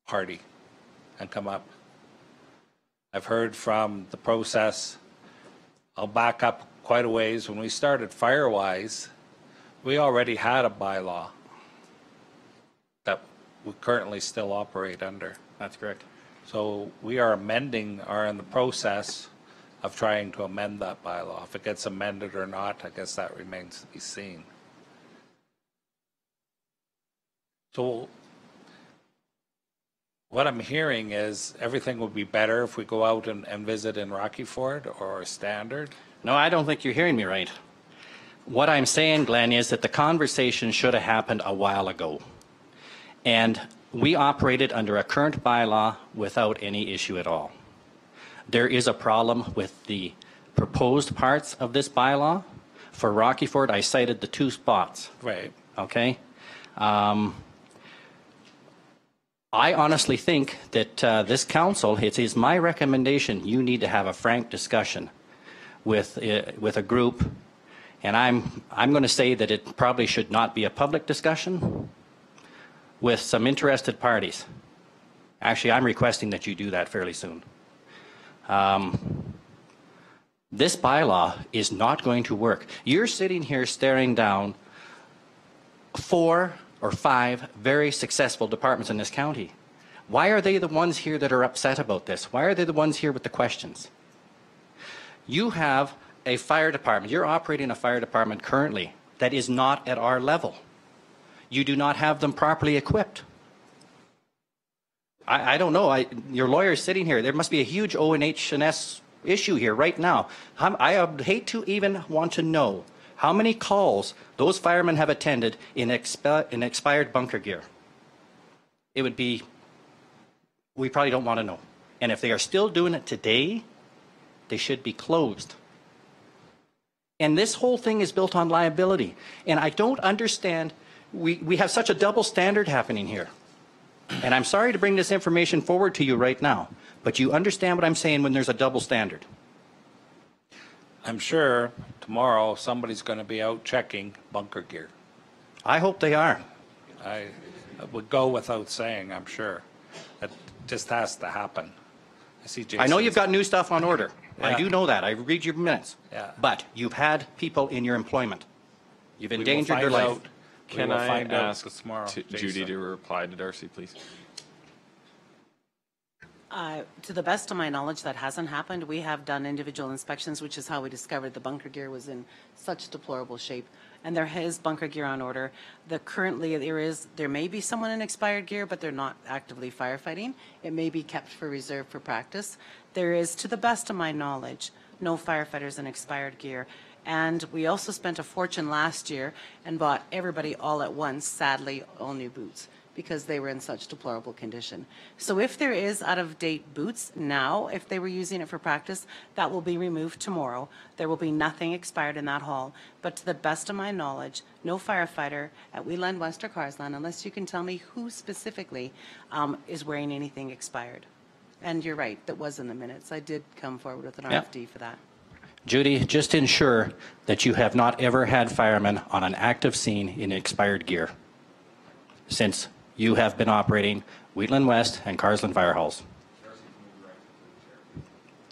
party and come up. I've heard from the process. I'll back up quite a ways. When we started Firewise, we already had a bylaw that we currently still operate under. That's correct. So we are amending, are in the process of trying to amend that bylaw. If it gets amended or not, I guess that remains to be seen. So what I'm hearing is everything would be better if we go out and visit in Rocky Ford or Standard. No, I don't think you're hearing me right. What I'm saying, Glenn, is that the conversation should have happened a while ago. And we operated under a current bylaw without any issue at all. There is a problem with the proposed parts of this bylaw. For Rocky Ford, I cited the 2 spots. Right. Okay? I honestly think that this council, it is my recommendation, you need to have a frank discussion with a group. And I'm going to say that it probably should not be a public discussion with some interested parties. Actually, I'm requesting that you do that fairly soon. This bylaw is not going to work. You're sitting here staring down 4 or 5 very successful departments in this county. Why are they the ones here that are upset about this? Why are they the ones here with the questions? You have a fire department. You're operating a fire department currently that is not at our level. You do not have them properly equipped. I don't know. Your lawyer is sitting here. There must be a huge ONH&S issue here right now. I would hate to even want to know how many calls those firemen have attended in expired bunker gear. It would be, we probably don't want to know. And if they are still doing it today, they should be closed. And this whole thing is built on liability. And I don't understand, we have such a double standard happening here. And I'm sorry to bring this information forward to you right now, but you understand what I'm saying when there's a double standard. I'm sure tomorrow somebody's going to be out checking bunker gear. I hope they are. I would go without saying, I'm sure. It just has to happen. I see Jason. I know you've got new stuff on order. Yeah. I do know that. I read your minutes. Yeah. But you've had people in your employment. You've endangered their life. Can I ask tomorrow, Judy to reply to Darcy, please? To the best of my knowledge, that hasn't happened. We have done individual inspections, which is how we discovered the bunker gear was in such deplorable shape. And there is bunker gear on order. Currently there may be someone in expired gear, but they're not actively firefighting. It may be kept for reserve for practice. There is, to the best of my knowledge, no firefighters in expired gear. And we also spent a fortune last year and bought everybody all at once, sadly, all new boots, because they were in such deplorable condition. So if there is out-of-date boots now, if they were using it for practice, that will be removed tomorrow. There will be nothing expired in that hall. But to the best of my knowledge, no firefighter at Wheatland West or Carsland, unless you can tell me who specifically, is wearing anything expired. And you're right, that was in the minutes. I did come forward with an RFD for that. Judy, just ensure that you have not ever had firemen on an active scene in expired gear since you have been operating Wheatland West and Carsland fire halls.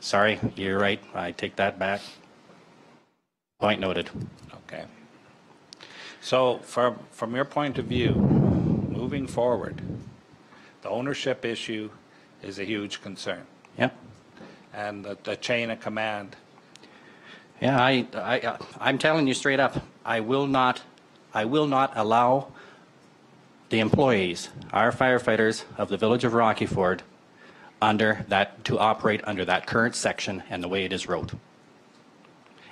Sorry, you're right. I take that back. Point noted. Okay. So from your point of view, moving forward, the ownership issue is a huge concern. Yep. And the chain of command. Yeah, I'm telling you straight up, I will not allow the employees, our firefighters of the village of Rocky Ford, to operate under that current section and the way it is wrote.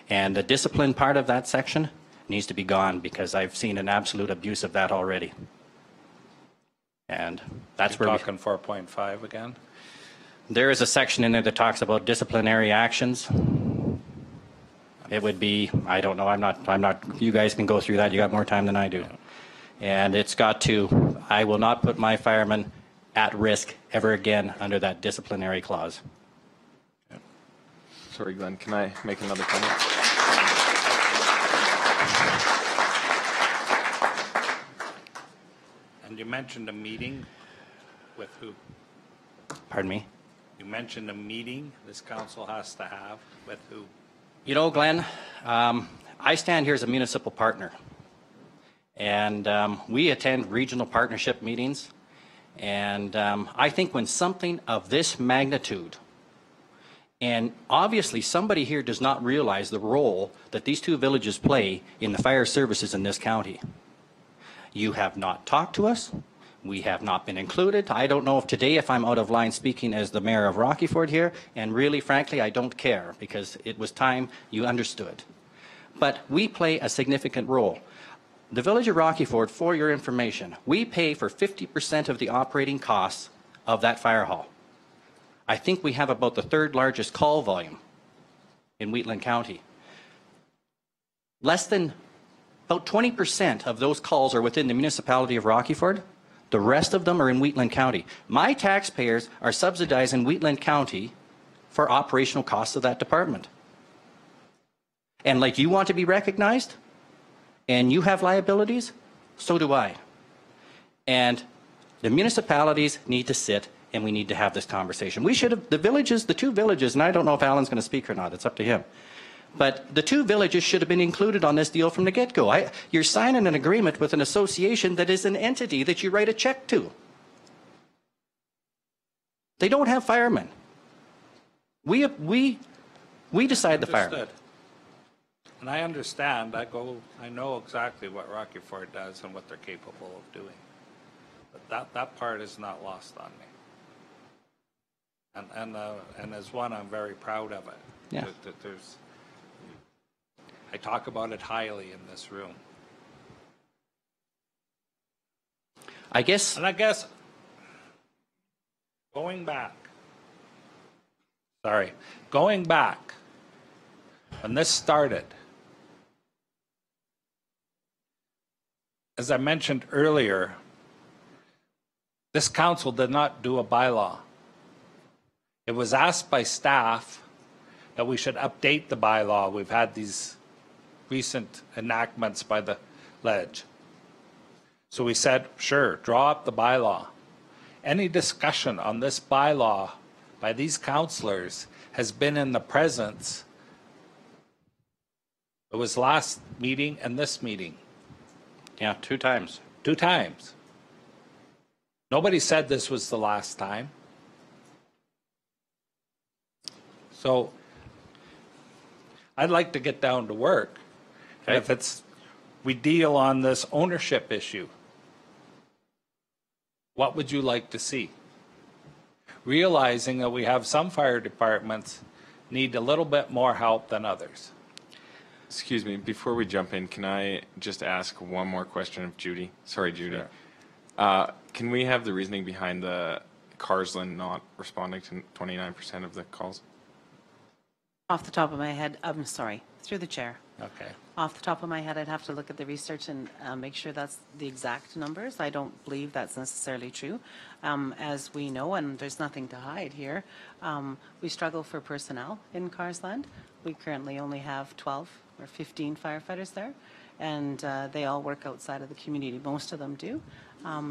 And the discipline part of that section needs to be gone because I've seen an absolute abuse of that already. And that's You're where talking 4.5 again? There is a section in there that talks about disciplinary actions. It would be, I don't know, I'm not, you guys can go through that. You got more time than I do. And it's got to, I will not put my firemen at risk ever again under that disciplinary clause. Sorry, Glenn, can I make another comment? And you mentioned a meeting with who? Pardon me? You mentioned a meeting this council has to have with who? You know, Glenn, I stand here as a municipal partner. And we attend regional partnership meetings. And I think when something of this magnitude, and obviously somebody here does not realize the role that these two villages play in the fire services in this county. You have not talked to us. We have not been included. I don't know if today if I'm out of line speaking as the mayor of Rocky Ford here, and really, frankly, I don't care because it was time you understood. But we play a significant role. The village of Rocky Ford, for your information, we pay for 50% of the operating costs of that fire hall. I think we have about the third largest call volume in Wheatland County. Less than about 20% of those calls are within the municipality of Rocky Ford. The rest of them are in Wheatland County. My taxpayers are subsidizing Wheatland County for operational costs of that department. And like you want to be recognized, and you have liabilities, so do I. And the municipalities need to sit and we need to have this conversation. We should have, the two villages, and I don't know if Alan's going to speak or not, it's up to him. But the two villages should have been included on this deal from the get-go. You're signing an agreement with an association that is an entity that you write a check to. They don't have firemen. We decide the firemen. And I understand, I know exactly what Rocky Ford does and what they're capable of doing. But that part is not lost on me. And as one, I'm very proud of it. Yeah. I talk about it highly in this room. I guess going back, when this started, as I mentioned earlier, this council did not do a bylaw. It was asked by staff that we should update the bylaw. We've had these recent enactments by the ledge. So we said, sure, draw up the bylaw. Any discussion on this bylaw by these councillors has been in the presence. It was last meeting and this meeting. Yeah, 2 times. 2 times. Nobody said this was the last time. So I'd like to get down to work. Okay. If it's, we deal on this ownership issue, what would you like to see? Realizing that we have some fire departments need a little bit more help than others. Excuse me, before we jump in, can I just ask one more question of Judy? Sorry, Judy. Sure. Can we have the reasoning behind the Carsland not responding to 29% of the calls? Off the top of my head, I'm sorry, through the chair. Okay. Off the top of my head, I'd have to look at the research and make sure that's the exact numbers. I don't believe that's necessarily true. As we know, and there's nothing to hide here, we struggle for personnel in Carsland. We currently only have 12 or 15 firefighters there, and they all work outside of the community. Most of them do.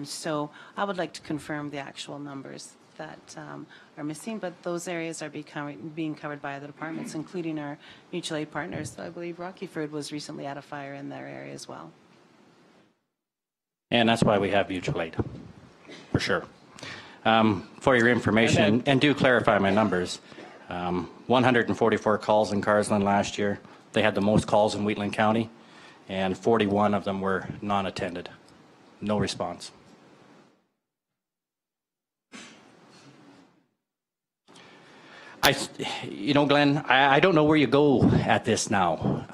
So I would like to confirm the actual numbers that are missing, but those areas are being covered by other departments, including our mutual aid partners. I believe Rockyford was recently at a fire in their area as well. And that's why we have mutual aid, for sure. For your information, and do clarify my numbers, 144 calls in Carsland last year. They had the most calls in Wheatland County, and 41 of them were non-attended. No response. You know, Glenn, I don't know where you go at this now.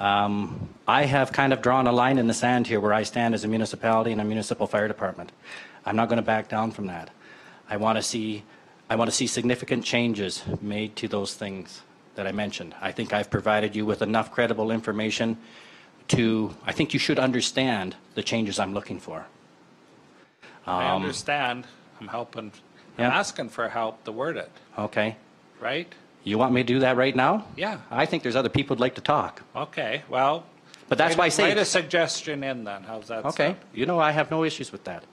I have kind of drawn a line in the sand here where I stand as a municipality and a municipal fire department. I'm not going to back down from that. I want to see significant changes made to those things that I mentioned. I think I've provided you with enough credible information to, I think you should understand the changes I'm looking for. I understand. I'm helping. I'm asking for help to word it. Okay. Right? You want me to do that right now? Yeah. I think there's other people who'd like to talk. Okay. Well, but that's why I say write a suggestion in then. How's that okay. sound? You know, I have no issues with that.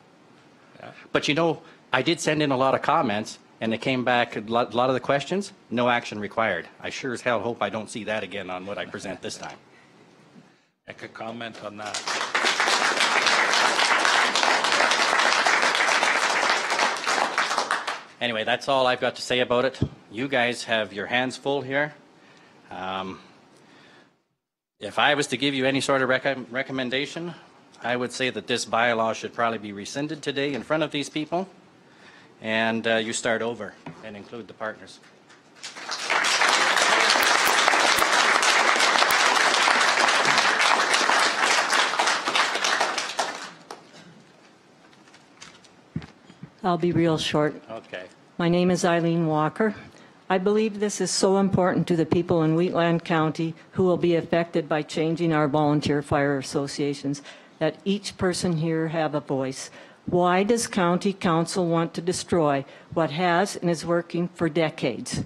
Yeah. But you know, I did send in a lot of comments, and it came back, a lot of the questions, no action required. I sure as hell hope I don't see that again on what I present this time. I could comment on that. Anyway, that's all I've got to say about it. You guys have your hands full here. If I was to give you any sort of recommendation, I would say that this bylaw should probably be rescinded today in front of these people, and you start over and include the partners. I'll be real short. Okay. My name is Eileen Walker. I believe this is so important to the people in Wheatland County who will be affected by changing our volunteer fire associations, that each person here have a voice. Why does County Council want to destroy what has and is working for decades?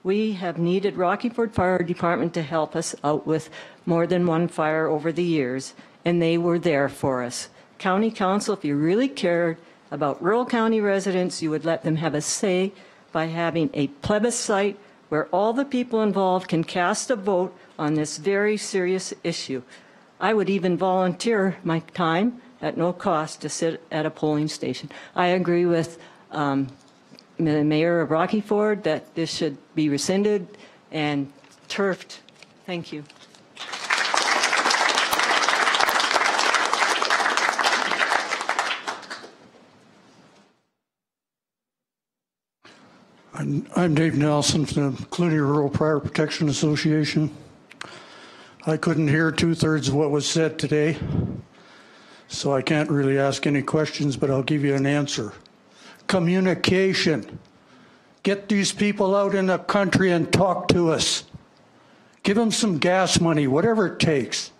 We have needed Rockyford Fire Department to help us out with more than one fire over the years, and they were there for us. County Council, if you really cared about rural county residents, you would let them have a say by having a plebiscite where all the people involved can cast a vote on this very serious issue. I would even volunteer my time at no cost to sit at a polling station. I agree with the Mayor of Rockyford that this should be rescinded and turfed. Thank you. I'm Dave Nelson from the Cluny Rural Fire Protection Association. I couldn't hear 2/3 of what was said today, so I can't really ask any questions, but I'll give you an answer. Communication. Get these people out in the country and talk to us. Give them some gas money, whatever it takes.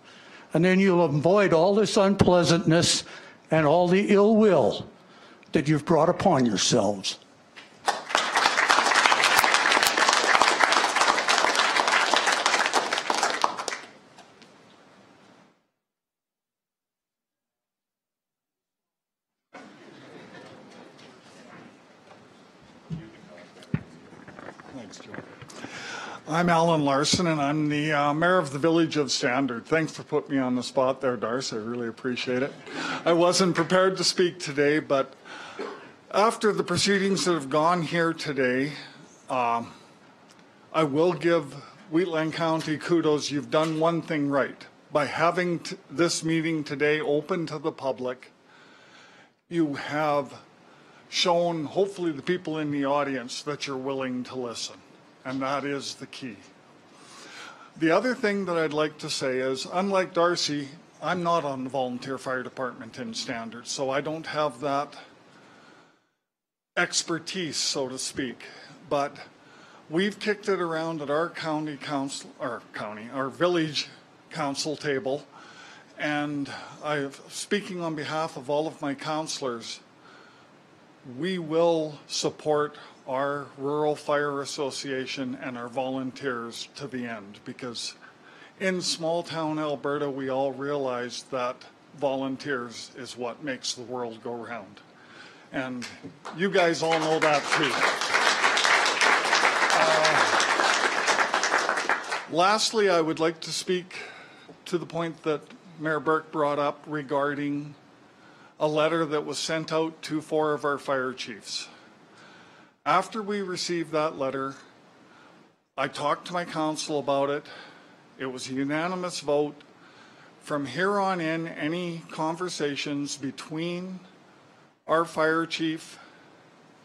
And then you'll avoid all this unpleasantness and all the ill will that you've brought upon yourselves. I'm Alan Larson, and I'm the mayor of the village of Standard. Thanks for putting me on the spot there, Darcy. I really appreciate it. I wasn't prepared to speak today, but after the proceedings that have gone here today, I will give Wheatland County kudos. You've done one thing right. By having this meeting today open to the public, you have shown, hopefully, the people in the audience that you're willing to listen, and that is the key. The other thing that I'd like to say is, unlike Darcy, I'm not on the volunteer fire department in Standard, so I don't have that expertise, so to speak, but we've kicked it around at our county council, our village council table, and speaking on behalf of all of my councillors, we will support our Rural Fire Association and our volunteers to the end, because in small town Alberta, we all realize that volunteers is what makes the world go round. And you guys all know that too. Lastly, I would like to speak to the point that Mayor Burke brought up regarding a letter that was sent out to 4 of our fire chiefs. After we received that letter, I talked to my council about it. It was a unanimous vote. From here on in, any conversations between our fire chief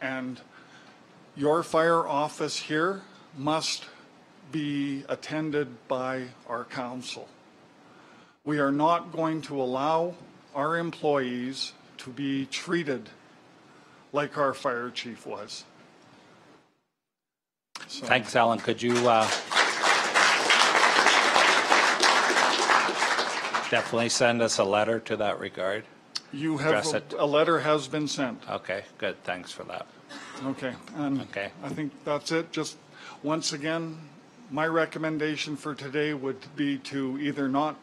and your fire office here must be attended by our council. We are not going to allow our employees to be treated like our fire chief was. So. Thanks, Alan. Could you definitely send us a letter to that regard? You have a letter has been sent. Okay, good. Thanks for that. Okay, and okay. I think that's it. Just once again, my recommendation for today would be to either not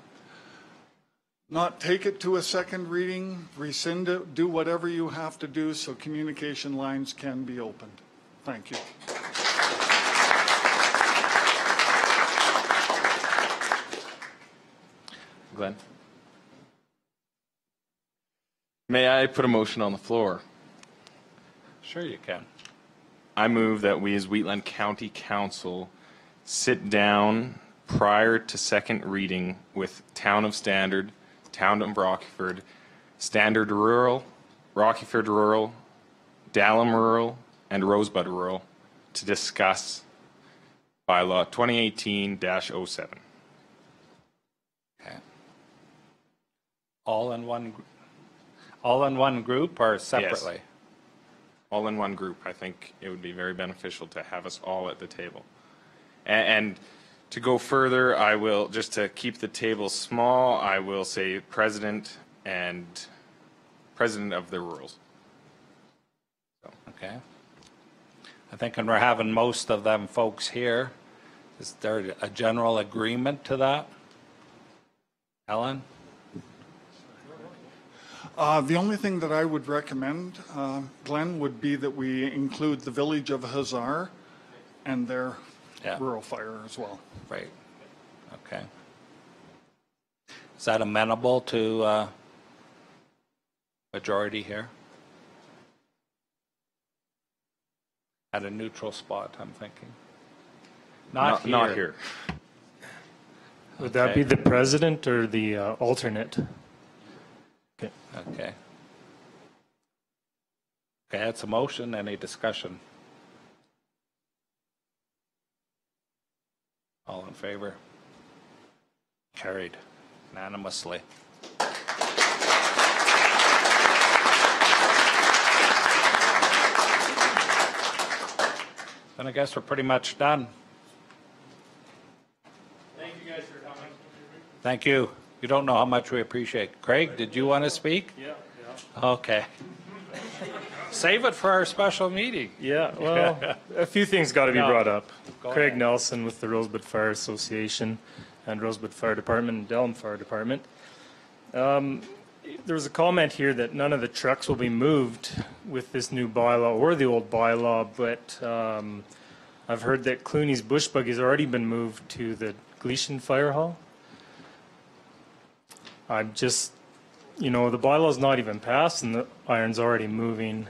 take it to a second reading, rescind it, do whatever you have to do so communication lines can be opened. Thank you. Glenn? May I put a motion on the floor? Sure you can. I move that we as Wheatland County Council sit down prior to second reading with Town of Standard, Town of Rockford, Standard Rural, Rockford Rural, Dallam Rural, and Rosebud Rural to discuss bylaw 2018-07. Okay. All in one group or separately? Yes. All in one group. I think it would be very beneficial to have us all at the table. And to go further, I will, just to keep the table small, I will say president and president of the rurals. So. Okay. I think when we're having most of them folks here, is there a general agreement to that? Ellen? The only thing that I would recommend, Glenn, would be that we include the village of Hazar and their rural fire as well. Right. Okay. Is that amenable to majority here? At a neutral spot, I'm thinking. Not here. Would that be the president or the alternate? Okay. Okay, that's a motion. Any discussion? All in favor? Carried unanimously. Then I guess we're pretty much done. Thank you guys for coming. Thank you. You don't know how much we appreciate it. Craig, did you want to speak? Yeah. Okay. Save it for our special meeting. Yeah, well, a few things got to be brought up. Craig ahead. Nelson with the Rosebud Fire Association and Rosebud Fire Department and Dallam Fire Department. There was a comment here that none of the trucks will be moved with this new bylaw or the old bylaw, but I've heard that Clooney's bush buggy has already been moved to the Gleason Fire Hall. I'm just, the bylaw's not even passed and the iron's already moving.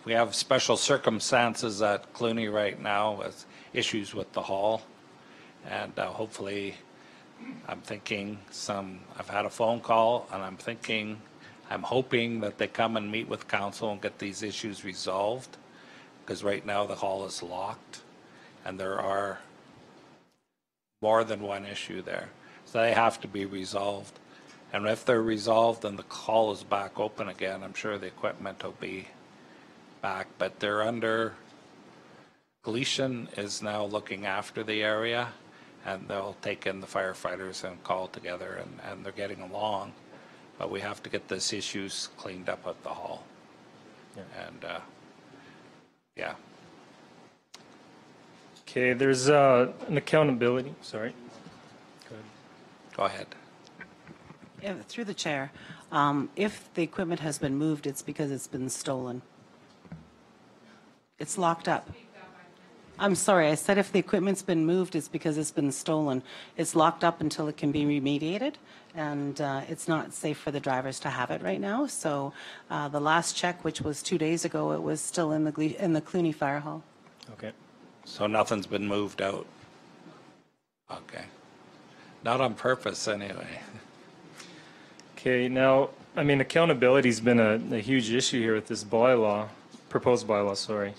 we have special circumstances at Clooney right now with issues with the hall. And hopefully, I'm thinking I've had a phone call, and I'm hoping that they come and meet with council and get these issues resolved, because right now the hall is locked and there are more than one issue there. So they have to be resolved. And if they're resolved and the hall is back open again, I'm sure the equipment will be back. But they're under, Gleason is now looking after the area, and they'll take in the firefighters and call together, and they're getting along. But we have to get this issues cleaned up at the hall. Yeah. And yeah. Okay, there's an accountability, sorry. Go ahead. Yeah, through the chair, if the equipment has been moved, it's because it's been stolen. It's locked up. I'm sorry, I said if the equipment's been moved, it's because it's been stolen. It's locked up until it can be remediated, and it's not safe for the drivers to have it right now. So the last check, which was 2 days ago, it was still in the Clooney Fire Hall. Okay. So nothing's been moved out? Okay. Not on purpose, anyway. Okay, now, I mean, accountability's been a huge issue here with this bylaw, proposed bylaw, sorry.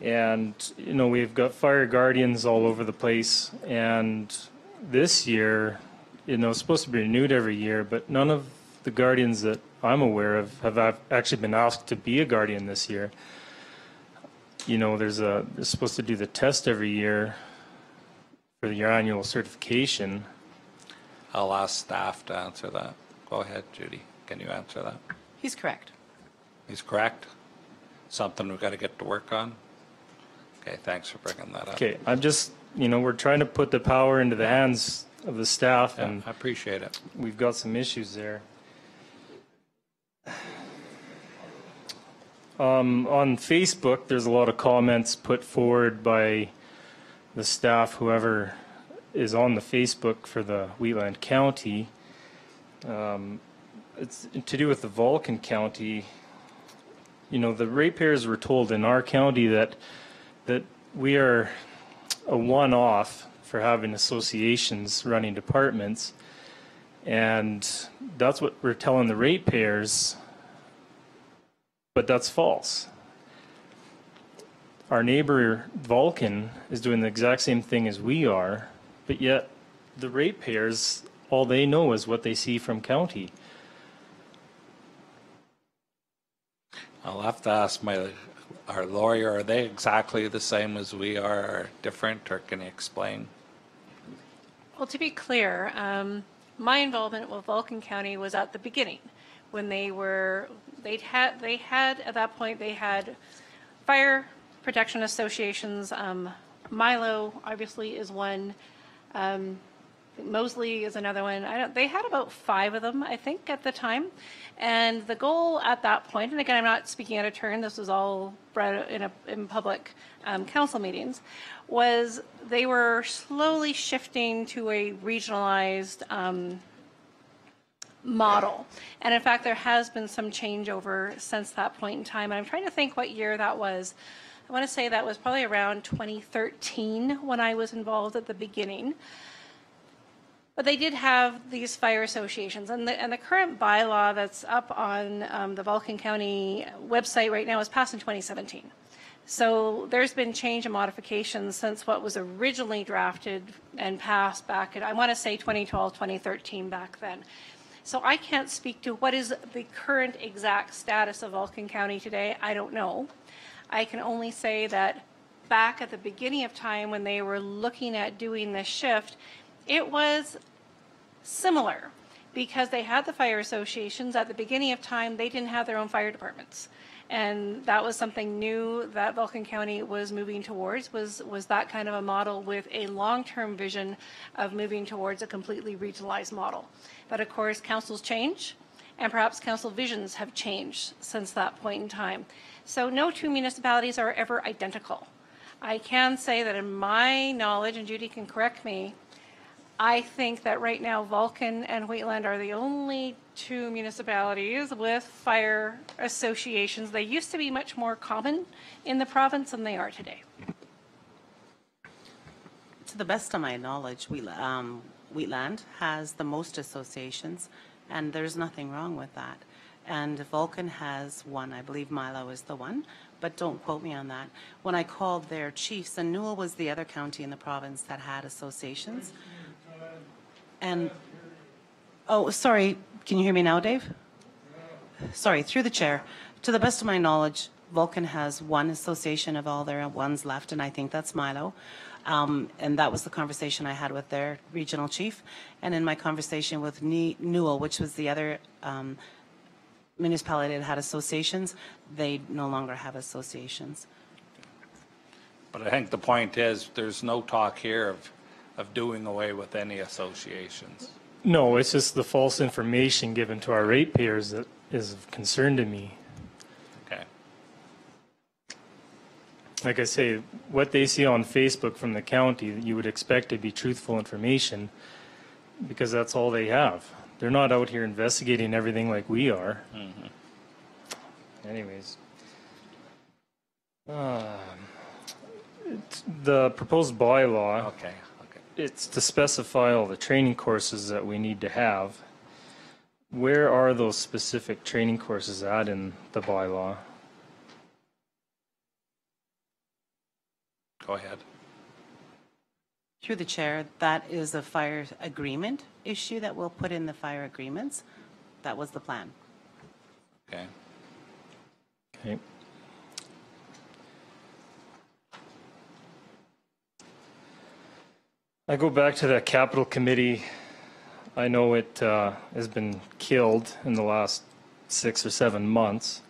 And, you know, we've got fire guardians all over the place, and this year, you know, it's supposed to be renewed every year, but none of the guardians that I'm aware of have actually been asked to be a guardian this year. You know, they're supposed to do the test every year for your annual certification. I'll ask staff to answer that. Go ahead, Judy. Can you answer that? He's correct. He's correct? Something we've got to get to work on? Okay, thanks for bringing that up. Okay, I'm just, you know, we're trying to put the power into the hands of the staff, Yeah, and I appreciate it. we've got some issues there. On Facebook, there's a lot of comments put forward by the staff, whoever is on the Facebook for the Wheatland County. It's to do with the Vulcan County. You know, the ratepayers were told in our county that we are a one-off for having associations running departments, and that's what we're telling the ratepayers, but that's false. Our neighbor Vulcan is doing the exact same thing as we are, but yet the ratepayers, all they know is what they see from county. I'll have to ask our lawyer, are they exactly the same as we are, or different, or can you explain? Well, to be clear, my involvement with Vulcan County was at the beginning, when they had at that point, they had fire protection associations. Milo obviously is one. Mosley is another one. They had about 5 of them, I think, at the time. And the goal at that point, and again, I'm not speaking out of turn, this was all brought in public council meetings, was they were slowly shifting to a regionalized model. And in fact, there has been some changeover since that point in time. And I'm trying to think what year that was. I want to say that was probably around 2013 when I was involved at the beginning. But they did have these fire associations, and the current bylaw that's up on the Vulcan County website right now was passed in 2017. So there's been change and modifications since what was originally drafted and passed back in, I want to say 2012, 2013 back then. So I can't speak to what is the current exact status of Vulcan County today. I don't know. I can only say that back at the beginning of time when they were looking at doing this shift, it was similar because they had the fire associations. At the beginning of time, they didn't have their own fire departments. And that was something new that Vulcan County was moving towards, was that kind of a model with a long-term vision of moving towards a completely regionalized model. But of course, councils change, and perhaps council visions have changed since that point in time. So no two municipalities are ever identical. I can say that in my knowledge, and Judy can correct me, I think that right now Vulcan and Wheatland are the only two municipalities with fire associations. They used to be much more common in the province than they are today. To the best of my knowledge, Wheatland has the most associations, and there's nothing wrong with that. And Vulcan has one, I believe Milo is the one, but don't quote me on that. When I called their chiefs, and Newell was the other county in the province that had associations. And, oh, sorry, can you hear me now, Dave? Sorry, through the chair. To the best of my knowledge, Vulcan has one association of all their ones left, and I think that's Milo. And that was the conversation I had with their regional chief. And in my conversation with Newell, which was the other municipality that had associations, they no longer have associations. But I think the point is there's no talk here of doing away with any associations. No, it's just the false information given to our ratepayers that is of concern to me. Okay. Like I say, what they see on Facebook from the county, you would expect to be truthful information because that's all they have. They're not out here investigating everything like we are. Mm-hmm. Anyways. The proposed bylaw, Okay. it's to specify all the training courses that we need to have. Where are those specific training courses at in the bylaw? Go ahead. Through the chair, that is a fire agreement issue that we'll put in the fire agreements. That was the plan. Okay. Okay. I go back to the capital committee. I know it has been killed in the last 6 or 7 months.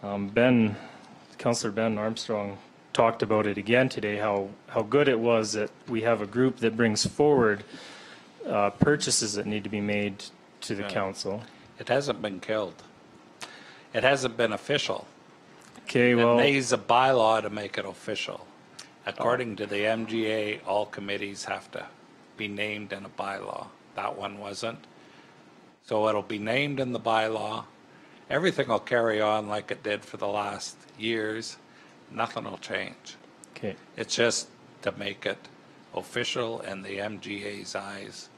Councillor Ben Armstrong talked about it again today, how good it was that we have a group that brings forward purchases that need to be made to the council. It hasn't been killed. It hasn't been official. Okay, well. It needs a bylaw to make it official. According to the MGA, all committees have to be named in a bylaw. That one wasn't. So it'll be named in the bylaw. Everything will carry on like it did for the last years. Nothing will change. Okay. It's just to make it official in the MGA's eyes.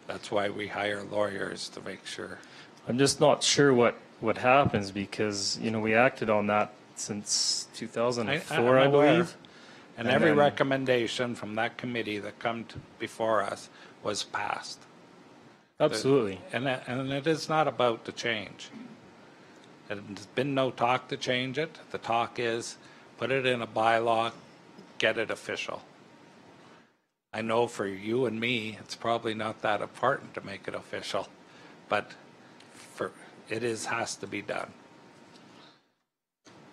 That's why we hire lawyers, to make sure. I'm just not sure what happens because, you know, we acted on that since 2004, I believe. And every recommendation from that committee that come before us was passed. Absolutely. And it is not about to change. There's been no talk to change it. The talk is put it in a bylaw, get it official. I know for you and me, it's probably not that important to make it official, but has to be done.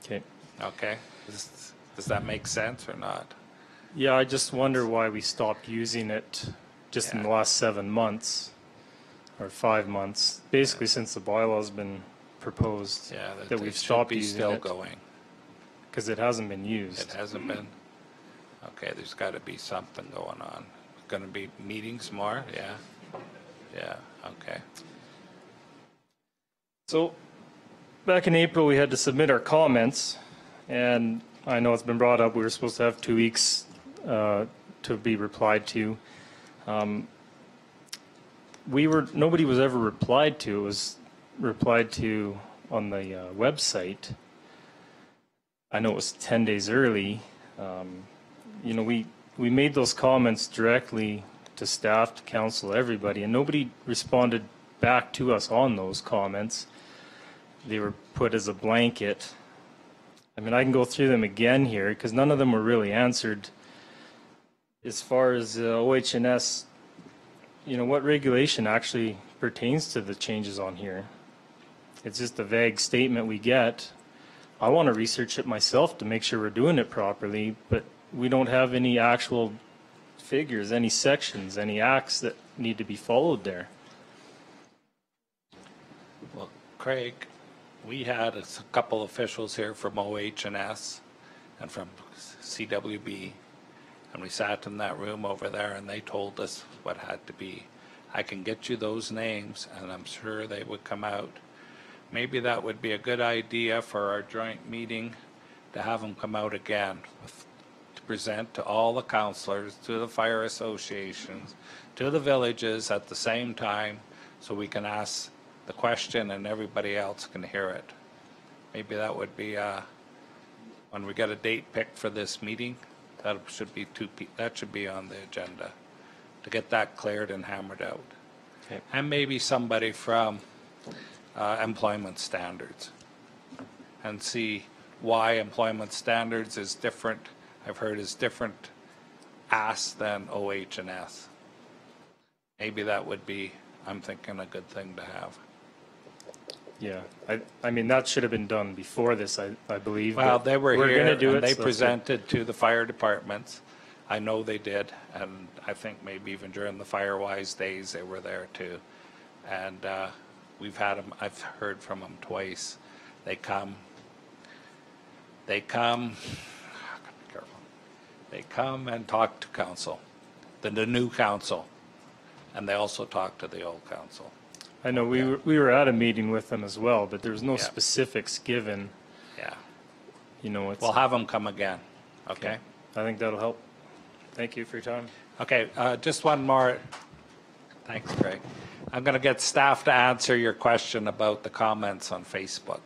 Okay. Okay. Does that make sense or not? Yeah, I just wonder why we stopped using it just in the last 7 months or 5 months, basically since the bylaw's been proposed. Yeah, that we've stopped using still it going. because it hasn't been used. It hasn't been. Okay, there's got to be something going on. Going to be meetings more? Yeah. Yeah. Okay. So back in April, we had to submit our comments, and I know it's been brought up. We were supposed to have 2 weeks to be replied to. Nobody was ever replied to. It was replied to on the website. I know it was 10 days early. You know, we made those comments directly to staff, to council, everybody, and nobody responded back to us on those comments. They were put as a blanket. I mean, I can go through them again here because none of them were really answered. As far as OH&S, you know, what regulation actually pertains to the changes on here? It's just a vague statement we get. I want to research it myself to make sure we're doing it properly, but we don't have any actual figures, any sections, any acts that need to be followed there. Well, Craig, we had a couple officials here from OH&S and from CWB, And we sat in that room over there and they told us what had to be. I can get you those names and I'm sure they would come out. Maybe that would be a good idea for our joint meeting to have them come out again to present to all the councillors, to the fire associations, to the villages at the same time so we can ask the question and everybody else can hear it. Maybe that would be, when we get a date picked for this meeting, that should be on the agenda to get that cleared and hammered out. Okay. And maybe somebody from employment standards and see why employment standards is different, I've heard is different asked than OH&S. Maybe that would be, I'm thinking, a good thing to have. Yeah, I mean, that should have been done before this, I believe. Well, they were here and they so presented to the fire departments. I know they did, and I think maybe even during the Firewise days they were there too. And we've had them, I've heard from them twice. They come, be careful. They come and talk to council, the new council, and they also talk to the old council. I know we were at a meeting with them as well, but there's no specifics given. Yeah. You know, it's, we'll have them come again. Okay. I think that'll help. Thank you for your time. Okay, just one more. Thanks, Greg. I'm going to get staff to answer your question about the comments on Facebook.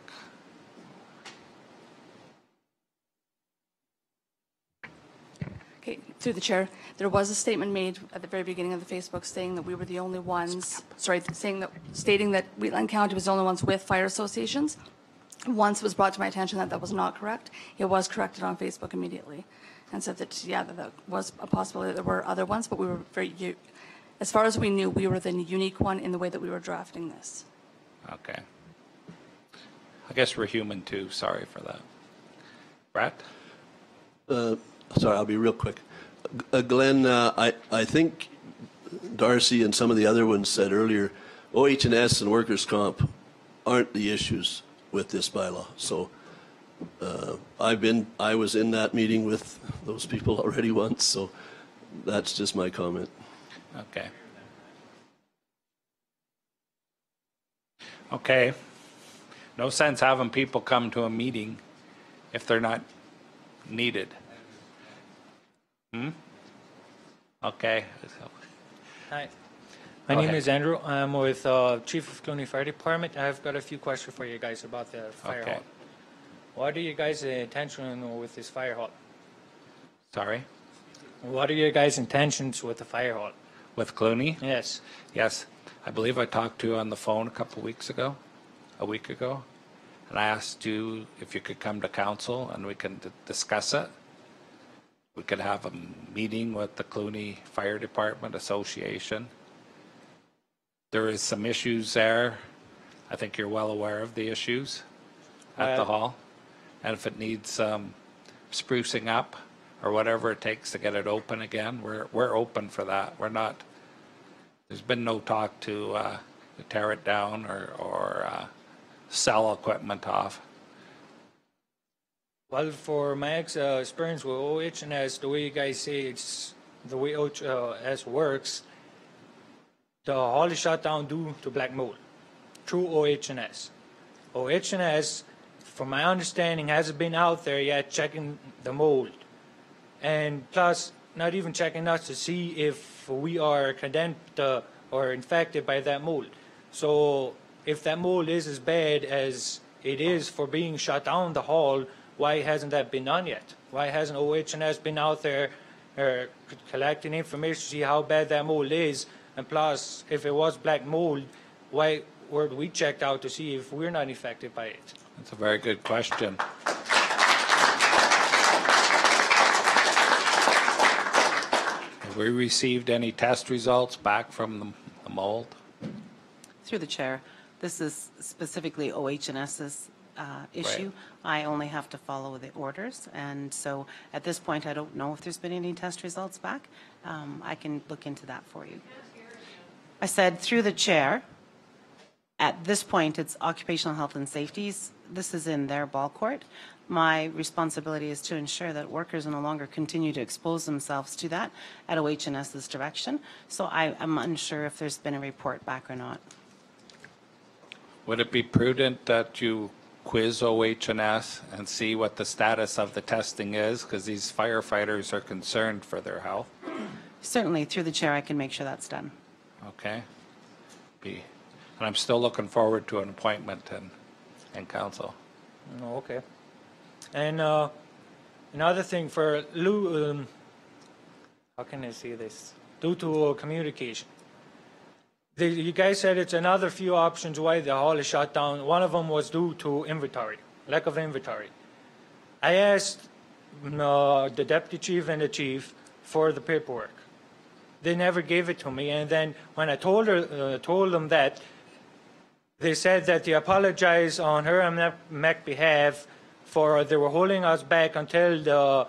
Okay, through the chair, there was a statement made at the very beginning of the Facebook saying that we were the only ones, stating that Wheatland County was the only ones with fire associations. Once it was brought to my attention that that was not correct, it was corrected on Facebook immediately and said that, yeah, that was a possibility that there were other ones, but we were as far as we knew, we were the unique one in the way that we were drafting this. Okay. I guess we're human too. Sorry for that. Brett? Sorry, I'll be real quick. Glenn, I think Darcy and some of the other ones said earlier, OH&S and workers' comp aren't the issues with this bylaw. So I was in that meeting with those people already once, so that's just my comment. Okay. Okay. No sense having people come to a meeting if they're not needed. Okay. Hi. My name is Andrew. I'm with Chief of Clooney Fire Department. I've got a few questions for you guys about the fire hall. What are you guys' intention with this fire hall? Sorry? What are your guys' intentions with the fire hall? With Clooney? Yes. Yes. I believe I talked to you on the phone a week ago, and I asked you if you could come to council and we can discuss it. We could have a meeting with the Clooney Fire Department Association. There is some issues there. I think you're well aware of the issues at the hall. And if it needs sprucing up or whatever it takes to get it open again, we're open for that. We're not, there's been no talk to tear it down or sell equipment off. Well, for my experience with OH&S, the way you guys say it's the way OH&S works, the hall is shut down due to black mold through OH&S. OH&S, from my understanding, hasn't been out there yet checking the mold. And plus, not even checking us to see if we are condemned or infected by that mold. So if that mold is as bad as it is for being shut down the hall, why hasn't that been done yet? Why hasn't OH&S been out there collecting information to see how bad that mold is? And plus, if it was black mold, why weren't we checked out to see if we're not affected by it? That's a very good question. Have we received any test results back from the mold? Through the chair, this is specifically OH&S's issue. Right. I only have to follow the orders, and so at this point I don't know if there's been any test results back. I can look into that for you. I said through the chair, at this point it's occupational health and safety's this is in their ball court. My responsibility is to ensure that workers no longer continue to expose themselves to that at OH&S's direction. So I'm unsure if there's been a report back or not. Would it be prudent that you quiz OH&S and see what the status of the testing is? Because these firefighters are concerned for their health. Certainly, through the chair, I can make sure that's done. Okay. And I'm still looking forward to an appointment in council. Oh, okay. And another thing for Lou, how can I say this? Due to communication. You guys said it's another few options why the hall is shut down. One of them was due to inventory, lack of inventory. I asked the deputy chief and the chief for the paperwork. They never gave it to me, and then when I told them that, they said that they apologized on her and MEC behalf for they were holding us back until the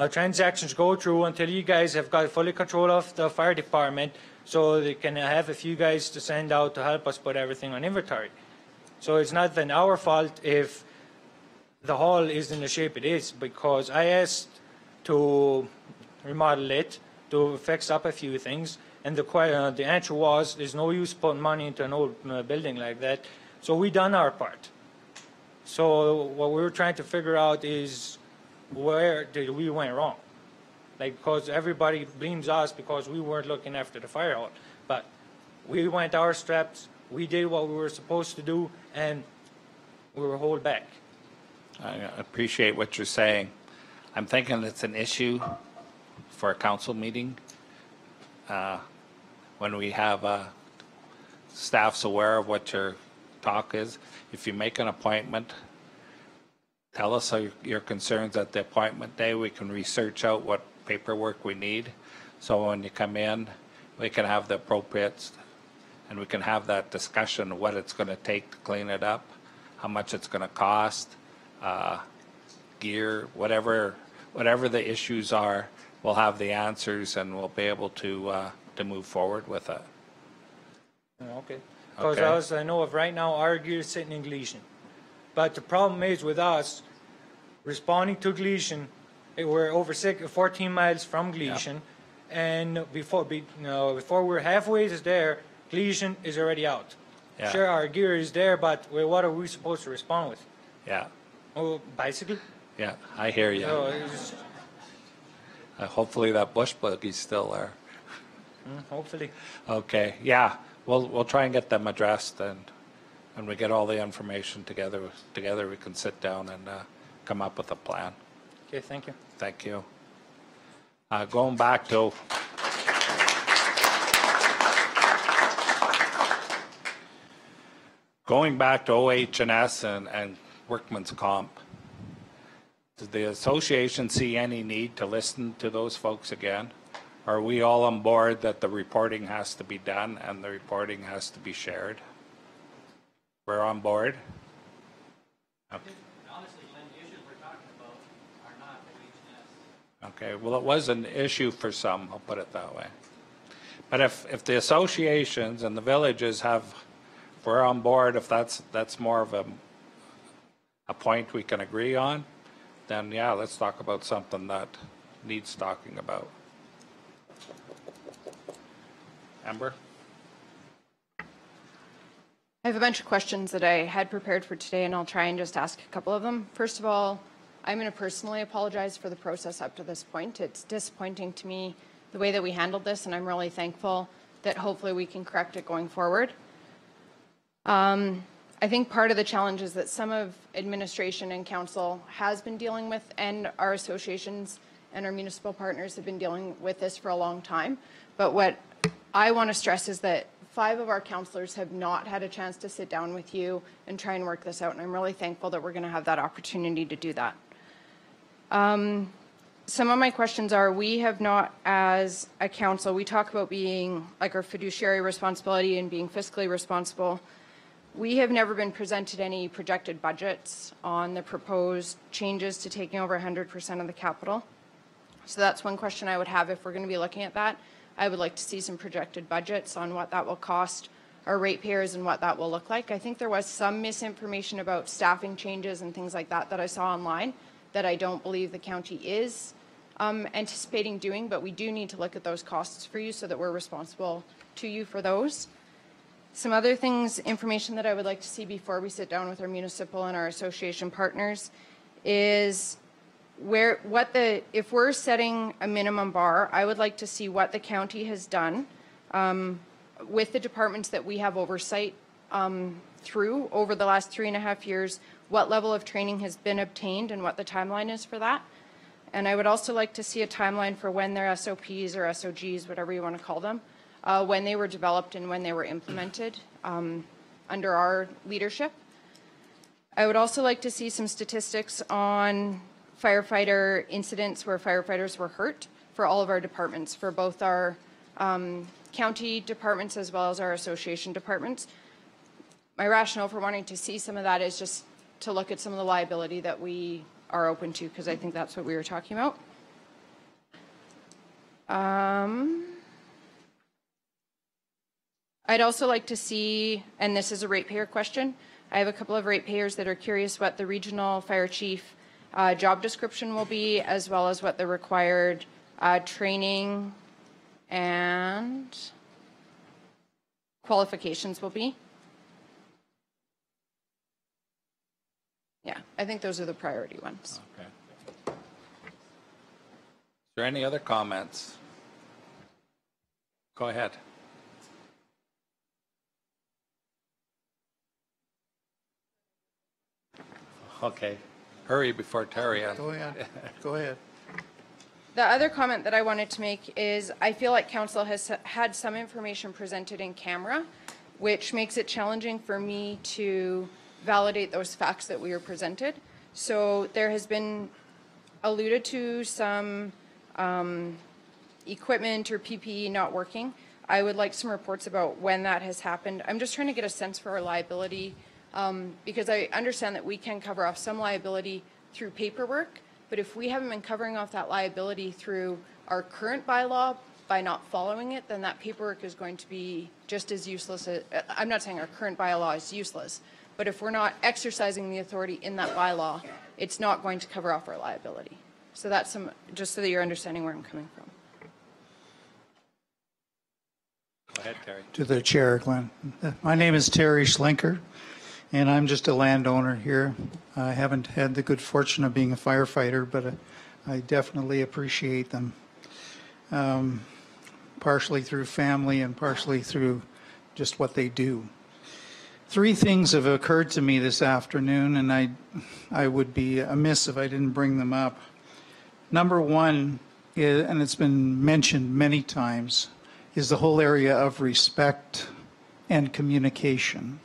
transactions go through, until you guys have got fully control of the fire department, so they can have a few guys to send out to help us put everything on inventory. So it's not then our fault if the hall is in the shape it is, because I asked to remodel it, to fix up a few things, and the answer was there's no use putting money into an old building like that. So we done our part. So what we were trying to figure out is where did we went wrong? Like, because everybody blames us because we weren't looking after the fire hall, but we went our steps, we did what we were supposed to do, and we were held back. I appreciate what you're saying. I'm thinking it's an issue for a council meeting when we have staff's aware of what your talk is. If you make an appointment, tell us your concerns at the appointment day. We can research out what paperwork we need, so when you come in we can have the appropriate, and we can have that discussion of what it's going to take to clean it up, how much it's going to cost, gear, whatever the issues are. We'll have the answers and we'll be able to move forward with it. Okay. Because I know of right now our gear is sitting in Gleason. But the problem is with us responding to Gleason, we're over 14 miles from Gleason, and before we're halfway there, Gleason is already out. Yeah. Sure, our gear is there, but what are we supposed to respond with? Yeah. Oh, bicycle? Yeah, I hear you. Hopefully that bush buggy's still there. Hopefully. Okay, yeah, we'll try and get them addressed, and when we get all the information together we can sit down and come up with a plan. Okay, thank you. Thank you. Going back to OH&S and workman's comp. Does the association see any need to listen to those folks again? Are we all on board that the reporting has to be done and the reporting has to be shared? We're on board? Okay. Honestly, Glenn, the issues we're talking about are not OH&S. Okay, well, it was an issue for some, I'll put it that way. But if the associations and the villages if we're on board, if that's more of a point we can agree on, then yeah, let's talk about something that needs talking about. Amber? I have a bunch of questions that I had prepared for today, and I'll try and just ask a couple of them. First of all, I'm going to personally apologize for the process up to this point. It's disappointing to me the way that we handled this, and I'm really thankful that hopefully we can correct it going forward. I think part of the challenge is that some of administration and council has been dealing with, and our associations and our municipal partners have been dealing with this for a long time. But what I want to stress is that 5 of our councillors have not had a chance to sit down with you and try and work this out, and I'm really thankful that we're going to have that opportunity to do that. Some of my questions are, we have not, as a council, we talk about being like our fiduciary responsibility and being fiscally responsible. We have never been presented any projected budgets on the proposed changes to taking over 100% of the capital. So that's one question I would have if we're going to be looking at that. I would like to see some projected budgets on what that will cost our ratepayers and what that will look like. I think there was some misinformation about staffing changes and things like that that I saw online that I don't believe the county is anticipating doing, but we do need to look at those costs for you so that we're responsible to you for those. Some other things, information that I would like to see before we sit down with our municipal and our association partners is if we're setting a minimum bar, I would like to see what the county has done with the departments that we have oversight through over the last 3.5 years, what level of training has been obtained and what the timeline is for that. And I would also like to see a timeline for when their SOPs or SOGs, whatever you want to call them, when they were developed and when they were implemented under our leadership. I would also like to see some statistics on firefighter incidents where firefighters were hurt for all of our departments, for both our county departments as well as our association departments. My rationale for wanting to see some of that is just to look at some of the liability that we are open to, because I think that's what we were talking about. I'd also like to see, and this is a ratepayer question, I have a couple of ratepayers that are curious what the regional fire chief job description will be, as well as what the required training and qualifications will be. Yeah, I think those are the priority ones. Okay. Is there any other comments? Go ahead. Okay. Hurry before Terry. Go ahead. Go ahead. The other comment that I wanted to make is I feel like council has had some information presented in camera, which makes it challenging for me to validate those facts that we were presented. So there has been alluded to some equipment or PPE not working. I would like some reports about when that has happened. I'm just trying to get a sense for our liability because I understand that we can cover off some liability through paperwork, but if we haven't been covering off that liability through our current bylaw by not following it, then that paperwork is going to be just as useless. I'm not saying our current bylaw is useless, but if we're not exercising the authority in that bylaw, it's not going to cover off our liability. So that's just so that you're understanding where I'm coming from. Go ahead, Terry. To the chair, Glenn. My name is Terry Schlenker, and I'm just a landowner here. I haven't had the good fortune of being a firefighter, but I definitely appreciate them, partially through family and partially through just what they do. 3 things have occurred to me this afternoon, and I would be amiss if I didn't bring them up. Number 1, and it's been mentioned many times, is the whole area of respect and communication.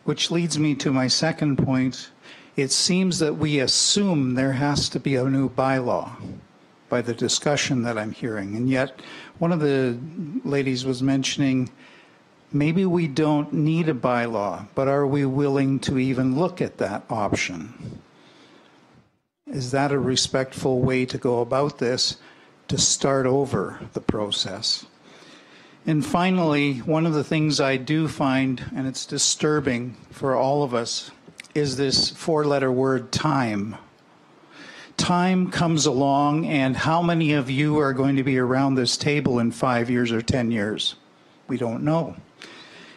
Which leads me to my second point. It seems that we assume there has to be a new bylaw by the discussion that I'm hearing. And yet, one of the ladies was mentioning maybe we don't need a bylaw, but are we willing to even look at that option? Is that a respectful way to go about this, to start over the process? And finally, one of the things I do find, and it's disturbing for all of us, is this 4-letter word, time. Time comes along, and how many of you are going to be around this table in 5 years or 10 years? We don't know.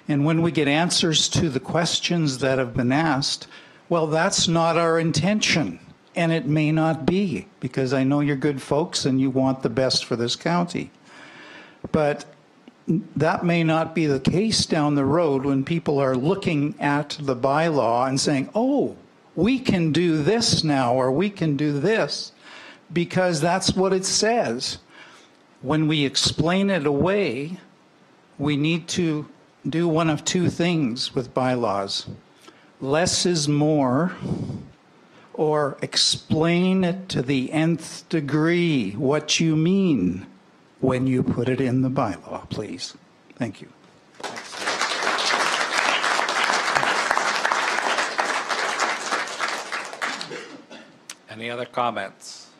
And when we get answers to the questions that have been asked, well, that's not our intention. And it may not be, because I know you're good folks and you want the best for this county. But that may not be the case down the road when people are looking at the bylaw and saying, oh, we can do this now, or we can do this, because that's what it says. When we explain it away, we need to do one of 2 things with bylaws. Less is more, or explain it to the nth degree what you mean when you put it in the bylaw, please. Thank you. Any other comments?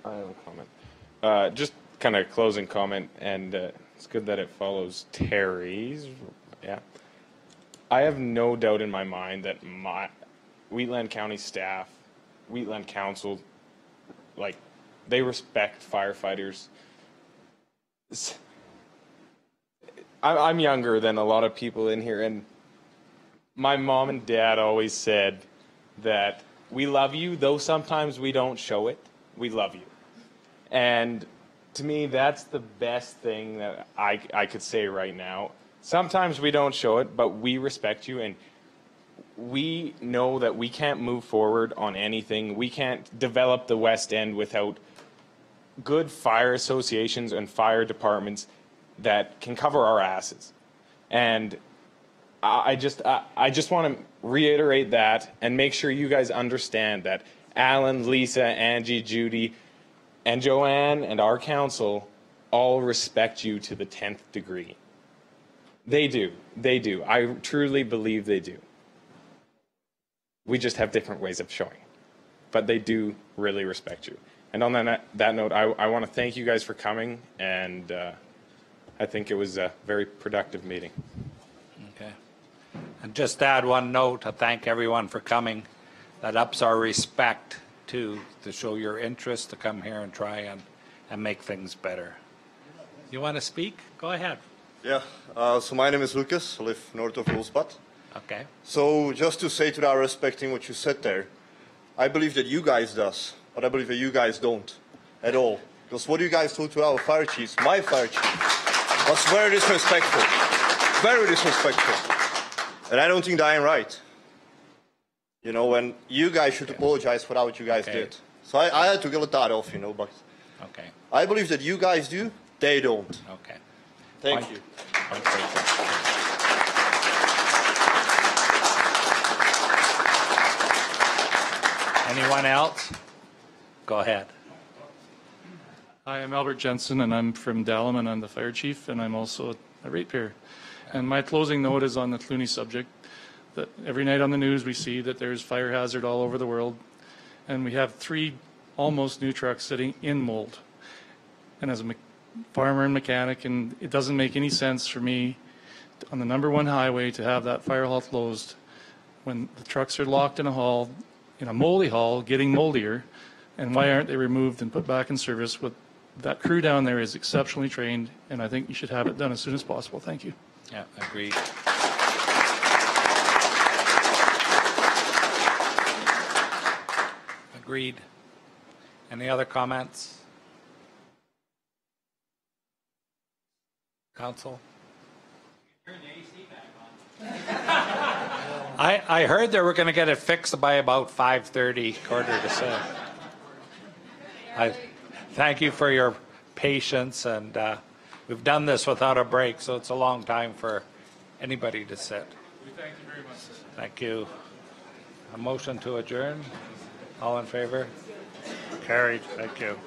I have a comment. Just kind of closing comment, and It's good that it follows Terry's. Yeah. I have no doubt in my mind that my Wheatland County staff, Wheatland Council, like, they respect firefighters. I'm younger than a lot of people in here, and my mom and dad always said that we love you, though sometimes we don't show it. We love you. And to me, that's the best thing that I could say right now. Sometimes we don't show it, but we respect you, and we know that we can't move forward on anything. We can't develop the West End without good fire associations and fire departments that can cover our asses. And I just want to reiterate that and make sure you guys understand that Alan, Lisa, Angie, Judy, and Joanne and our council all respect you to the 10th degree. They do. They do. I truly believe they do. We just have different ways of showing it. But they do really respect you. And on that note, I want to thank you guys for coming, and I think it was a very productive meeting. Okay. And just to add one note, to thank everyone for coming. That ups our respect to show your interest, to come here and try and make things better. You want to speak? Go ahead. Yeah, so my name is Lucas. I live north of Rosebud. Okay. So just to say to that, respecting what you said there, I believe that you guys does, but I believe that you guys don't at all. Because what you guys told to our fire chiefs, my fire chief, was very disrespectful. Very disrespectful. And I don't think that I'm right. You know, and you guys should apologize for what you guys did. So I had to get that off, you know, but okay. I believe that you guys do, they don't. Okay. Thank you. Anyone else? Go ahead. Hi, I'm Albert Jensen, and I'm from Dallam, and I'm the fire chief, and I'm also a ratepayer. And my closing note is on the Clooney subject, that every night on the news we see that there's fire hazard all over the world, and we have 3 almost new trucks sitting in mold. And as a farmer and mechanic, and it doesn't make any sense for me on the #1 highway to have that fire hall closed when the trucks are locked in a hall, in a moldy hall, getting moldier, and why aren't they removed and put back in service? With that crew down there is exceptionally trained, and I think you should have it done as soon as possible. Thank you. Yeah, agreed. Agreed. Any other comments? Council? I heard they were going to get it fixed by about 5:30, 6:45. I thank you for your patience, and we've done this without a break, so it's a long time for anybody to sit. We thank you very much. Thank you. A motion to adjourn. All in favor? Carried. Thank you.